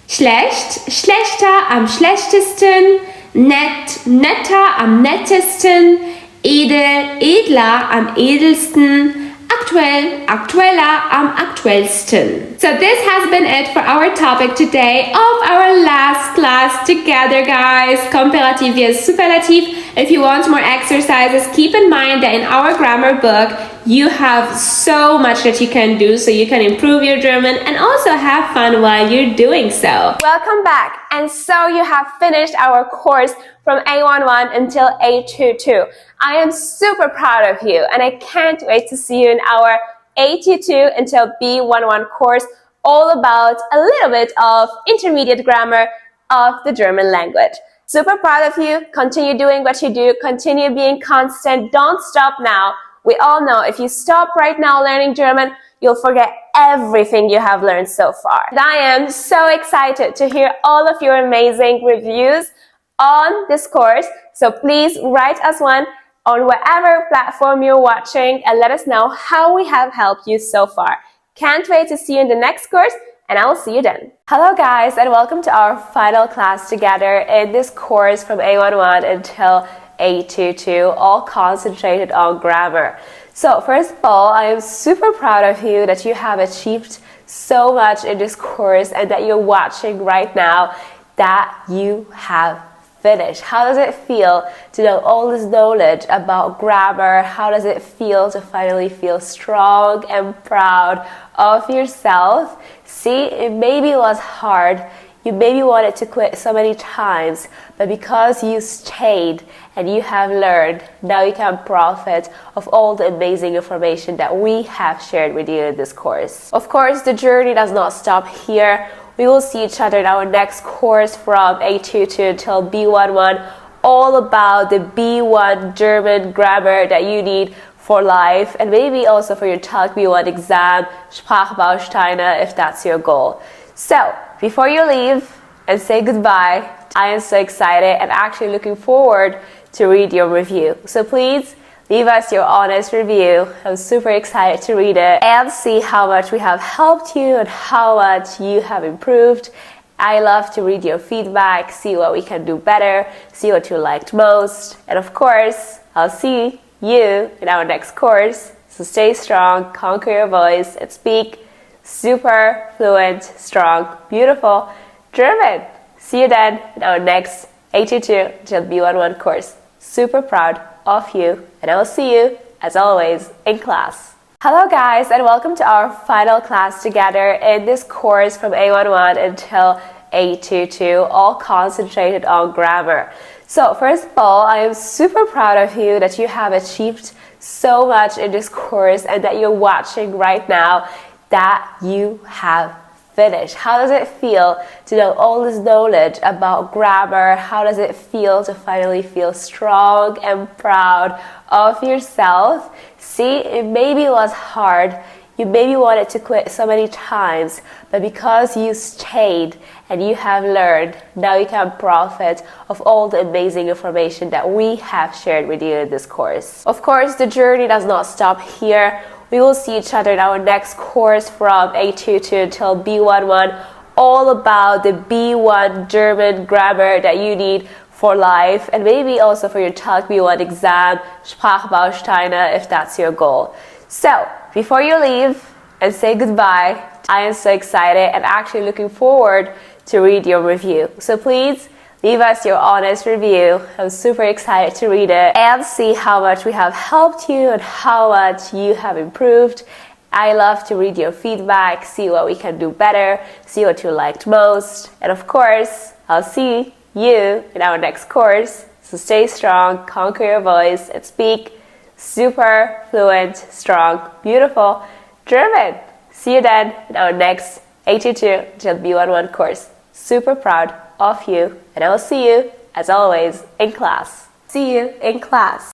Schlecht, schlechter, am schlechtesten. Nett, netter, am nettesten. Edel, edler, am edelsten. Aktuell, aktueller, am aktuellsten. So this has been it for our topic today of our last class together, guys. Comparative vs superlative. If you want more exercises, keep in mind that in our grammar book, you have so much that you can do so you can improve your German and also have fun while you're doing so. Welcome back. And so you have finished our course from A11 until A22. I am super proud of you and I can't wait to see you in our A22 until B11 course, all about a little bit of intermediate grammar of the German language. Super proud of you. Continue doing what you do. Continue being constant. Don't stop now. We all know if you stop right now learning German, you'll forget everything you have learned so far. And I am so excited to hear all of your amazing reviews on this course. So please write us one on whatever platform you're watching and let us know how we have helped you so far. Can't wait to see you in the next course. and I will see you then. Hello guys, and welcome to our final class together in this course from A11 until A22, all concentrated on grammar. So first of all, I am super proud of you that you have achieved so much in this course and that you're watching right now, that you have finished. How does it feel to know all this knowledge about grammar? How does it feel to finally feel strong and proud of yourself? See, it maybe was hard. You maybe wanted to quit so many times, but because you stayed and you have learned, now you can profit of all the amazing information that we have shared with you in this course. Of course, the journey does not stop here. We will see each other in our next course from A22 until B11, all about the B1 German grammar that you need for life, and maybe also for your Telc B1 exam, Sprachbausteine, if that's your goal. So, before you leave and say goodbye, I am so excited and actually looking forward to read your review. So please, leave us your honest review. I'm super excited to read it and see how much we have helped you and how much you have improved. I love to read your feedback, see what we can do better, see what you liked most. And of course, I'll see you in our next course. So stay strong, conquer your voice, and speak super fluent, strong, beautiful German. See you then in our next A22 till B11 course. Super proud of you, and I will see you, as always, in class. Hello guys, and welcome to our final class together in this course from A11 until A22, all concentrated on grammar. So first of all, I am super proud of you that you have achieved so much in this course and that you're watching right now, that you have finished. How does it feel to know all this knowledge about grammar? How does it feel to finally feel strong and proud of yourself? See, it maybe was hard. You maybe wanted to quit so many times, but because you stayed and you have learned, now you can profit of all the amazing information that we have shared with you in this course. Of course, the journey does not stop here. We will see each other in our next course from A22 until B11, all about the B1 German grammar that you need for life, and maybe also for your Telc B1 exam, Sprachbausteine, if that's your goal. So, before you leave and say goodbye, I am so excited and actually looking forward to read your review. So please, leave us your honest review. I'm super excited to read it and see how much we have helped you and how much you have improved. I love to read your feedback, see what we can do better, see what you liked most. And of course, I'll see you in our next course. So stay strong, conquer your voice, and speak super fluent, strong, beautiful German. See you then in our next A22 till B11 course. Super proud of you, and I will see you, as always, in class. See you in class.